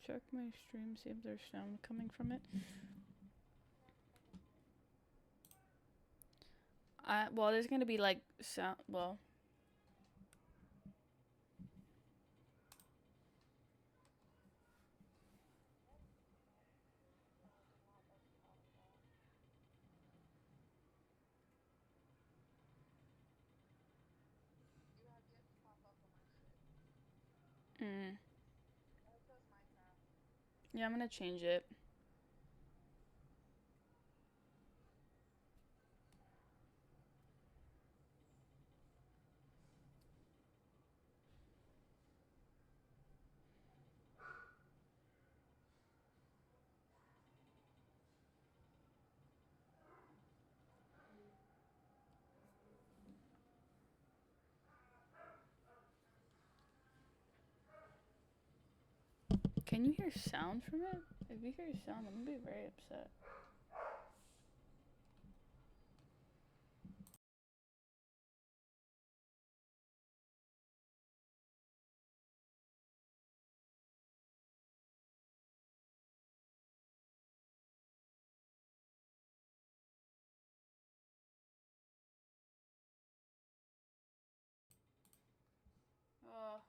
check my stream, see if there's sound coming from it. Well, there's gonna be like sound. Well, mm. Yeah, I'm gonna change it. Can you hear sound from it? If you hear sound, I'm gonna be very upset. Uh,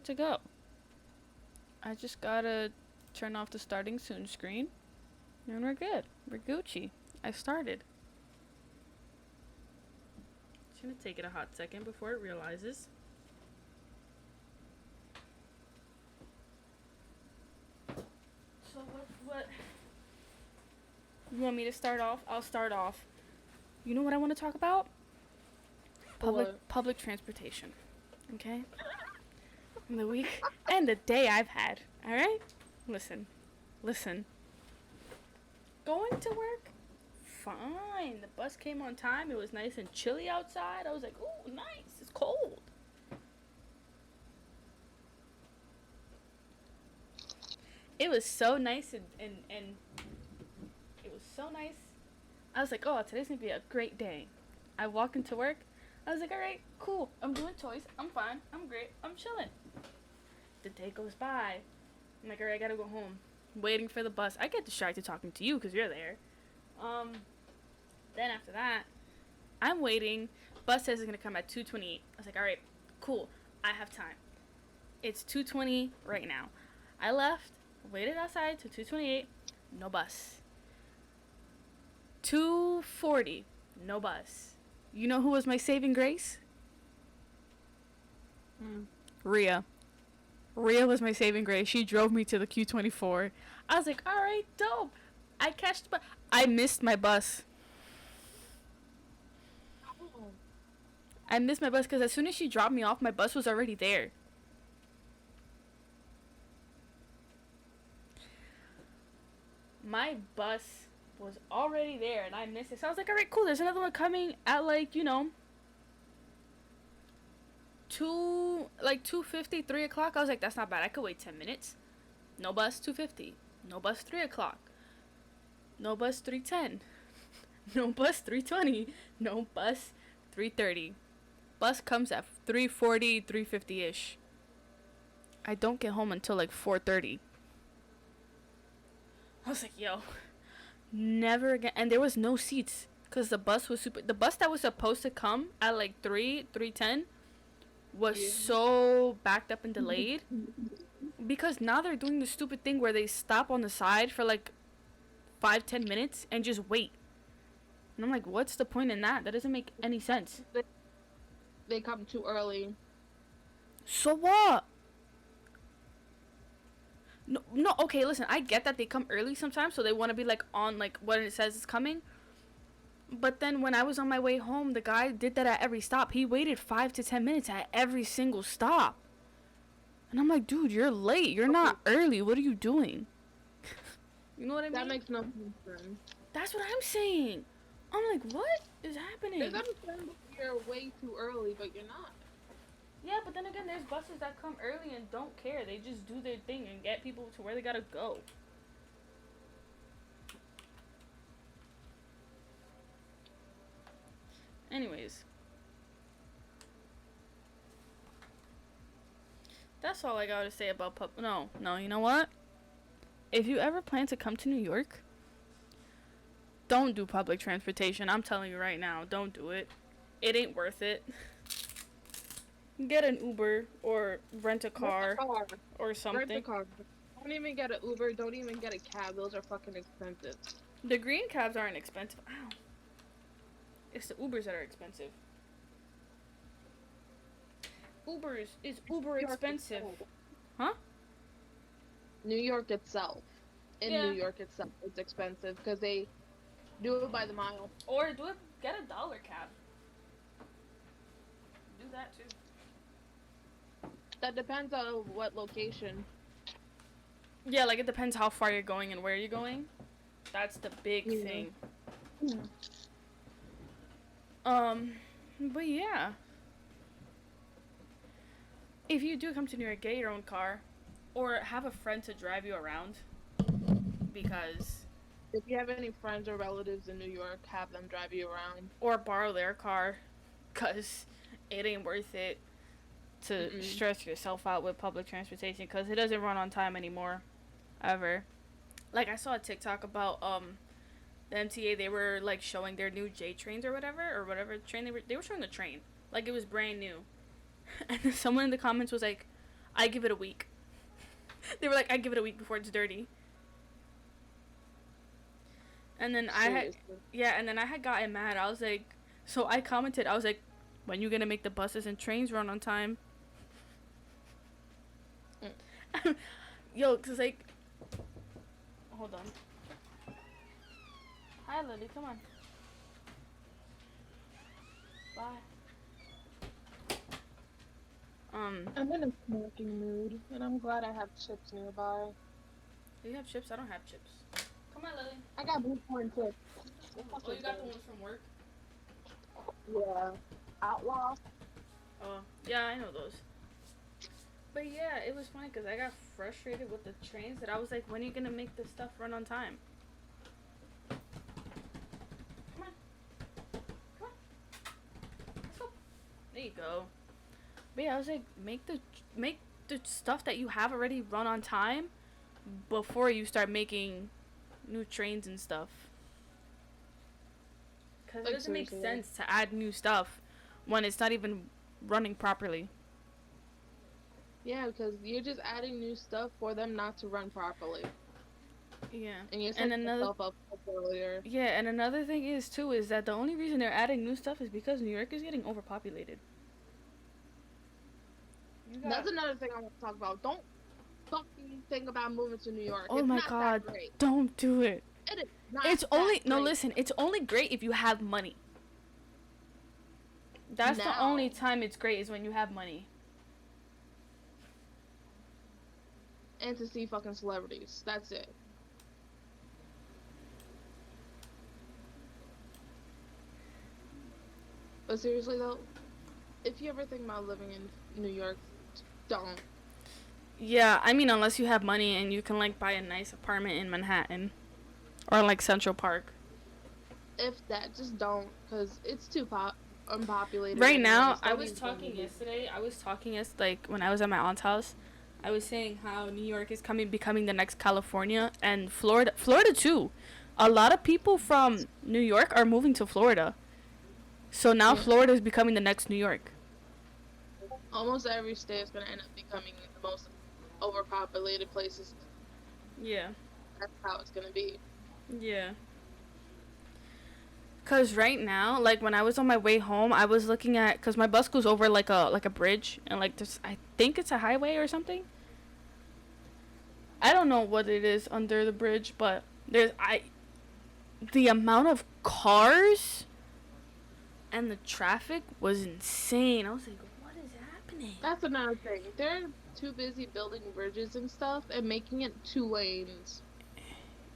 good to go. I just gotta turn off the starting soon screen, and we're good. We're Gucci. I started. It's gonna take it a hot second before it realizes. So what? You want me to start off? I'll start off. You know what I want to talk about? Public transportation. Okay? And the week and the day I've had. Alright? Listen. Going to work? Fine. The bus came on time. It was nice and chilly outside. I was like, ooh, nice. It's cold. It was so nice and it was so nice. I was like, oh, today's gonna be a great day. I walk into work. I was like, alright, cool. I'm doing toys. I'm fine. I'm great. I'm chilling. The day goes by. I'm like, alright, I gotta go home. Waiting for the bus. I get distracted talking to you because you're there. Then after that, I'm waiting. Bus says it's gonna come at 2:28. I was like, alright, cool. I have time. It's 2:20 right now. I left, waited outside till 2:28. No bus. 2:40. No bus. You know who was my saving grace? Rhea. Rhea was my saving grace. She drove me to the Q24. I was like, alright, dope. I catched the bus. I missed my bus. I missed my bus because as soon as she dropped me off, my bus was already there. My bus was already there and I missed it. So I was like, alright, cool. There's another one coming at 2:50, 3 o'clock. I was like, that's not bad. I could wait 10 minutes. No bus, 2:50. No bus, 3 o'clock. No bus, 3:10. No bus, 3:20. No bus, 3:30. Bus comes at 3:40, 3:50-ish. I don't get home until 4:30. I was like, yo, never again. And there was no seats because the bus was the bus that was supposed to come at 3:10 was so backed up and delayed because now they're doing the stupid thing where they stop on the side for 5-10 minutes and just wait. And I'm like, what's the point in that? That doesn't make any sense. They come too early. So what? No, okay, listen, I get that they come early sometimes, so they want to be on when it says it's coming. But then when I was on my way home, the guy did that at every stop. He waited 5 to 10 minutes at every single stop. And I'm like, dude, you're late. You're not early. What are you doing? You know what I mean? That makes no sense. That's what I'm saying. I'm like, what is happening? There's understanding you're way too early, but you're not. Yeah, but then again, there's buses that come early and don't care. They just do their thing and get people to where they gotta go. Anyways. That's all I gotta say about No, you know what? If you ever plan to come to New York, don't do public transportation. I'm telling you right now, don't do it. It ain't worth it. Get an Uber or rent a car or something. Rent a car. Don't even get an Uber. Don't even get a cab. Those are fucking expensive. The green cabs aren't expensive. Ow. It's the Ubers that are expensive. Ubers is uber expensive. Huh? New York itself. New York itself, it's expensive because they do it by the mile. Or get a dollar cab. Do that too. That depends on what location. Yeah, it depends how far you're going and where you're going. That's the big thing. But yeah. If you do come to New York, get your own car. Or have a friend to drive you around. Because... if you have any friends or relatives in New York, have them drive you around. Or borrow their car. Because it ain't worth it to stress yourself out with public transportation. Because it doesn't run on time anymore. Ever. I saw a TikTok about, the MTA, they were, showing their new J trains or whatever train they were showing the train. It was brand new. And someone in the comments was like, I give it a week. They were like, I give it a week before it's dirty. And then and then I had gotten mad. I was like, so I commented, I was like, when you gonna make the buses and trains run on time? Yo, cause like, hold on. Hi, Lily, come on. Bye. I'm in a smoking mood, and I'm glad I have chips nearby. Do you have chips? I don't have chips. Come on, Lily. I got blue corn chips. Oh, you got the ones from work? Yeah. Outlaw. Oh, yeah, I know those. But yeah, it was funny because I got frustrated with the trains that I was like, when are you going to make this stuff run on time? Come on. Come on. Let's go. There you go. But yeah, I was like, make the stuff that you have already run on time before you start making new trains and stuff. Because it doesn't make sense to add new stuff when it's not even running properly. Yeah, because you're just adding new stuff for them not to run properly. Yeah. And you're setting yourself up earlier. Yeah, and another thing is that the only reason they're adding new stuff is because New York is getting overpopulated. That's another thing I want to talk about. Don't fucking think about moving to New York. Oh my god, don't do it. It is not. It's only no. Listen, it's only great if you have money. That's the only time it's great is when you have money. And to see fucking celebrities. That's it. But seriously though, if you ever think about living in New York, don't. Yeah, I mean, unless you have money and you can like buy a nice apartment in Manhattan or like Central Park. If that, just don't, cause it's too unpopulated. Right now, I was talking yesterday, like when I was at my aunt's house, I was saying how New York is becoming the next California, and Florida too. A lot of people from New York are moving to Florida. So now Florida is becoming the next New York. Almost every state is going to end up becoming the most overpopulated places. Yeah. That's how it's going to be. Yeah. Cause right now, like when I was on my way home, I was looking at, cause my bus goes over like a bridge, and like this, I think it's a highway or something. I don't know what it is under the bridge, but the amount of cars and the traffic was insane. I was like, what is happening? That's another thing. They're too busy building bridges and stuff and making it 2 lanes.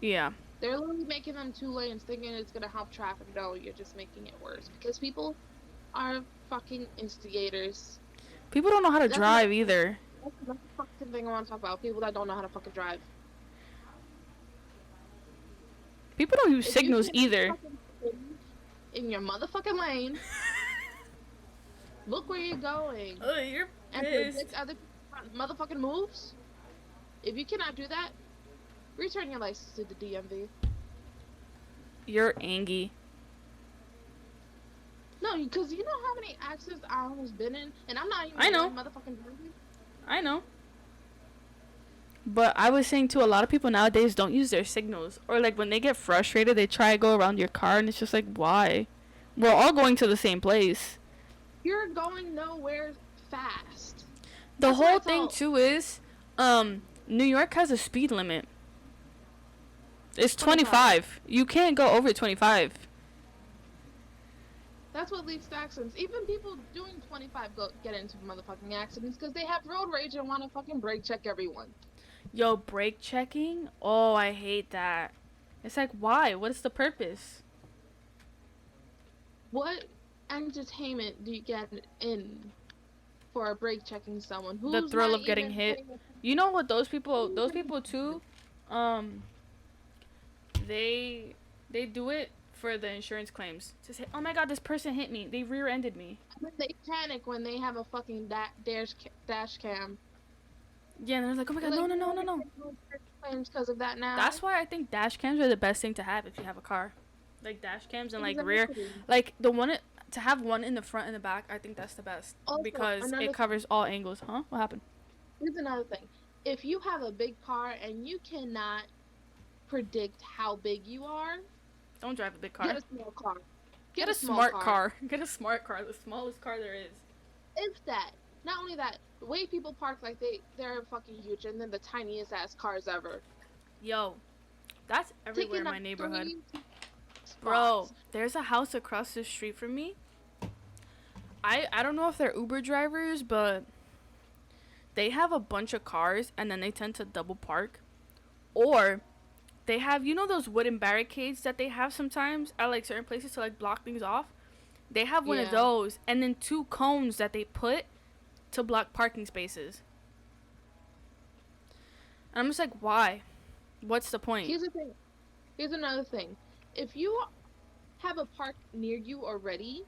Yeah. They're literally making them 2 lanes thinking it's going to help traffic. No, you're just making it worse. Because people are fucking instigators. People don't know how to drive either. That's the fucking thing I want to talk about. People that don't know how to fucking drive. People don't use signals either. In your motherfucking lane. Look where you're going. Oh, you're pissed. And other motherfucking moves. If you cannot do that, return your license to the DMV. You're angry. No, because you know how many accidents I almost been in, and I'm not even motherfucking driving. I know. But I was saying too, a lot of people nowadays don't use their signals, or like when they get frustrated, they try to go around your car, and it's just like, why? We're all going to the same place. You're going nowhere fast. The whole thing too is, New York has a speed limit. It's 25. You can't go over 25. That's what leads to accidents. Even people doing 25 get into motherfucking accidents because they have road rage and want to fucking brake check everyone. Yo, brake checking? Oh, I hate that. It's like, why? What is the purpose? What entertainment do you get in for brake checking someone? Who's the thrill of getting hit. You know what those people too, they do it for the insurance claims. To say, oh my god, this person hit me. They rear-ended me. They panic when they have a fucking dash cam. Yeah, and they're like, oh my god, no. Claims because of that now. That's why I think dash cams are the best thing to have if you have a car. Like dash cams and like rear, like to have one in the front and the back. I think that's the best because it covers all angles. Huh? What happened? Here's another thing. If you have a big car and you cannot predict how big you are, Don't drive a big get car. a small car. Get Get a a small smart car. car. Get a smart car. The smallest car there is. If that. Not only that, the way people park, like they're fucking huge, and then the tiniest ass cars ever. Yo, that's everywhere in Taking up my neighborhood. 3 Bro, spots. there's a house across the street from me. I don't know if they're Uber drivers, but they have a bunch of cars and then they tend to double park. Or they have, you know those wooden barricades that they have sometimes at like certain places to like block things off? They have one of Yeah. those and then two cones that they put to block parking spaces. And I'm just like, why? What's the point? Here's the thing. Here's another thing. If you have a park near you already,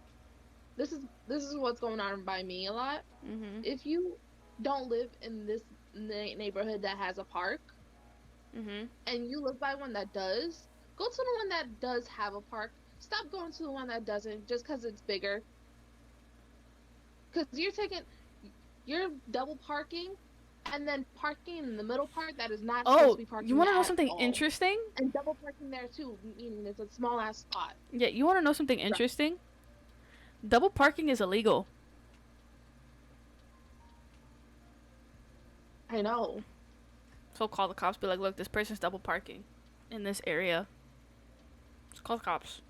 this is what's going on by me a lot. Mhm. If you don't live in this neighborhood that has a park Mhm. and you live by one that does, go to the one that does have a park. Stop going to the one that doesn't just because it's bigger. Because you're double parking and then parking in the middle part that is not supposed to Oh, be parking you want to know at something all. interesting? And double parking there too, meaning it's a small ass spot. Yeah, you want to know something interesting? Double parking is illegal. I know. So call the cops. Be like, look, this person's double parking in this area. Just call the cops.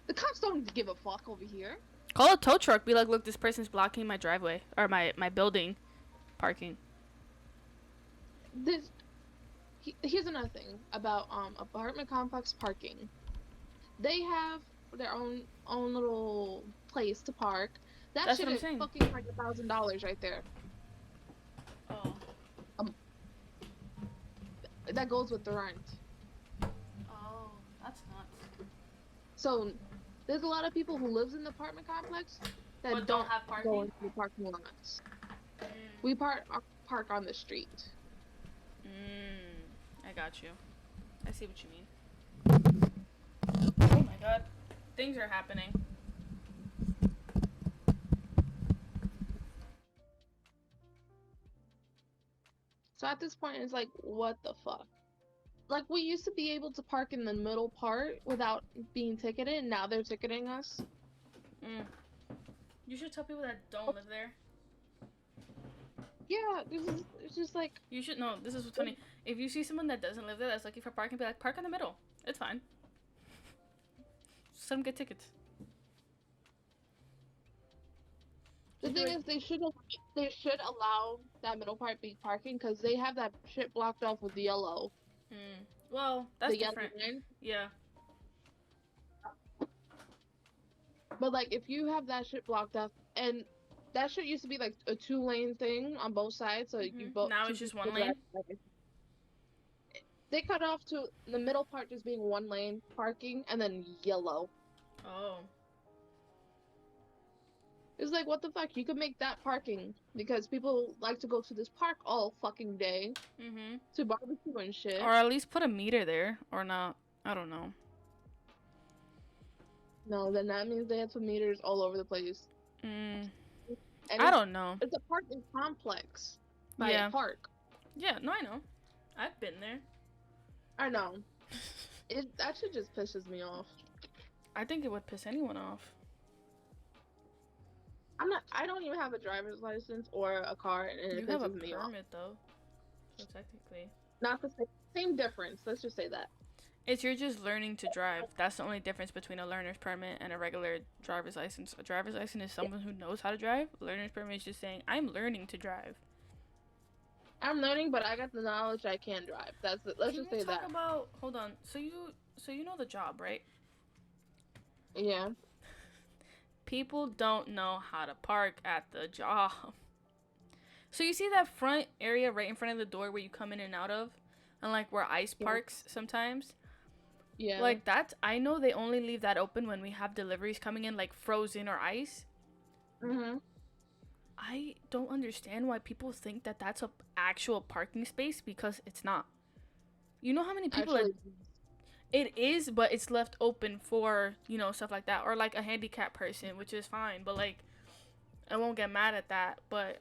The cops don't give a fuck over here. Call a tow truck. Be like, look, this person's blocking my driveway or my building parking. Here's another thing about apartment complex parking. They have their own little place to park. That That's shit what I'm is saying. fucking like $1,000 right there. Oh. That goes with the rent. Oh, that's nuts. So there's a lot of people who lives in the apartment complex that But don't have go parking? into the parking lots. Mm. We park on the street. I got you. I see what you mean. Oh my god. Things are happening. So at this point, it's like, what the fuck? Like, we used to be able to park in the middle part without being ticketed, and now they're ticketing us. You should tell people that don't live there. Yeah, it's just like, You should know. This is what's funny. If you see someone that doesn't live there that's looking for parking, be like, park in the middle. It's fine. Some get tickets. the thing is, they should allow that middle part be parking because they have that shit blocked off with yellow. Well, that's The yellow different. line. Yeah. But like, if you have that shit blocked off, and that shit used to be like a 2-lane thing on both sides, so you both. Now two it's just people one lane. drive. They cut off to the middle part just being 1 lane parking, and then yellow. Oh. It's like, what the fuck? You could make that parking because people like to go to this park all fucking day to barbecue and shit. Or at least put a meter there, or not. I don't know. No, then that means they have some meters all over the place. And And I don't know. It's a parking complex by Yeah. a park. Yeah, no, I know. I've been there. I know. That shit just pisses me off. I think it would piss anyone off. I don't even have a driver's license or a car, and it You have a pisses me off. permit though, so technically. Not the same difference. Let's just say that. It's you're just learning to drive. That's the only difference between a learner's permit and a regular driver's license. A driver's license is someone who knows how to drive. A learner's permit is just saying, I'm learning to drive. I'm learning, but I got the knowledge I can drive. Let's just say that. Hold on. So you know the job, right? Yeah. People don't know how to park at the job. So you see that front area right in front of the door where you come in and out of? And like where ice parks sometimes? Yeah. Like that, I know they only leave that open when we have deliveries coming in like frozen or ice. I don't understand why people think that that's a actual parking space because it's not. You know how many people it is, but it's left open for, you know, stuff like that, or like a handicapped person, which is fine, but like I won't get mad at that, but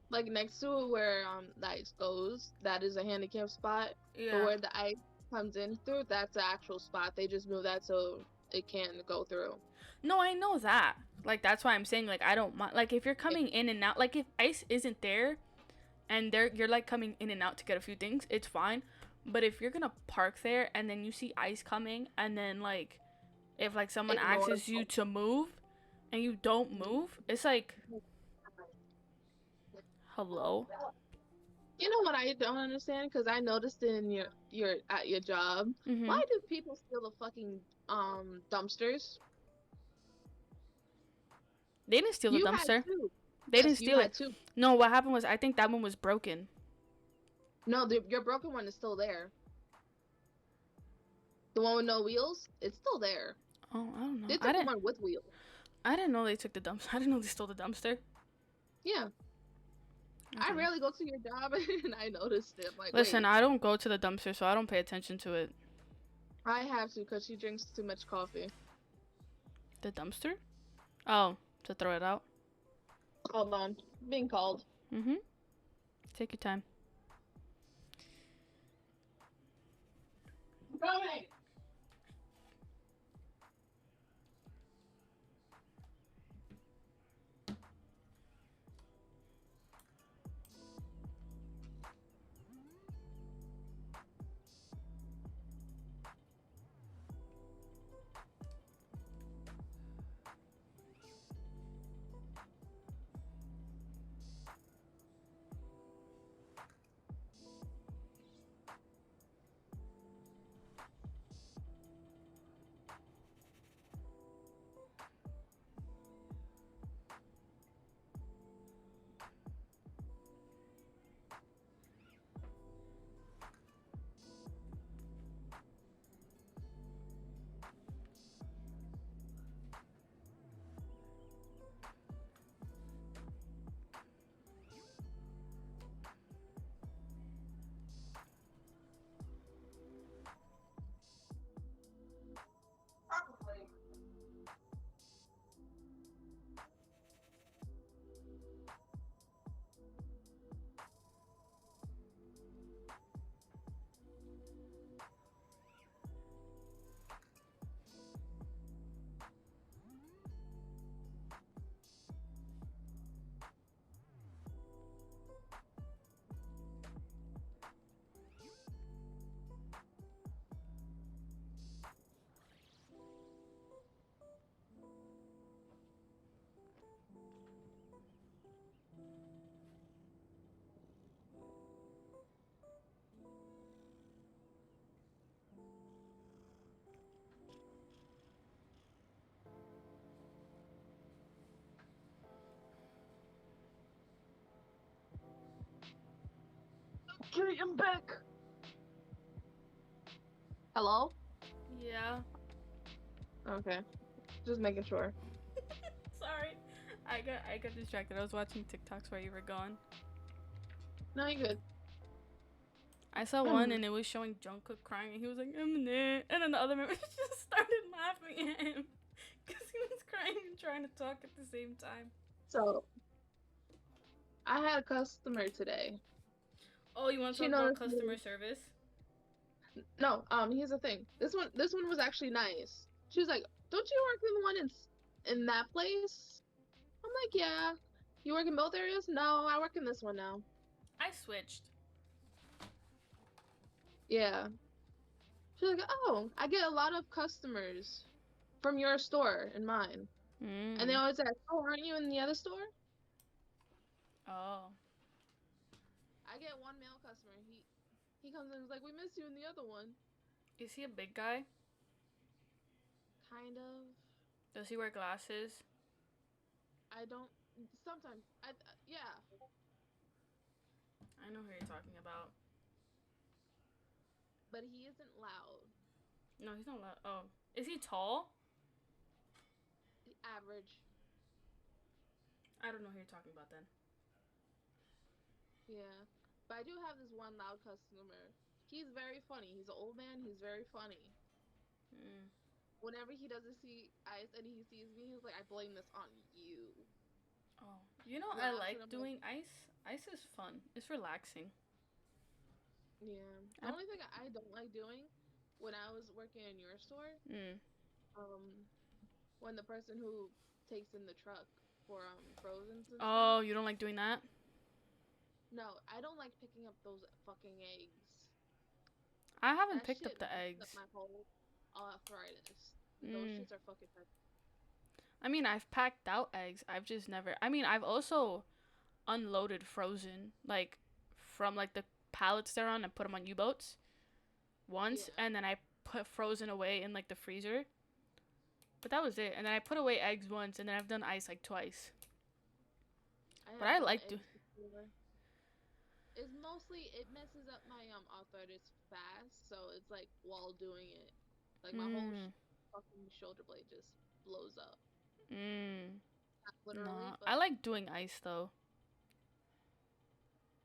Like next to where the ice goes, that is a handicap spot. But Yeah. where the ice comes in through, that's the actual spot. They just move that so it can go through. No, I know that. Like that's why I'm saying like I don't mind. Like if you're coming in and out, like if ice isn't there, and you're like coming in and out to get a few things, it's fine. But if you're gonna park there and then you see ice coming, and then like if like someone Ignore. asks you to move and you don't move, it's like hello. You know what I don't understand? Because I noticed in your at your job, Mhm. why do people steal the fucking dumpsters? They didn't steal the You had dumpster. two. They didn't Yes, you steal had it. two. No, what happened was I think that one was broken. No, your broken one is still there. The one with no wheels, it's still there. Oh, I don't know. They took the one with wheels. I didn't know they took the dumpster. I didn't know they stole the dumpster. Yeah. I Okay. rarely go to your job and I noticed it. I'm like, Listen, wait, I don't go to the dumpster, so I don't pay attention to it. I have to because she drinks too much coffee. The dumpster? Oh, to throw it out. Hold on. Being called. Mhm. Take your time. Coming. Probably. Okay, I'm back. Hello? Yeah. Okay. Just making sure. Sorry. I got distracted. I was watching TikToks while you were gone. No, you're good. I saw one and it was showing Jungkook crying and he was like, Eminem. And then the other members just started laughing at him because he was crying and trying to talk at the same time. So, I had a customer today. Oh, you want to She talk about noticed customer service? No, here's the thing. This one was actually nice. She was like, "Don't you work in the one in that place?" I'm like, "Yeah." You work in both areas? No, I work in this one now. I switched. Yeah. She's like, "Oh, I get a lot of customers from your store and mine." And they Mm. always ask, "Oh, aren't you in the other store?" Oh. I get one male customer. He comes in and is like, "We miss you in the other one." Is he a big guy? Kind of. Does he wear glasses? I don't. Sometimes. Yeah. I know who you're talking about. But he isn't loud. No, he's not loud. Oh. Is he tall? Average. I don't know who you're talking about then. Yeah. But I do have this one loud customer. He's very funny. He's an old man. He's very funny. Mm. Whenever he doesn't see ice and he sees me, he's like, "I blame this on you." Oh. You know, And then I I ask like him, like, doing ice. Ice is fun. It's relaxing. Yeah. The only thing I don't like doing when I was working in your store, Mm. um, when the person who takes in the truck for Frozen's and stuff. Oh, you don't like doing that? No, I don't like picking up those fucking eggs. I haven't That picked up shit the messes up eggs. my whole arthritis. Those Mm. shits are fucking hurt. I mean, I've packed out eggs. I've just never. I mean, I've also unloaded frozen, like from like the pallets they're on, and put them on U-boats once, Yeah. and then I put frozen away in like the freezer. But that was it. And then I put away eggs once, and then I've done ice like twice. I But have I done like to. eggs before. It's mostly it messes up my arthritis fast, so it's like while doing it, like my whole Mm. fucking shoulder blade just blows up. Mm. Not literally, No, I but like doing ice though.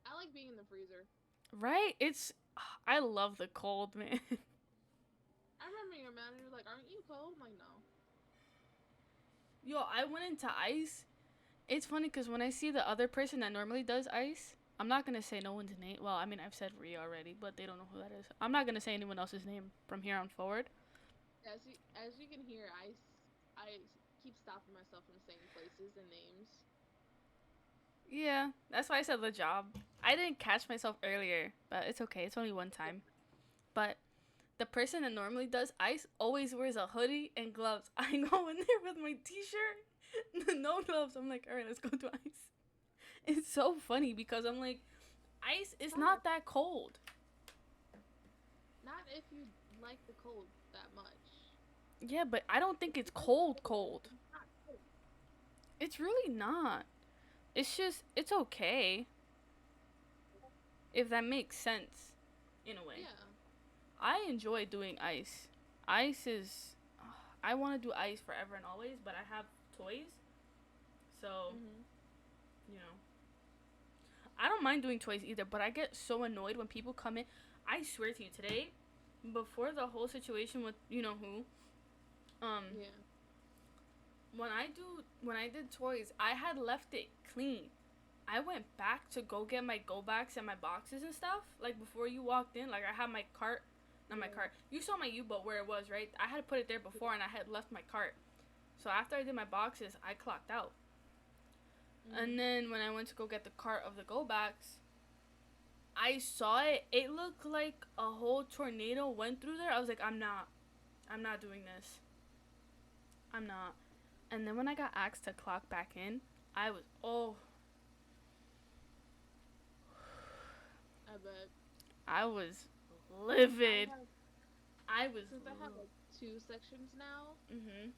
I like being in the freezer. Right? It's. I love the cold, man. I remember your manager was like, "Aren't you cold?" I'm like, "No." Yo, I went into ice. It's funny because when I see the other person that normally does ice, I'm not gonna say no one's name. Well, I mean I've said Rhea already, but they don't know who that is. I'm not gonna say anyone else's name from here on forward. As you can hear, I keep stopping myself from saying places and names. Yeah, that's why I said the job. I didn't catch myself earlier, but it's okay. It's only one time. But the person that normally does ice always wears a hoodie and gloves. I go in there with my t-shirt, no gloves. I'm like, all right, let's go to ice. It's so funny because I'm like, ice is not that cold. Not if you like the cold that much. Yeah, but I don't think it's Like cold cold, cold. it's not cold. It's really not. It's just, it's okay. If that makes sense, in a way. Yeah. I enjoy doing ice. Ice is, I want to do ice forever and always, but I have toys. So, Mhm. you know. I don't mind doing toys either, but I get so annoyed when people come in. I swear to you, today, before the whole situation with you know who, Yeah. when I did toys, I had left it clean. I went back to go get my go backs and my boxes and stuff. Like before you walked in, like I had my cart, not my cart. You saw my U-boat where it was, right? I had put it there before, and I had left my cart. So after I did my boxes, I clocked out. And then when I went to go get the cart of the go backs, I saw it. It looked like a whole tornado went through there. I was like, I'm not doing this. I'm not. And then when I got asked to clock back in, I was, oh, I bet. I was livid. I was. Since I have like 2 sections now. Mhm.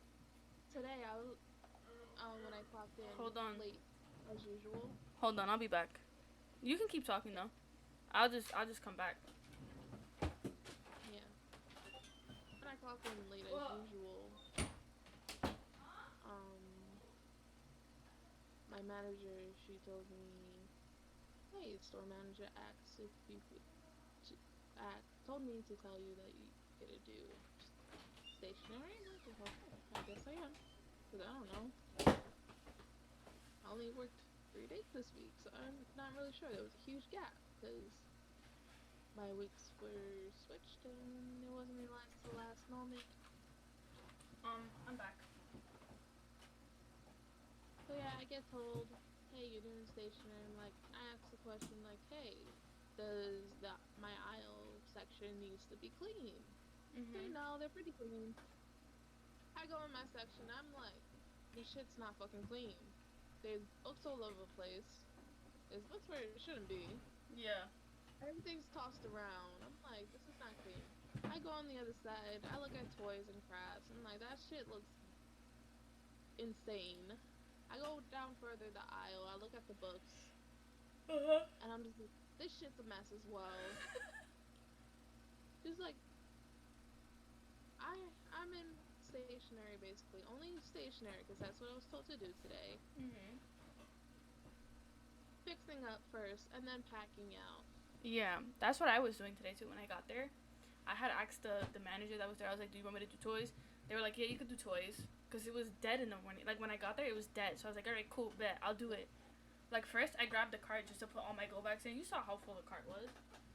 Today I was when I clocked in Hold on. late as usual. Hold on, I'll be back. You can keep talking though. I'll just come back. Yeah. When I clocked in late as usual, my manager, she told me, "Hey, store manager asked if you could told me to tell you that you get to do stationery." And I was like, "Okay, I guess I am, because I don't know. I only worked 3 days this week, so I'm not really sure. There was a huge gap because my weeks were switched and it wasn't realized till the last moment." I'm back. So yeah, I get told, "Hey, you're doing stationery." I'm like, I ask the question like, "Hey, does my aisle section needs to be clean?" They Mhm. know they're pretty clean. I go in my section, I'm like, this shit's not fucking clean. There's books all over the place. There's books where it shouldn't be. Yeah. Everything's tossed around. I'm like, this is not clean. I go on the other side. I look at toys and crafts. I'm like, that shit looks insane. I go down further the aisle. I look at the books. And I'm just like, this shit's a mess as well. Just like, I'm in stationery basically. Only stationery because that's what I was told to do today. Mhm. Fixing up first and then packing out. Yeah, that's what I was doing today too. When I got there, I had asked the manager that was there. I was like, "Do you want me to do toys?" They were like, "Yeah, you could do toys," because it was dead in the morning. Like when I got there, it was dead. So I was like, "All right, cool, bet I'll do it." Like first, I grabbed the cart just to put all my go backs in. You saw how full the cart was.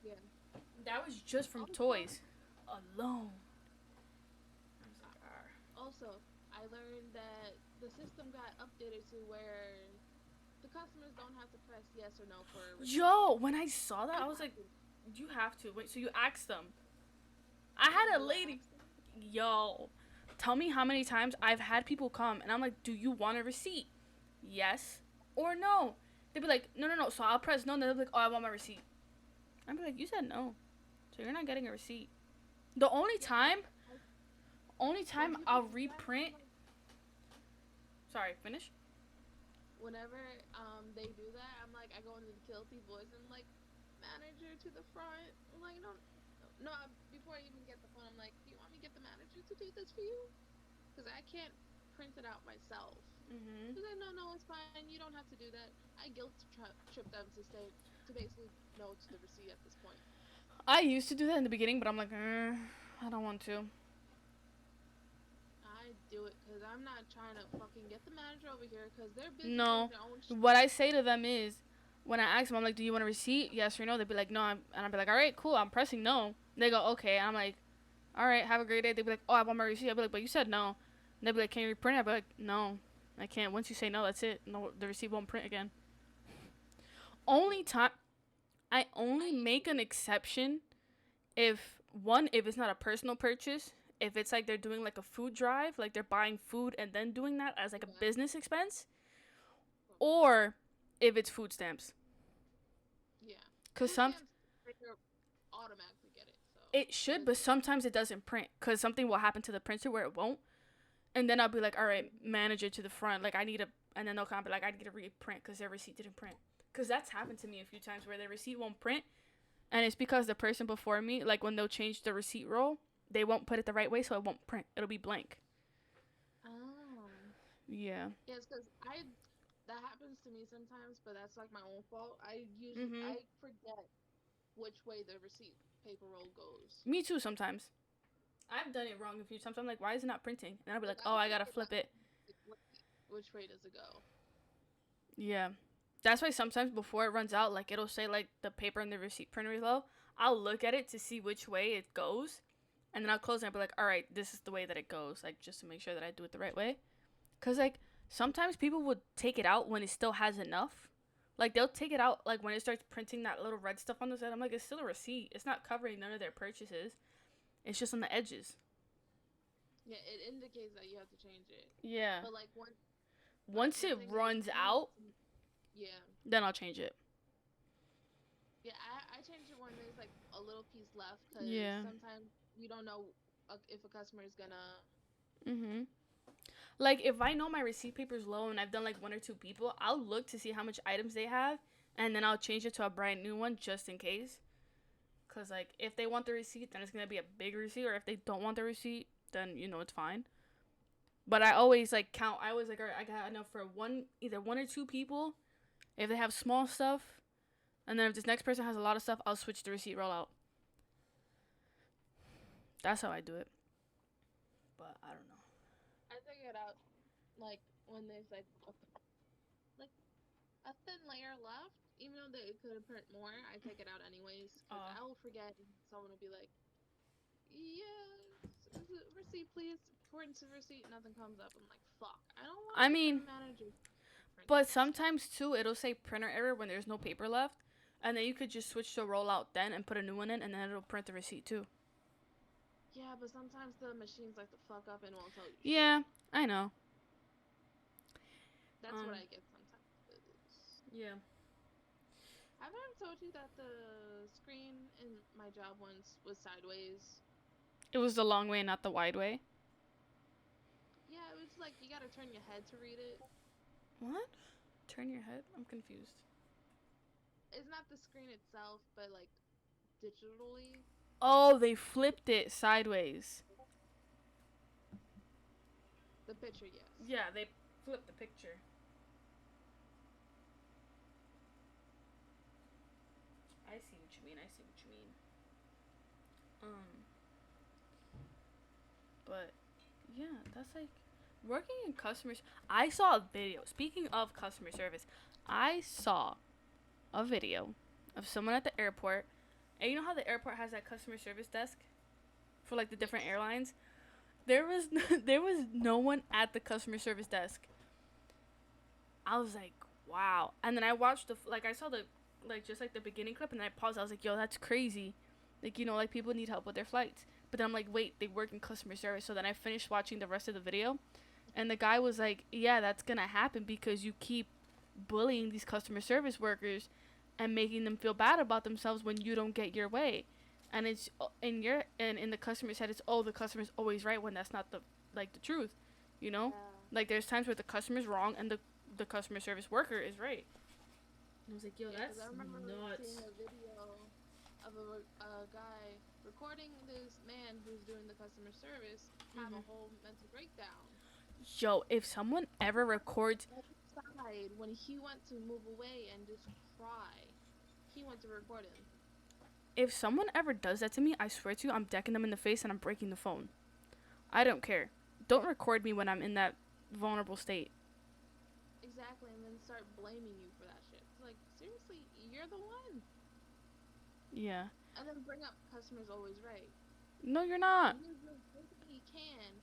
Yeah. That was just from Also, toys alone. I was like, also, I learned that the system got updated to where the customers don't have to press yes or no for a receipt. Yo, when I saw that, I was like, you have to. Wait, so you asked them. I had a lady. Yo, tell me how many times I've had people come and I'm like, do you want a receipt? Yes or no? They'd be like, no. So I'll press no, and they'll be like, oh, I want my receipt. I'd be like, you said no. So you're not getting a receipt. The only time I'll reprint. Sorry, finish. Whenever they do that, I'm like, I go into the guilty voice and I'm like, manager to the front. I'm like, no. Before I even get the phone, I'm like, do you want me to get the manager to do this for you? Because I can't print it out myself. Mhm. She's like, no, it's fine. You don't have to do that. I guilt trip them to basically no to the receipt at this point. I used to do that in the beginning, but I'm like, I don't want to. I do it because I'm not trying to fucking get the manager over here because they're busy No. doing their own shit. What I say to them is, when I ask them, I'm like, do you want a receipt? Yes or no? They'd be like, no. And I'd be like, all right, cool. I'm pressing no. They go, okay. And I'm like, all right, have a great day. They'd be like, oh, I want my receipt. I'd be like, but you said no. And they'd be like, can you reprint it? I'd be like, no, I can't. Once you say no, that's it. No, the receipt won't print again. I only make an exception if it's not a personal purchase. If it's like they're doing like a food drive, like they're buying food and then doing that as like a business expense, or if it's food stamps. Yeah. Cause automatically get it. So it should, but sometimes it doesn't print. Cause something will happen to the printer where it won't, and then I'll be like, all right, manage it to the front. Like I need a, and then they'll come be like, I need a reprint because their receipt didn't print. Cause that's happened to me a few times where their receipt won't print, and it's because the person before me, like when they'll change the receipt roll, they won't put it the right way, so it won't print. It'll be blank. Oh. Yeah. Yeah, it's because that happens to me sometimes, but that's like my own fault. I forget which way the receipt paper roll goes. Me too sometimes. I've done it wrong a few times. I'm like, why is it not printing? And I'll be like, oh, I gotta flip it. Which way does it go? Yeah. That's why sometimes before it runs out, like it'll say like the paper and the receipt printer is low. I'll look at it to see which way it goes. And then I'll close and I'll be like, all right, this is the way that it goes. Like just to make sure that I do it the right way. Cause like sometimes people would take it out when it still has enough. Like they'll take it out like when it starts printing that little red stuff on the side. I'm like, it's still a receipt. It's not covering none of their purchases. It's just on the edges. Yeah, it indicates that you have to change it. Yeah. But like once it runs out, yeah, then I'll change it. Yeah, I change it when there's like a little piece left because sometimes you don't know if a customer is gonna. Mhm. Like if I know my receipt paper is low and I've done like one or two people, I'll look to see how much items they have, and then I'll change it to a brand new one just in case. Cause like if they want the receipt, then it's gonna be a big receipt, or if they don't want the receipt, then it's fine. But I always like count. I always like, all right, I got enough for either one or two people. If they have small stuff, and then if this next person has a lot of stuff, I'll switch the receipt roll out. That's how I do it. But I don't know. I figured out like when there's like a thin layer left, even though they could print more, I take it out anyways because I will forget and someone will be like, "Yeah, receipt, please." According to the receipt, nothing comes up. I'm like, "Fuck, I don't want." I mean, manager. But sometimes too, it'll say printer error when there's no paper left, and then you could just switch to rollout then and put a new one in, and then it'll print the receipt too. Yeah, but sometimes the machines like to fuck up and won't tell you. Yeah, I know. That's what I get sometimes. Yeah. Have I ever told you that the screen in my job once was sideways? It was the long way, not the wide way. Yeah, it was like you gotta turn your head to read it. What? Turn your head? I'm confused. It's not the screen itself, but like digitally. Oh, they flipped it sideways. The picture, yes. Yeah, they flipped the picture. I see what you mean. But yeah, that's like Working in customers, I saw a video. Speaking of customer service, I saw a video of someone at the airport. And you know how the airport has that customer service desk for like the different airlines? There was there was no one at the customer service desk. I was like, wow. And then I watched I saw the like just like the beginning clip, and then I paused. I was like, yo, that's crazy. Like, you know, like people need help with their flights. But then I'm like, wait, they work in customer service. So then I finished watching the rest of the video, and the guy was like, yeah, that's gonna happen because you keep bullying these customer service workers and making them feel bad about themselves when you don't get your way. And it's in the customer's head, it's, oh, the customer's always right, when that's not the truth, you know. Yeah. Like, there's times where the customer's wrong and the customer service worker is right. And I was like, yo, Yeah, 'cause that's I remember nuts. seeing a video of a guy recording this man who's doing the customer service have a whole mental breakdown. Yo, if someone ever records, Outside, when he went to move away and just cry, he went to record him. if someone ever does that to me, I swear to you, I'm decking them in the face and I'm breaking the phone. I don't care. Don't record me when I'm in that vulnerable state. Exactly, and then start blaming you for that shit. It's like, seriously, you're the one. Yeah. And then bring up customers always right. No, you're not. You do everything you can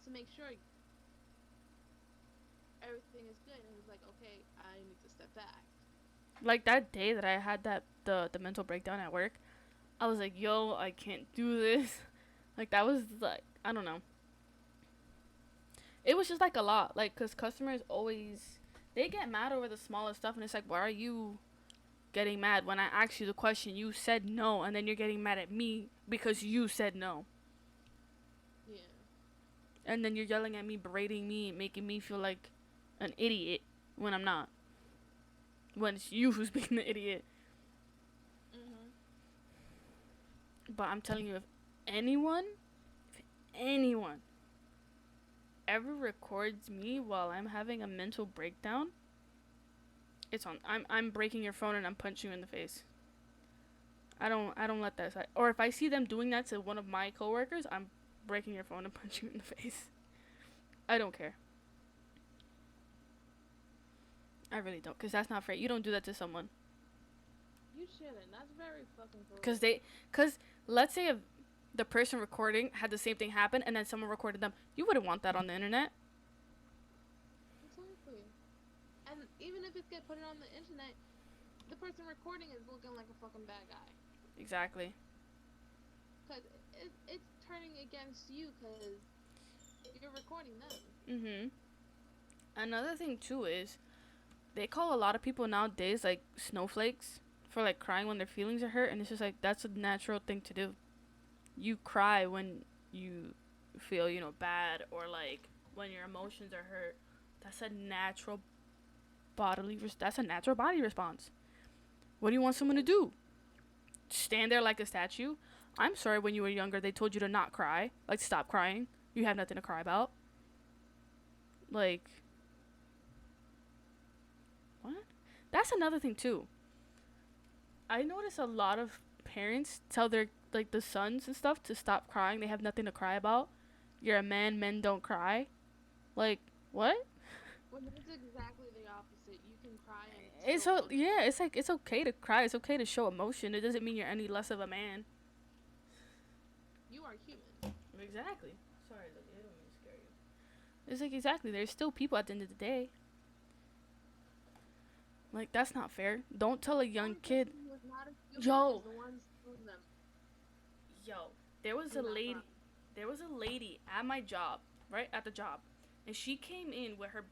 to make sure everything is good, and he's like, okay, I need to step back. Like that day that I had the mental breakdown at work, I was like, yo, I can't do this. Like, that was like, I don't know. It was just like a lot. Like, because customers always, they get mad over the smallest stuff. And it's like, why are you getting mad when I asked you the question? You said no. And then you're getting mad at me because you said no. Yeah. And then you're yelling at me, berating me, making me feel like an idiot when I'm not. When it's you who's being the idiot. Mm-hmm. But I'm telling you, if anyone ever records me while I'm having a mental breakdown, it's on. I'm breaking your phone and I'm punching you in the face. I don't let that slide. Or if I see them doing that to one of my coworkers, I'm breaking your phone and punching you in the face. I don't care. I really don't, because that's not fair. You don't do that to someone. You shouldn't. That's very fucking cool. Because let's say if the person recording had the same thing happen and then someone recorded them, you wouldn't want that on the internet. Exactly. And even if it get put on the internet, the person recording is looking like a fucking bad guy. Exactly. Because it's turning against you because you're recording them. Mm-hmm. Another thing, too, is they call a lot of people nowadays, like, snowflakes for, like, crying when their feelings are hurt. And it's just, like, that's a natural thing to do. You cry when you feel, you know, bad, or, like, when your emotions are hurt. That's a natural that's a natural body response. What do you want someone to do? Stand there like a statue? I'm sorry, when you were younger, they told you to not cry. Like, stop crying. You have nothing to cry about. Like, what? That's another thing, too. I notice a lot of parents tell their, like, the sons and stuff to stop crying. They have nothing to cry about. You're a man, men don't cry. Like, what? When it's exactly the opposite. You can cry and It's like, it's okay to cry. It's okay to show emotion. It doesn't mean you're any less of a man. You are human. Exactly. Sorry, I don't mean to scare you. It's like, exactly. There's still people at the end of the day. Like, that's not fair. Don't tell a young kid. Yo. Yo, there was a lady at my job, right at the job, and she came in with her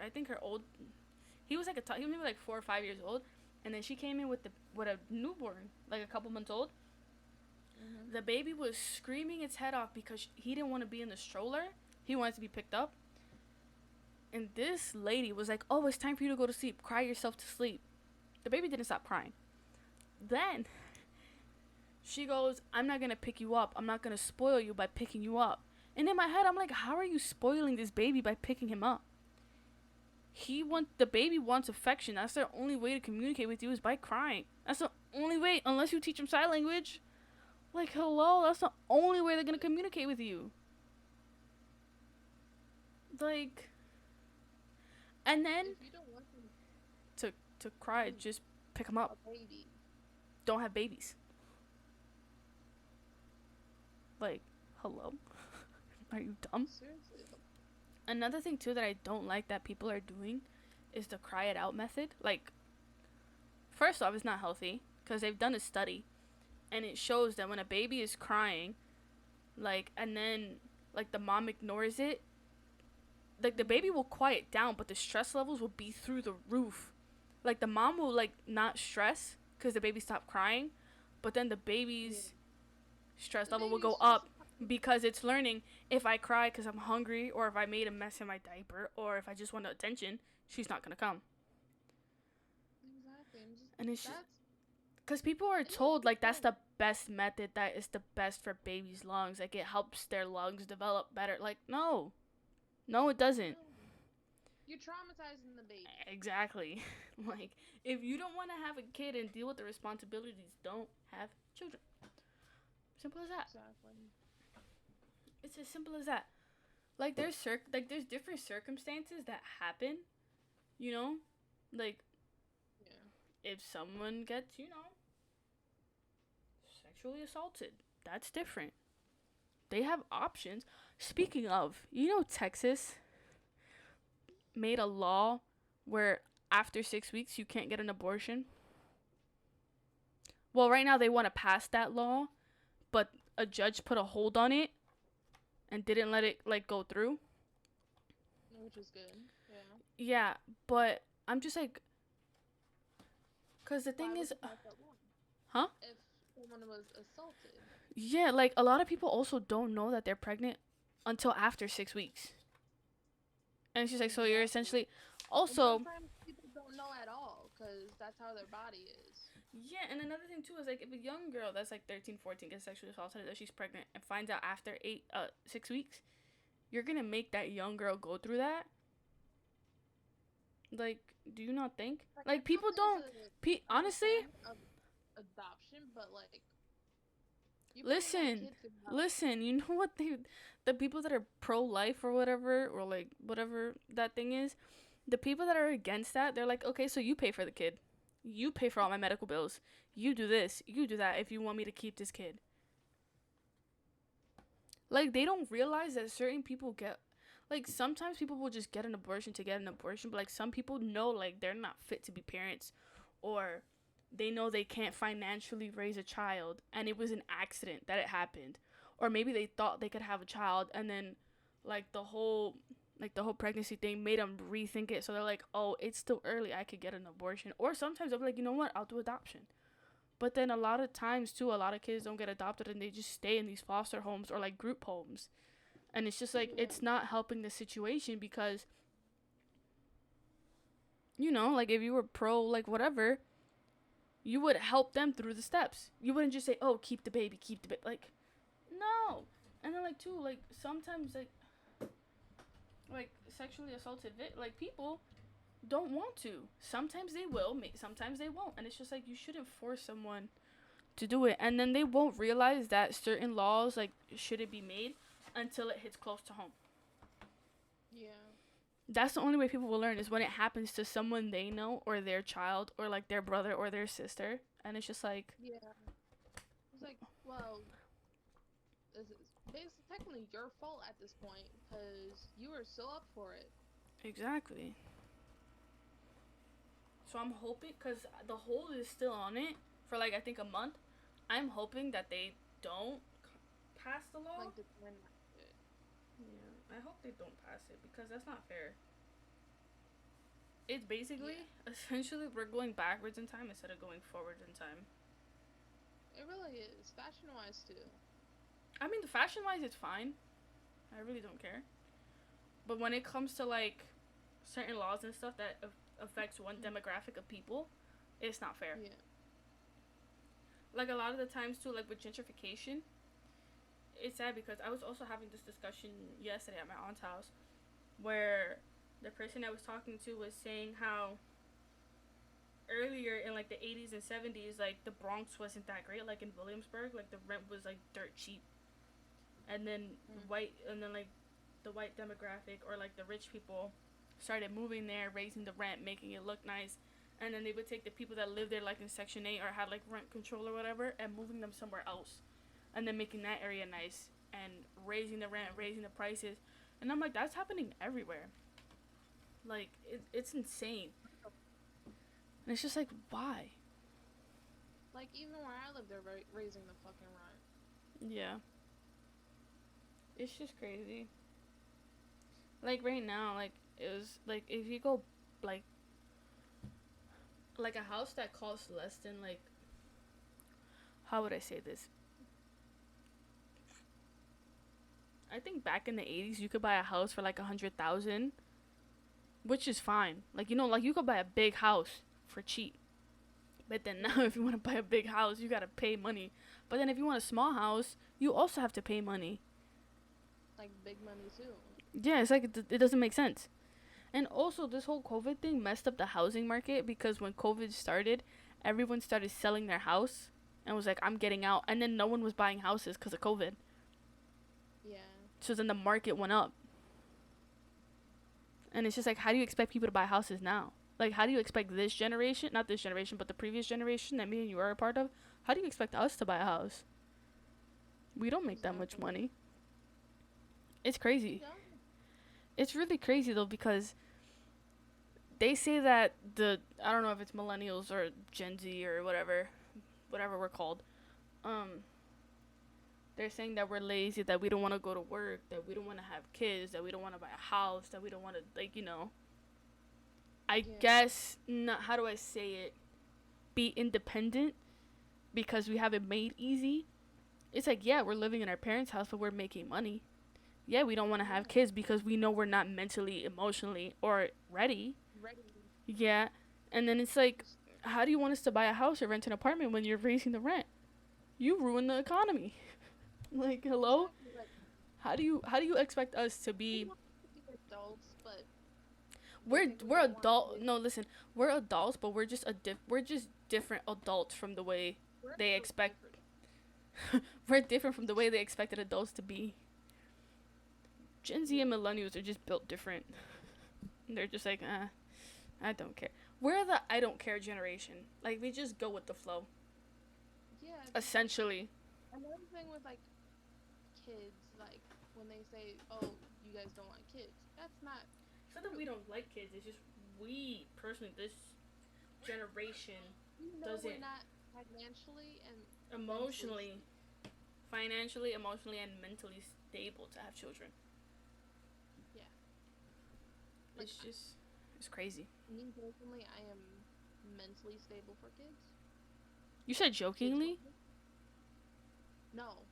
I think her old, he was like he was maybe like 4 or 5 years old, and then she came in with a newborn, like a couple months old. Mm-hmm. The baby was screaming its head off because he didn't want to be in the stroller. He wanted to be picked up. And this lady was like, oh, it's time for you to go to sleep. Cry yourself to sleep. The baby didn't stop crying. Then she goes, I'm not going to pick you up. I'm not going to spoil you by picking you up. And in my head, I'm like, how are you spoiling this baby by picking him up? The baby wants affection. That's their only way to communicate with you is by crying. That's the only way, unless you teach them sign language. Like, hello, that's the only way they're going to communicate with you. Like, and then If you don't want them to cry, to just pick them up. a baby, Don't have babies. Like, hello? Are you dumb? seriously. Another thing too that I don't like that people are doing is the cry it out method. Like, first off, it's not healthy because they've done a study and it shows that when a baby is crying, like, and then like the mom ignores it, like the baby will quiet down, but the stress levels will be through the roof. Like the mom will like not stress because the baby stopped crying, but then the baby's stress The level will baby's go just up because it's learning if I cry because I'm hungry or if I made a mess in my diaper or if I just want attention, she's not gonna come. exactly. And it's just That's because people are it makes told me like that's think. the best method, that is the best for babies' lungs, like it helps their lungs develop better. Like no, no, it doesn't. No, you're traumatizing the baby. Exactly. Like if you don't want to have a kid and deal with the responsibilities, don't have children. Simple as that. Exactly. It's as simple as that. Like there's different circumstances that happen, you know? Like Yeah. if someone gets, sexually assaulted, that's different. They have options. Speaking of, Texas made a law where after 6 weeks you can't get an abortion. Well, right now they want to pass that law, but a judge put a hold on it and didn't let it like go through. Which is good. Yeah. Yeah, but I'm just like, cause the Why thing would is, you pass that law? huh? If someone was assaulted. Yeah, like a lot of people also don't know that they're pregnant until after 6 weeks, and it's just like, so you're Exactly. essentially And also. sometimes people don't know at all because that's how their body is. Yeah, and another thing too is like if a young girl that's like 13, 14 gets sexually assaulted that she's pregnant and finds out after 6 weeks, you're gonna make that young girl go through that. Like, do you not think? Like I Like know people don't. I'm a Honestly, fan of adoption, but like you bringing that listen, kid to life. listen. You know what the people that are pro life or whatever, or like whatever that thing is, the people that are against that, they're like, okay, so you pay for the kid, you pay for all my medical bills, you do this, you do that if you want me to keep this kid. Like they don't realize that certain people get, like sometimes people will just get an abortion to get an abortion, but like some people know like they're not fit to be parents, or they know they can't financially raise a child and it was an accident that it happened, or maybe they thought they could have a child and then like the whole pregnancy thing made them rethink it, so they're like, oh, it's still early, I could get an abortion. Or sometimes they'll be like, you know what, I'll do adoption. But then a lot of times too, a lot of kids don't get adopted and they just stay in these foster homes or like group homes. And it's just like Yeah. it's not helping the situation because like if you were pro like whatever, you would help them through the steps. You wouldn't just say, "Oh, keep the baby, keep the baby." Like no. And then like too, like sometimes like sexually assaulted like people don't want to. Sometimes they will, sometimes they won't. And it's just like you shouldn't force someone to do it, and then they won't realize that certain laws like shouldn't be made until it hits close to home. Yeah. That's the only way people will learn, is when it happens to someone they know or their child or like their brother or their sister, and it's just like, Yeah. It's like, well, this is basically technically your fault at this point because you were so up for it. exactly. So I'm hoping, because the hold is still on it for like I think a month, I'm hoping that they don't pass the law. Like the time. Yeah, I hope they don't pass it because that's not fair. It's basically, essentially, we're going backwards in time instead of going forward in time. It really is. Fashion wise, too. I mean, the fashion wise, it's fine. I really don't care. But when it comes to like certain laws and stuff that affects one demographic of people, it's not fair. Yeah. Like a lot of the times too, like with gentrification, it's sad because I was also having this discussion yesterday at my aunt's house, where the person I was talking to was saying how earlier in like the 80s and 70s, like the Bronx wasn't that great. Like in Williamsburg, like the rent was like dirt cheap, and then like the white demographic or like the rich people started moving there, raising the rent, making it look nice, and then they would take the people that lived there like in Section 8 or had like rent control or whatever and moving them somewhere else, and then making that area nice and raising the rent, raising the prices, and I'm like, that's happening everywhere. Like it's insane, and it's just like, why? Like, even where I live, they're raising the fucking rent. Yeah. It's just crazy. Like right now, like it was like if you go like a house that costs less than like, how would I say this? I think back in the 80s you could buy a house for like 100,000, which is fine. Like, you know, like you could buy a big house for cheap. But then now if you want to buy a big house, you got to pay money. But then if you want a small house, you also have to pay money. Like, big money too. Yeah, it's like it doesn't make sense. And also, this whole COVID thing messed up the housing market because when COVID started, everyone started selling their house and was like, I'm getting out. And then no one was buying houses because of COVID. Yeah. So then the market went up. And it's just like, how do you expect people to buy houses now? Like, how do you expect this generation, not this generation, but the previous generation that me and you are a part of, how do you expect us to buy a house? We don't make that much money. It's crazy. It's really crazy, though, because they say that I don't know if it's millennials or Gen Z or whatever we're called, they're saying that we're lazy, that we don't want to go to work, that we don't want to have kids, that we don't want to buy a house, that we don't want to, like, you know, I guess, not, how do I say it, be independent because we have it made easy. It's like, yeah, we're living in our parents' house, but we're making money. Yeah, we don't want to have kids because we know we're not mentally, emotionally, or ready. Yeah, and then it's like, how do you want us to buy a house or rent an apartment when you're raising the rent? You ruin the economy. Like, hello? How do you expect us to be adults, but we're adult. No, listen, we're adults, but we're just different adults from the way they expect. We're different from the way they expected adults to be. Gen Z and millennials are just built different. They're just like, I don't care. We're the I don't care generation. Like, we just go with the flow. Yeah. Essentially. Another thing with, like, kids, like, when they say, oh, you guys don't want kids, that's not... It's not that we don't like kids, it's just we, personally, this generation doesn't... We're not financially and... Emotionally, financially, emotionally, and mentally stable to have children. Yeah. It's like, just... It's crazy. Me, personally, I am mentally stable for kids. You said jokingly? No.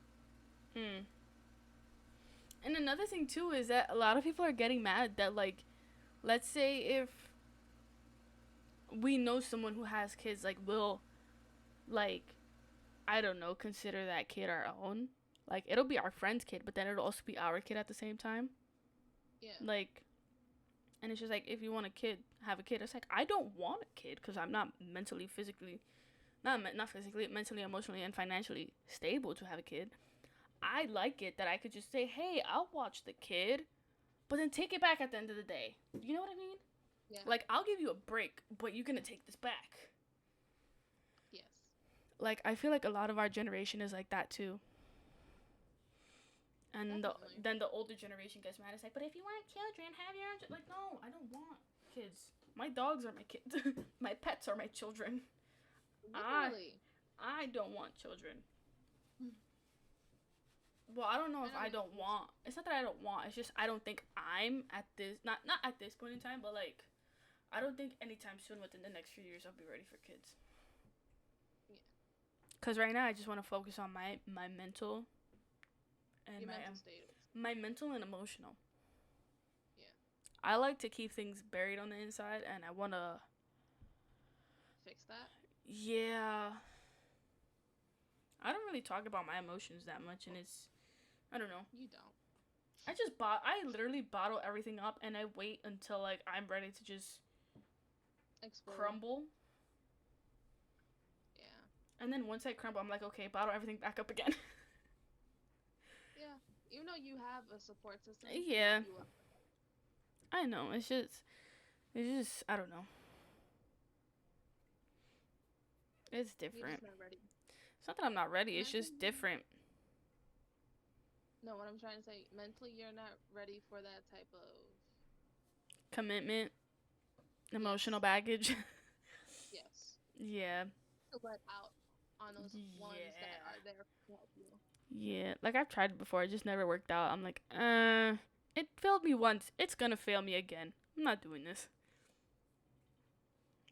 And another thing, too, is that a lot of people are getting mad that, like, let's say if we know someone who has kids, like, we'll, like, I don't know, consider that kid our own. Like, it'll be our friend's kid, but then it'll also be our kid at the same time. Yeah. Like, and it's just like, if you want a kid, have a kid. It's like, I don't want a kid because I'm not mentally, physically, not physically, mentally, emotionally, and financially stable to have a kid. I like it that I could just say, hey, I'll watch the kid, but then take it back at the end of the day. You know what I mean? Yeah. Like, I'll give you a break, but you're gonna take this back. Yes. Like, I feel like a lot of our generation is like that too. And then the older generation gets mad. It's like, but if you want children, have your own. Like, no, I don't want kids. My dogs are my kids. My pets are my children. Literally. I don't want children. Well, I don't know if I don't want. It's not that I don't want. It's just I don't think I'm at this. Not at this point in time, but like, I don't think anytime soon within the next few years I'll be ready for kids. Yeah. Cause right now I just want to focus on my mental. And my mental and emotional. Yeah. I like to keep things buried on the inside, and I want to fix that. Yeah. I don't really talk about my emotions that much, and it's, I don't know. You don't. I literally bottle everything up, and I wait until, like, I'm ready to just explode. Crumble. Yeah. And then once I crumble, I'm like, okay, bottle everything back up again. Yeah. Even know you have a support system to Yeah, help you up. I know. It's just, I don't know. It's You're different. just not ready. It's not that I'm not ready. It's just Mentally, different. no, what I'm trying to say, mentally, you're not ready for that type of Commitment, emotional yes, baggage. yes, Yeah. to let out on those ones that Yeah. are there to help you. Yeah. Like I've tried it before. It just never worked out. I'm like, it failed me once. It's gonna fail me again. I'm not doing this.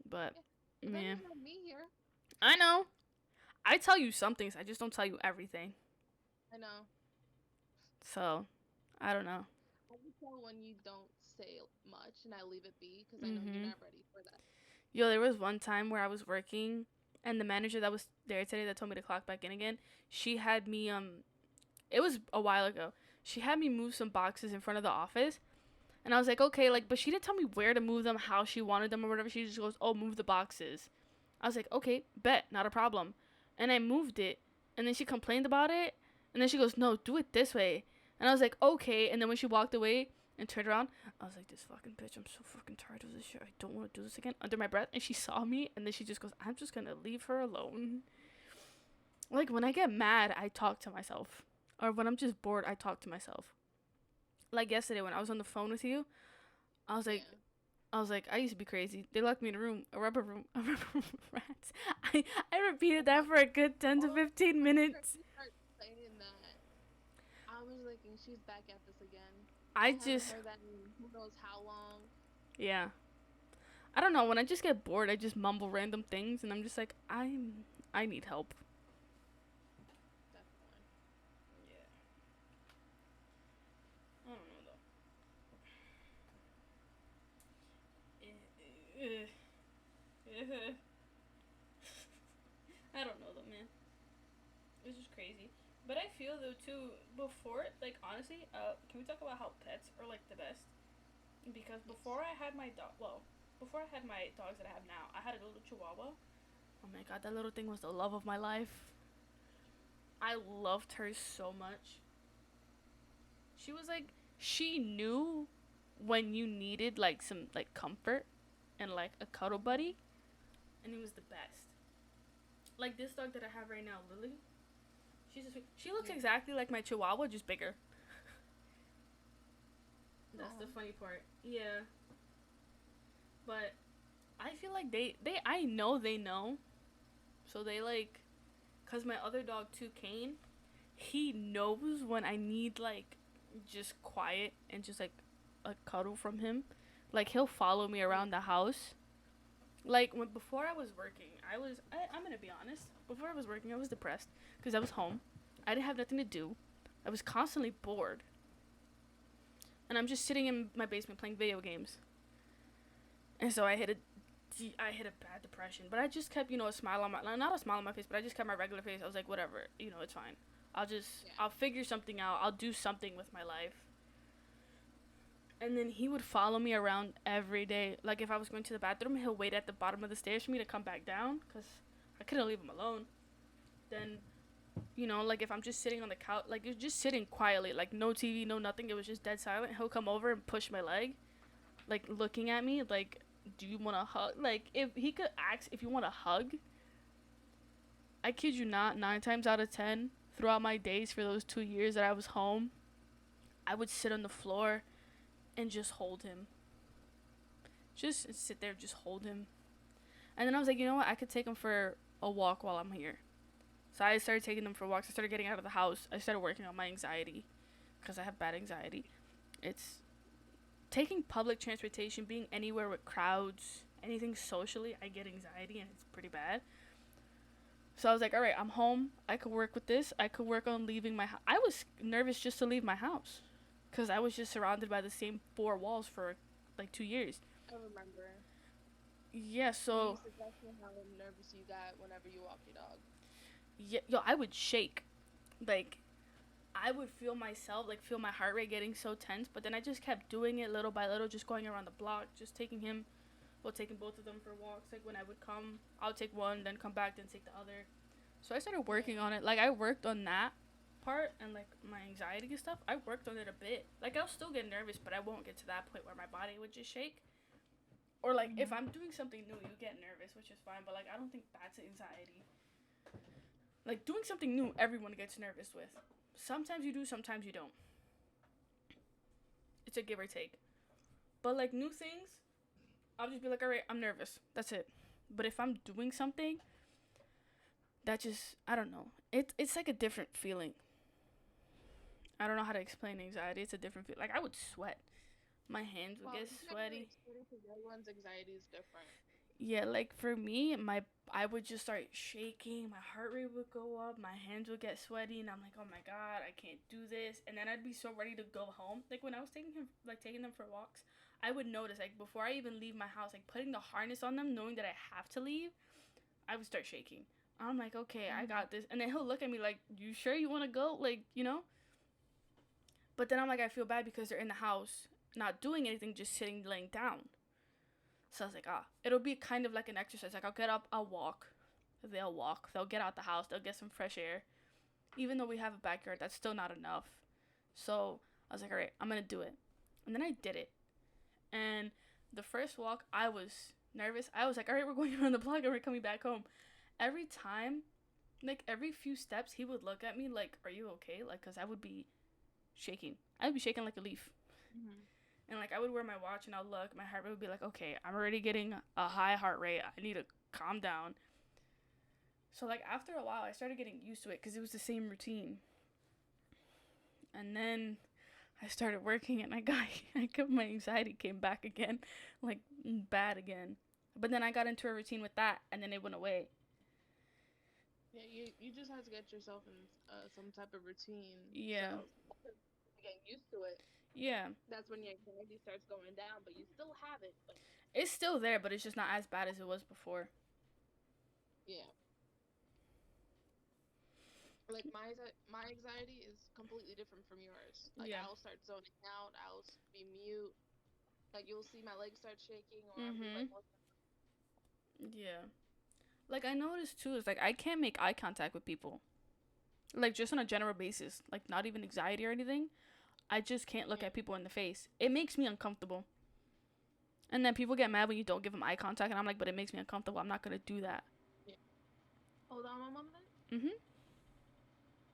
But, Yeah, but then man, you have me here. I know. I tell you some things. I just don't tell you everything. I know. So, I don't know. I can tell when you don't say much, and I leave it be because I know you're Mhm. not ready for that. Yo, there was one time where I was working, and the manager that was there today that told me to clock back in again, she had me it was a while ago. She had me move some boxes in front of the office, and I was like, okay, like, but she didn't tell me where to move them, how she wanted them, or whatever. She just goes, oh, move the boxes. I was like, okay, bet, not a problem. And I moved it, and then she complained about it, and then she goes, no, do it this way. And I was like, okay. And then when she walked away and turned around, I was like, this fucking bitch, I'm so fucking tired of this shit. I don't want to do this again. Under my breath, and she saw me, and then she just goes, I'm just gonna leave her alone. Like, when I get mad, I talk to myself. Or when I'm just bored, I talk to myself. Like yesterday when I was on the phone with you, I was like, Yeah. I used to be crazy. They locked me in a room, a rubber room, a rubber room with rats. I repeated that for a good 10 to 15 minutes. You start saying that, I was thinking she's back at this again. I I haven't just, heard that in who knows how long. yeah. I don't know. When I just get bored, I just mumble random things, and I'm just like, I need help. Definitely. Yeah. I don't know though. I don't know though, man. It's just crazy. But I feel though too, before, like honestly, can we talk about how pets are like the best? Because before I had my dog, well, before I had my dogs that I have now, I had a little Chihuahua. Oh my god, that little thing was the love of my life. I loved her so much. She was like, she knew when you needed like some like comfort and like a cuddle buddy, and it was the best. Like this dog that I have right now, Lily. She looks Yeah. exactly like my Chihuahua, just bigger. That's the Aw. funny part. Yeah. But I feel like I know they know. So they like, cause my other dog too, Kane, he knows when I need like just quiet and just like a cuddle from him. Like he'll follow me around the house. Like when before I was working, I'm gonna be honest. Before I was working, I was depressed because I was home. I didn't have nothing to do. I was constantly bored, and I'm just sitting in my basement playing video games. And so I hit a bad depression. But I just kept, a smile on my, not a smile on my face, but I just kept my regular face. I was like, whatever, it's fine. Yeah. I'll figure something out. I'll do something with my life. And then he would follow me around every day. Like if I was going to the bathroom, he'll wait at the bottom of the stairs for me to come back down because I couldn't leave him alone. Then, like if I'm just sitting on the couch, like you're just sitting quietly, like no TV, no nothing. It was just dead silent. He'll come over and push my leg, like looking at me, like, do you want to hug? Like if he could ask if you want to hug, I kid you not, 9 times out of 10, throughout my days for those 2 years that I was home, I would sit on the floor and just hold him. Just sit there, just hold him. And then I was like, you know what? I could take him for a walk while I'm here. So I started taking them for walks. I started getting out of the house. I started working on my anxiety because I have bad anxiety. It's taking public transportation, being anywhere with crowds, anything socially, I get anxiety and it's pretty bad. So I was like, all right, I'm home. I could work with this. I could work on leaving my house. I was nervous just to leave my house because I was just surrounded by the same 4 walls for like 2 years. I remember. Yeah, so You used to tell me how nervous you got whenever you walk your dog. yeah, yo, I would shake. Like, I would feel myself, like, feel my heart rate getting so tense, but then I just kept doing it little by little, just going around the block, just taking both of them for walks. Like, when I would come, I would take one, then come back, then take the other. So I started working on it. Like, I worked on that part and like my anxiety and stuff, I worked on it a bit. Like I'll still get nervous, but I won't get to that point where my body would just shake. Or like if I'm doing something new, you get nervous, which is fine. But like I don't think that's anxiety. Like doing something new, everyone gets nervous with. Sometimes you do, sometimes you don't. It's a give or take. But like new things, I'll just be like, all right, I'm nervous. That's it. But if I'm doing something, that just, I don't know. It's like a different feeling. I don't know how to explain anxiety. It's a different feel. Like I would sweat. My hands would get sweaty. Everyone's anxiety is different. Yeah, like for me, I would just start shaking. My heart rate would go up. My hands would get sweaty, and I'm like, oh my god, I can't do this. And then I'd be so ready to go home. Like when I was taking them for walks, I would notice like before I even leave my house, like putting the harness on them, knowing that I have to leave, I would start shaking. I'm like, okay, I got this. And then he'll look at me like, you sure you want to go? Like, you know? But then I'm like, I feel bad because they're in the house, not doing anything, just sitting, laying down. So I was like, it'll be kind of like an exercise. Like, I'll get up, I'll walk. They'll walk. They'll get out the house. They'll get some fresh air. Even though we have a backyard, that's still not enough. So I was like, all right, I'm going to do it. And then I did it. And the first walk, I was nervous. I was like, all right, we're going around the block and we're coming back home. Every time, like every few steps, he would look at me like, are you okay? Like, because I would be shaking. I'd be shaking like a leaf. Mm-hmm. And like I would wear my watch and I'll look, my heart rate would be like, okay, I'm already getting a high heart rate. I need to calm down. So like after a while, I started getting used to it because it was the same routine. And then I started working and my anxiety came back again, like bad again. But then I got into a routine with that and then it went away. Yeah, you just have to get yourself in some type of routine. Yeah. So, getting used to it. Yeah. That's when your anxiety starts going down, but you still have it. But... It's still there, but it's just not as bad as it was before. Yeah. Like my anxiety is completely different from yours. Like I'll start zoning out. I'll be mute. Like you'll see my legs start shaking, or I'll be like, yeah. Like I noticed too is like I can't make eye contact with people. Like just on a general basis, like not even anxiety or anything. I just can't look at people in the face. It makes me uncomfortable. And then people get mad when you don't give them eye contact, and I'm like, but it makes me uncomfortable. I'm not gonna do that. Yeah. Hold on one moment.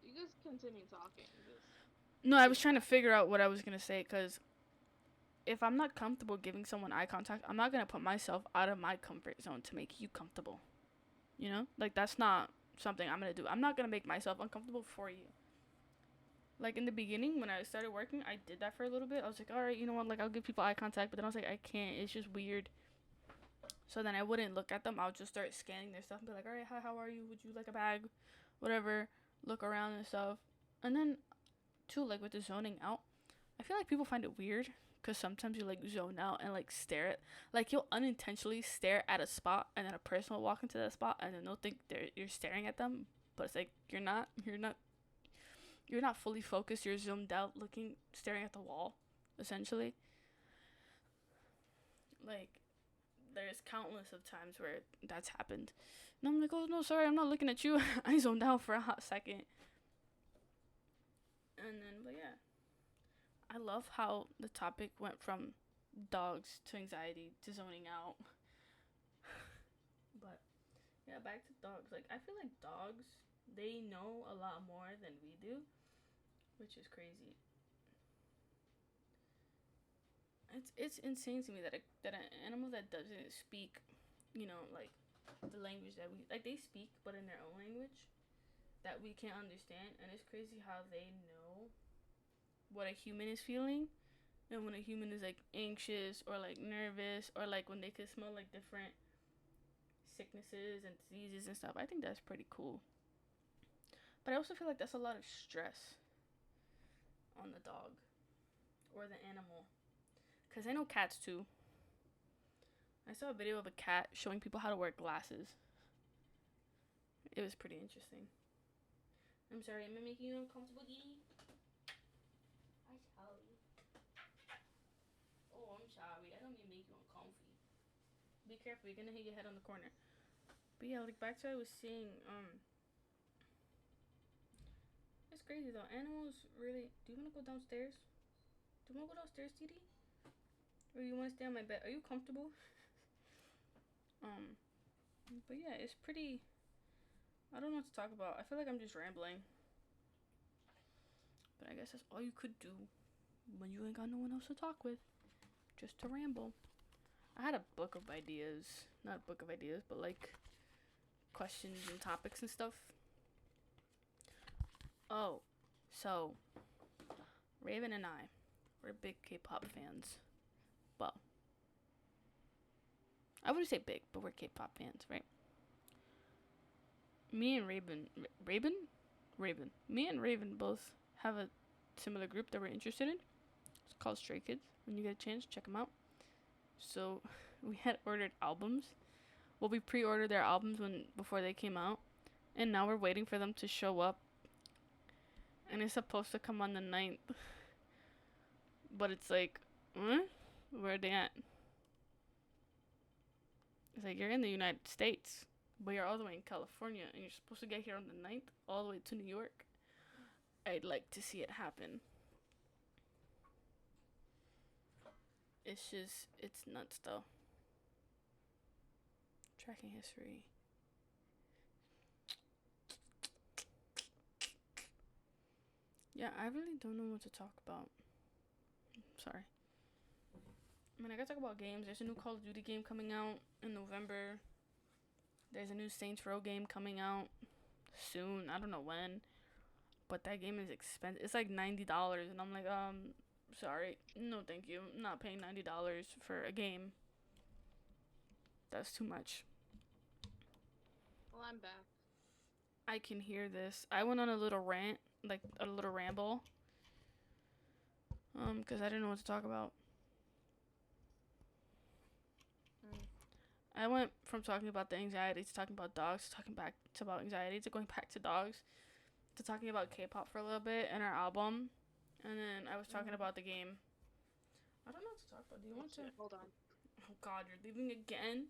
You just continue talking. No, I was trying to figure out what I was gonna say, because if I'm not comfortable giving someone eye contact, I'm not gonna put myself out of my comfort zone to make you comfortable. You know? Like, that's not something I'm gonna do. I'm not gonna make myself uncomfortable for you. Like, in the beginning, when I started working, I did that for a little bit. I was like, alright, you know what? Like, I'll give people eye contact. But then I was like, I can't. It's just weird. So then I wouldn't look at them. I would just start scanning their stuff and be like, alright, hi, how are you? Would you like a bag? Whatever. Look around and stuff. And then, too, like, with the zoning out, I feel like people find it weird. Because sometimes you, like, zone out and, like, stare at... Like, you'll unintentionally stare at a spot. And then a person will walk into that spot. And then they'll think you're staring at them. But it's like, you're not fully focused. You're zoomed out, staring at the wall, essentially. Like, there's countless of times where that's happened. And I'm like, oh, no, sorry, I'm not looking at you. I zoned out for a hot second. And then, but yeah. I love how the topic went from dogs to anxiety to zoning out. But, yeah, back to dogs. Like, I feel like dogs, they know a lot more than we do. Which is crazy. It's insane to me that an animal that doesn't speak, you know, like the language that we like, they speak but in their own language that we can't understand, and it's crazy how they know what a human is feeling, and when a human is like anxious or like nervous, or like when they could smell like different sicknesses and diseases and stuff. I think that's pretty cool. But I also feel like that's a lot of stress on the dog or the animal, because I know cats too. I saw a video of a cat showing people how to wear glasses. It was pretty interesting. I'm sorry, am I making you uncomfortable, Dee? I'm sorry. Oh, I'm sorry. I don't mean to make you uncomfy. Be careful, you're gonna hit your head on the corner. But yeah, like back to what I was saying, It's crazy though. Animals really. Do you want to go downstairs? Do you want to go downstairs, TD? Or you want to stay on my bed? Are you comfortable? Um, but yeah, it's pretty. I don't know what to talk about. I feel like I'm just rambling. But I guess that's all you could do when you ain't got no one else to talk with. Just to ramble. I had a book of ideas. Not a book of ideas, but like questions and topics and stuff. Oh, so Raven and I, we're big K-pop fans. Well, I wouldn't say big, but we're K-pop fans, right? Me and Raven. Me and Raven both have a similar group that we're interested in. It's called Stray Kids. When you get a chance, check them out. So we had ordered albums. Well, we pre-ordered their albums before they came out, and now we're waiting for them to show up. And it's supposed to come on the 9th. But it's like, where are they at? It's like, you're in the United States, but you're all the way in California, and you're supposed to get here on the 9th, all the way to New York. I'd like to see it happen. It's just, it's nuts though. Tracking history. Yeah, I really don't know what to talk about. Sorry. I mean, I gotta talk about games. There's a new Call of Duty game coming out in November. There's a new Saints Row game coming out soon. I don't know when. But that game is expensive. It's like $90. And I'm like, sorry. No, thank you. I'm not paying $90 for a game. That's too much. Well, I'm back. I can hear this. I went on a little rant. Like, a little ramble. Because I didn't know what to talk about. I went from talking about the anxiety to talking about dogs to talking back to about anxiety to going back to dogs to talking about K-pop for a little bit and our album, and then I was talking about the game. I don't know what to talk about. Do you want to? Hold on. Oh God, you're leaving again?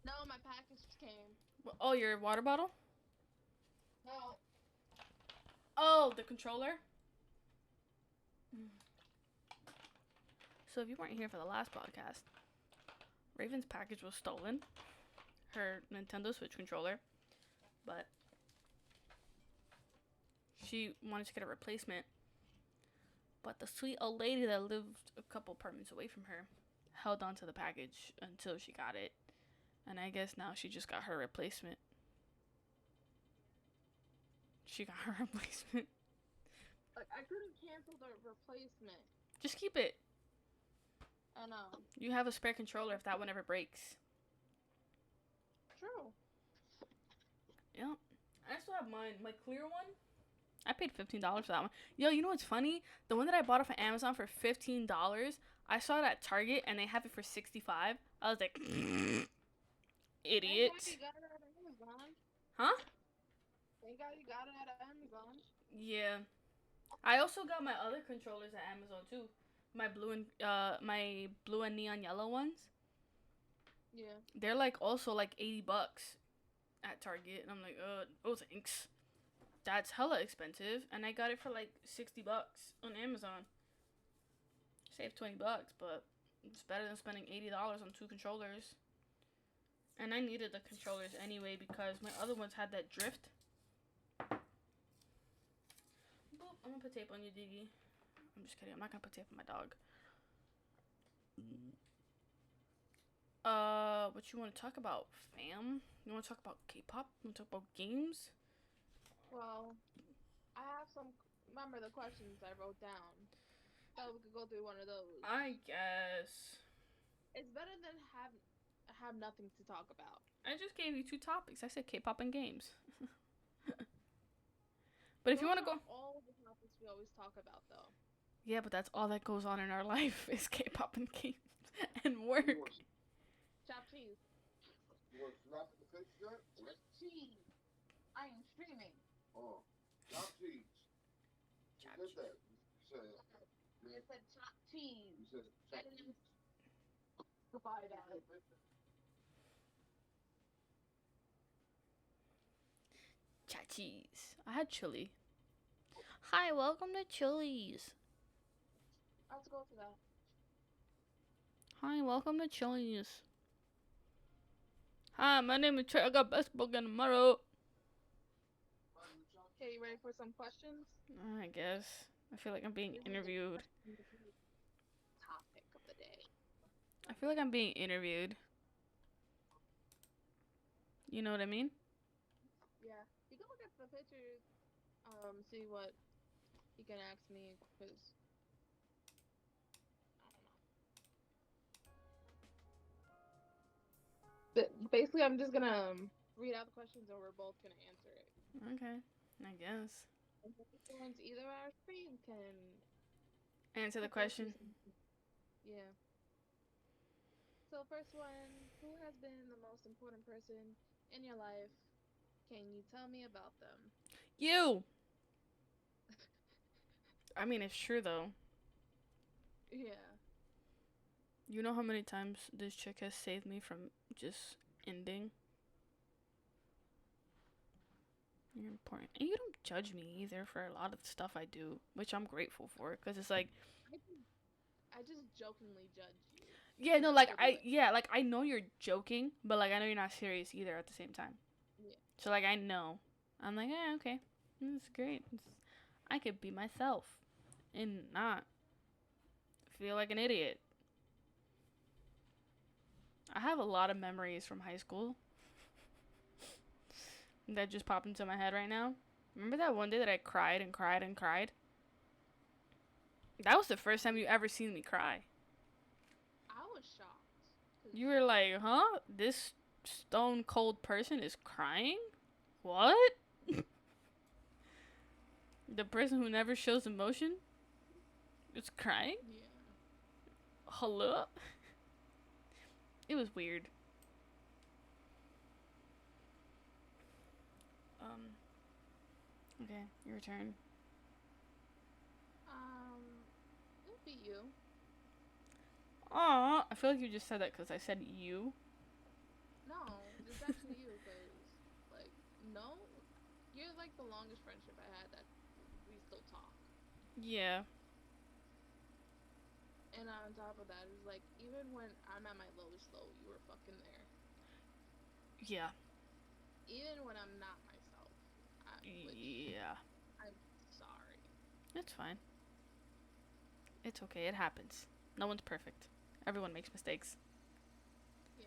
No, my package came. Oh, your water bottle? No. Oh, the controller? So if you weren't here for the last podcast, Raven's package was stolen. Her Nintendo Switch controller. But she wanted to get a replacement. But the sweet old lady that lived a couple apartments away from her held on to the package until she got it. And I guess now she just got her replacement. She got her replacement. Like, I couldn't cancel the replacement. Just keep it. I know. You have a spare controller if that one ever breaks. True. Yeah. I still have mine. My clear one. I paid $15 for that one. Yo, you know what's funny? The one that I bought off of Amazon for $15, I saw it at Target and they have it for $65. I was like, idiot. You got it at Amazon. Huh? Thank God you got it at Amazon. Yeah. I also got my other controllers at Amazon too. My blue and neon yellow ones. Yeah. They're like also like $80 at Target, and I'm like, oh thanks. That's hella expensive, and I got it for like $60 on Amazon. Saved $20, but it's better than spending $80 on 2 controllers. And I needed the controllers anyway because my other ones had that drift. Boop, I'm gonna put tape on you, Diggy. I'm just kidding. I'm not gonna put tape on my dog. What you want to talk about, fam? You want to talk about K-pop? You want to talk about games? Well, I have some. Remember the questions I wrote down? Thought we could go through one of those. I guess. It's better than have nothing to talk about. I just gave you 2 topics. I said K-pop and games. But if you want to go... all the topics we always talk about, though. Yeah, but that's all that goes on in our life is K-pop and games and work. Chop cheese. You want to slap in the face yet? Chop cheese. I am streaming. Oh, chop cheese. Chop You cheese. said that. You said chop cheese. You said chop cheese. Goodbye, Dad. Cha cheese. I had chili. Hi, welcome to Chili's. Let's go to that. Hi, welcome to Chili's. Hi, my name is Trey. I got basketball game tomorrow. Okay, you ready for some questions? I guess. I feel like I'm being This is the interviewed. topic of the day. I feel like I'm being interviewed. You know what I mean? Yeah, you can look at the pictures, see what you can ask me, because I don't know. But basically, I'm just gonna read out the questions, and we're both gonna answer it. Okay, I guess. And the first one's either our screen can Answer the pick us or question. something. Yeah. So first one, who has been the most important person in your life? Can you tell me about them? You! I mean, it's true though. Yeah. You know how many times this chick has saved me from just ending? You're important. And you don't judge me either for a lot of the stuff I do, which I'm grateful for. Because it's like, I just jokingly judge you. yeah, no, in like, every way. like, I know you're joking, but, like, I know you're not serious either at the same time. Yeah. So, like, I know. I'm like, yeah, okay. It's great. I could be myself and not feel like an idiot. I have a lot of memories from high school that just popped into my head right now. Remember that one day that I cried and cried and cried? That was the first time you ever seen me cry. I was shocked. 'Cause You were like, huh? This stone cold person is crying? What? The person who never shows emotion is crying? yeah. Hello? It was weird. Okay, your turn. It would be you. Aw, I feel like you just said that because I said you. No, it's actually you, because, like, no, you're like the longest friendship I had that we still talk. Yeah. And on top of that, it's like, even when I'm at my lowest low, you were fucking there. Yeah. Even when I'm not myself. Yeah. I'm sorry. It's fine. It's okay, it happens. No one's perfect. Everyone makes mistakes. Yeah.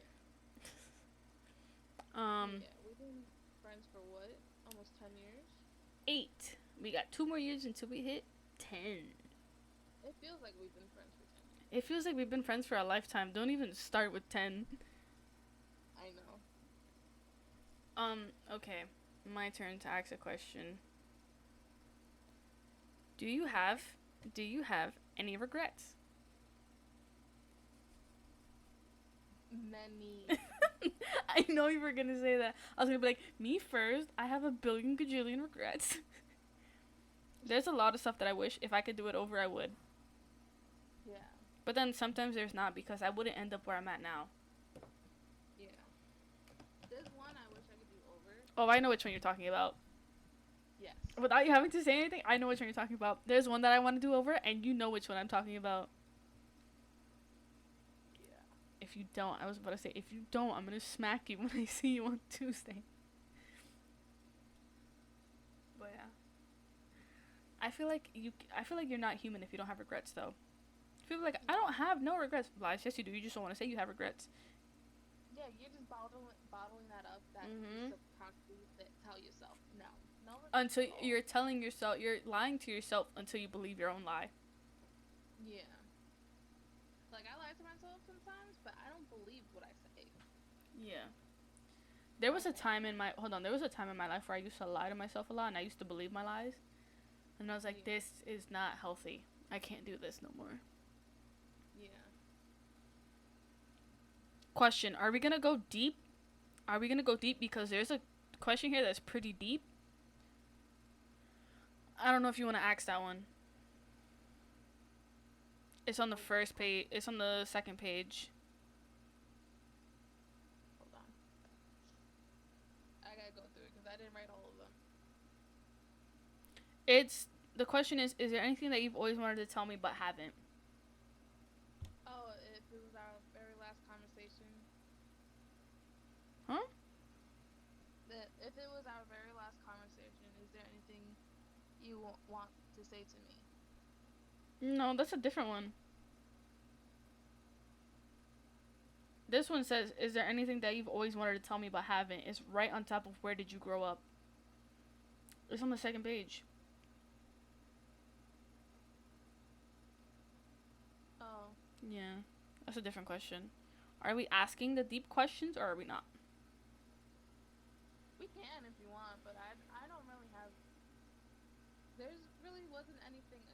Um, Yeah, we've been friends for what? Almost 10 years? 8. We got 2 more years until we hit 10. It feels like we've been friends for 10 years. It feels like we've been friends for a lifetime. Don't even start with 10. I know. Okay. My turn to ask a question. Do you have any regrets? Many. I know you were gonna say that. I was gonna be like, me first, I have a billion gajillion regrets. There's a lot of stuff that I wish if I could do it over, I would. Yeah. But then sometimes there's not because I wouldn't end up where I'm at now. Yeah. There's one I wish I could do over. Oh, I know which one you're talking about. Yes. Without you having to say anything, I know which one you're talking about. There's one that I want to do over, and you know which one I'm talking about. Yeah. If you don't, I was about to say, if you don't, I'm gonna smack you when I see you on Tuesday. But yeah. I feel like you're not human if you don't have regrets, though. People are like, I don't have no regrets. Lies, yes you do. You just don't want to say you have regrets. Yeah, you're just bottling that up that Mhm. you subconsciously tell yourself, no. No regrets Until at all. you're telling yourself, you're lying to yourself until you believe your own lie. Yeah. Like, I lie to myself sometimes, but I don't believe what I say. Yeah. There was a time in my life where I used to lie to myself a lot, and I used to believe my lies. And I was like, Yeah. this is not healthy. I can't do this no more. Yeah. Question, are we gonna go deep? Are we gonna go deep? Because there's a question here that's pretty deep. I don't know if you want to ask that one. It's on the first page. It's on the second page. Hold on. I gotta go through it because I didn't write all of them. The question is there anything that you've always wanted to tell me but haven't? Oh, if it was our very last conversation. Huh? That if it was our very last conversation, is there anything you want to say to me? No, that's a different one. This one says, is there anything that you've always wanted to tell me but haven't? It's right on top of where did you grow up. It's on the second page. Oh. Yeah, that's a different question. Are we asking the deep questions or are we not? We can if you want, but I don't really have. There's really wasn't anything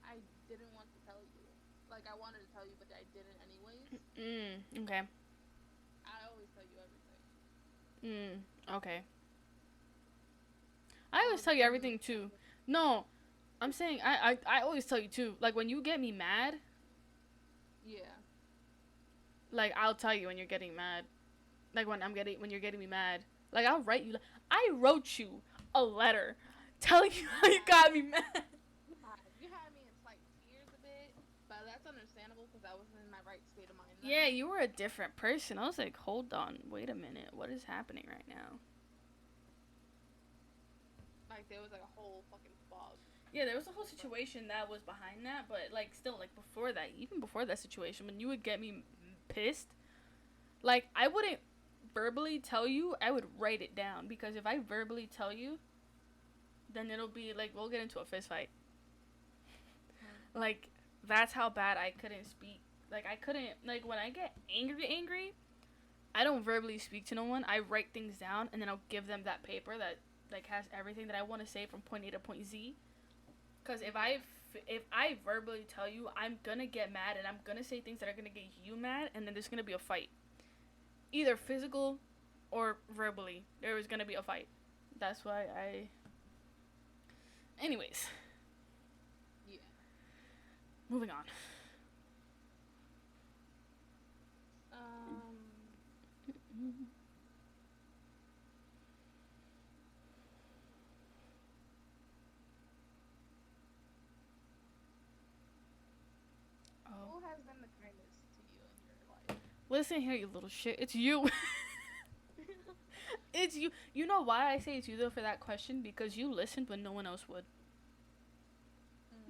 I didn't want to tell you. Like, I wanted to tell you, but I didn't anyways. Okay. I always tell you everything. Okay. I always tell you everything too. No, I'm saying I always tell you too. Like, when you get me mad, Yeah. like, I'll tell you when you're getting mad. Like, when you're getting me mad. Like, I'll write you. I wrote you a letter telling you how you got me mad. You had me in slight tears a bit, but that's understandable because I wasn't in my right state of mind then. Yeah, you were a different person. I was like, hold on, wait a minute. What is happening right now? Like, there was like a whole fucking fog. Yeah, there was a whole situation that was behind that, but, like, still, like, before that, even before that situation, when you would get me pissed, like, I wouldn't verbally tell you, I would write it down, because if I verbally tell you, then it'll be, like, we'll get into a fist fight. Like, that's how bad I couldn't speak. Like, I couldn't, like, when I get angry, I don't verbally speak to no one. I write things down, and then I'll give them that paper that, like, has everything that I want to say from point A to point Z. Because if I verbally tell you, I'm gonna get mad, and I'm gonna say things that are gonna get you mad, and then there's gonna be a fight. Either physical or verbally. There was gonna be a fight. That's why Anyways. Yeah. Moving on. Who has been the kindest to you in your life? Listen here, you little shit. It's you. It's you. You know why I say it's you, though, for that question? Because you listened when no one else would.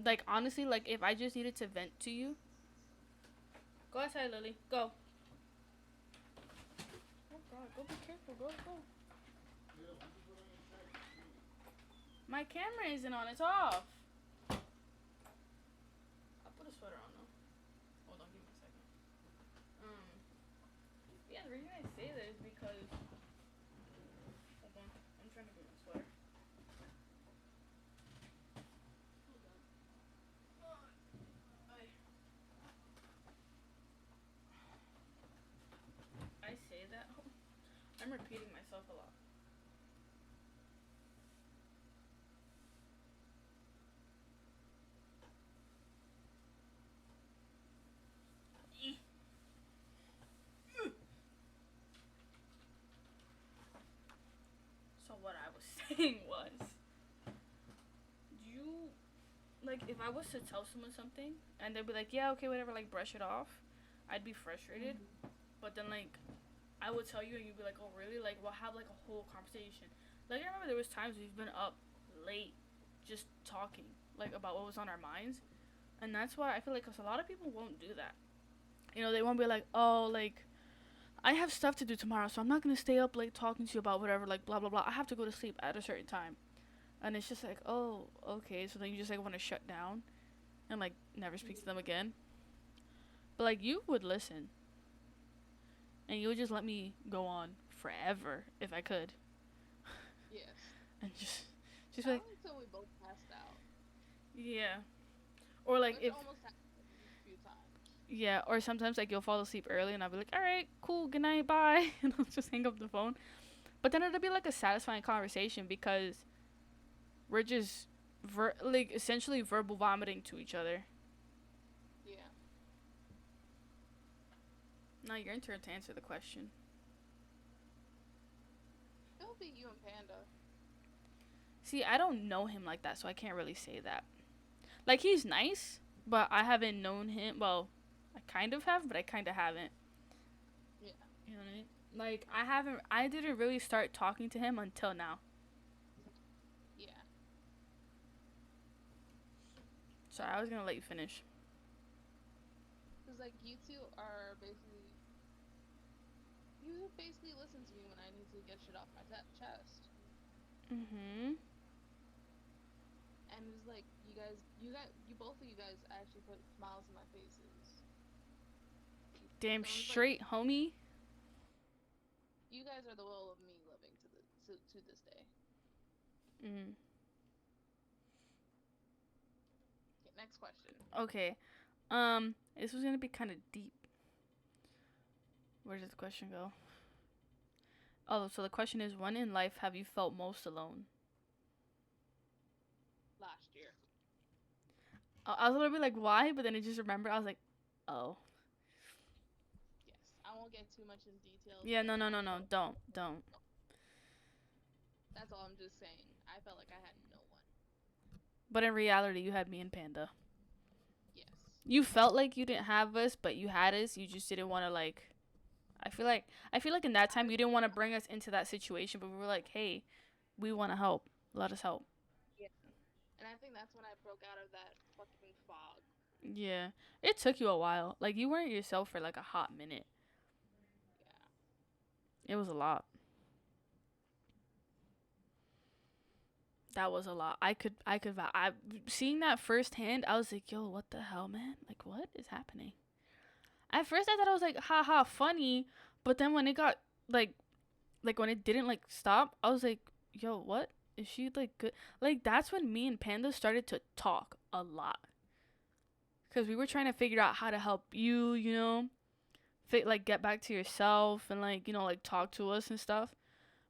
Like, honestly, like, if I just needed to vent to you. Go outside, Lily. Go. Oh, God. Go be careful. Go. My camera isn't on. It's off. I'll put a sweater on, though. Hold on. Give me a second. Yeah, the reason I say that is because... Hold on. I'm trying to get my sweater. I say that. I'm repeating myself a lot. So what I was saying was, like, if I was to tell someone something and they'd be like, yeah, okay, whatever, like, brush it off, I'd be frustrated. But then, like, I would tell you and you'd be like, oh, really? Like, we'll have, like, a whole conversation. Like, I remember there was times we've been up late just talking, like, about what was on our minds. And that's why I feel like, because a lot of people won't do that. You know, they won't be like, oh, like, I have stuff to do tomorrow, so I'm not going to stay up late talking to you about whatever, like, blah, blah, blah. I have to go to sleep at a certain time. And it's just like, oh, okay. So then you just, like, want to shut down and, like, never speak to them again. But, like, you would listen. And you would just let me go on forever if I could. Yes. And just Not like, until we both passed out. yeah. Or, like, Which if... almost happened a few times. Yeah, or sometimes, like, you'll fall asleep early and I'll be like, all right, cool, good night, bye. And I'll just hang up the phone. But then it'll be, like, a satisfying conversation because we're just, like, essentially verbal vomiting to each other. Yeah. Now your turn to answer the question. It'll be you and Panda. See, I don't know him like that, so I can't really say that. Like, he's nice, but I haven't known him. Well, I kind of have, but I kind of haven't. Yeah. You know what I mean? Like, I didn't really start talking to him until now. Yeah. Sorry, I was gonna let you finish. Cause like you two are basically, you basically listen to me when I need to get shit off my chest. Mm-hmm. And it's like both of you guys actually put smiles on my faces. Damn So it's like, straight, homie. you guys are the will of me living to this day. Mm. Okay, next question. Okay. This was gonna be kind of deep. Where did the question go? Oh, so the question is, when in life have you felt most alone? Last year. I was gonna be like, why? But then I just remember, I was like, oh. Yes. I won't get too much in detail. Yeah, no. Don't. That's all I'm just saying. I felt like I had no one. But in reality, you had me and Panda. Yes. You felt like you didn't have us, but you had us. You just didn't want to, like. I feel like in that time you didn't want to bring us into that situation, but we were like, hey, we want to help. Let us help. Yeah. And I think that's when I broke out of that fucking fog. Yeah, it took you a while. Like, you weren't yourself for like a hot minute. Yeah. It was a lot. That was a lot. I seeing that firsthand, I was like, yo, what the hell, man? Like, what is happening? At first, I thought I was like, haha, funny. But then when it got, like when it didn't, like, stop, I was like, yo, what? Is she, like, good? Like, that's when me and Panda started to talk a lot. Because we were trying to figure out how to help you, you know? Like, get back to yourself and, like, you know, like, talk to us and stuff.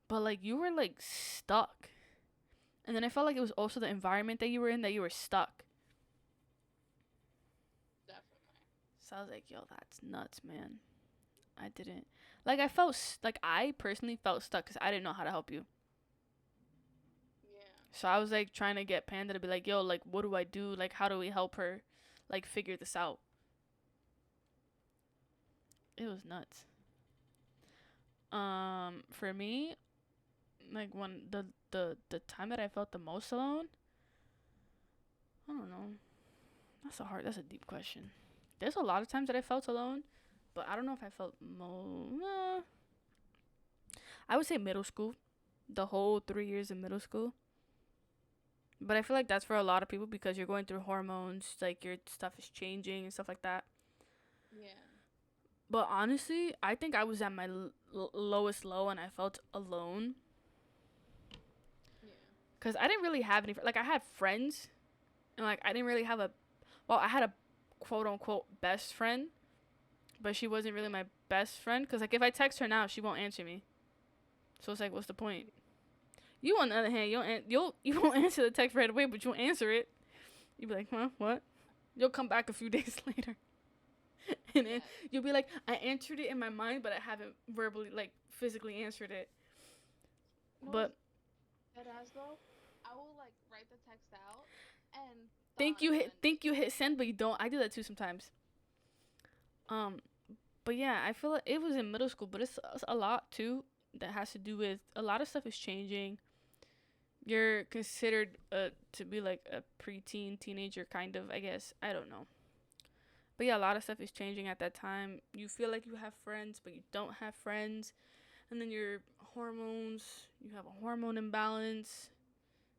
But, like, you were, like, stuck. And then I felt like it was also the environment that you were in that you were stuck. Definitely. So I was like, yo, that's nuts, man. I didn't. Like, I personally felt stuck because I didn't know how to help you. Yeah. So I was, like, trying to get Panda to be like, yo, like, what do I do? Like, how do we help her, like, figure this out? It was nuts. For me, like, when the time that I felt the most alone, I don't know. That's a deep question. There's a lot of times that I felt alone, but I don't know if I felt I would say middle school, the whole 3 years in middle school. But I feel like that's for a lot of people because you're going through hormones, like your stuff is changing and stuff like that. Yeah. But honestly, I think I was at my lowest low and I felt alone. Yeah. Because I didn't really have any, like, I had friends, and, like, I didn't really have I had a quote-unquote best friend, but she wasn't really my best friend, because, like, if I text her now, she won't answer me. So it's like, what's the point? You, on the other hand, you won't answer the text right away, but you'll answer it. You'll be like, huh, what? You'll come back a few days later. And then you'll be like, I answered it in my mind, but I haven't verbally, like, physically answered it. But as though I will like write the text out and think you hit send, but you don't. I do that too sometimes. But yeah, I feel like it was in middle school, but it's a lot too that has to do with a lot of stuff is changing. You're considered to be like a preteen, teenager, kind of, I guess. I don't know. But yeah, a lot of stuff is changing at that time. You feel like you have friends, but you don't have friends. And then your hormones, you have a hormone imbalance,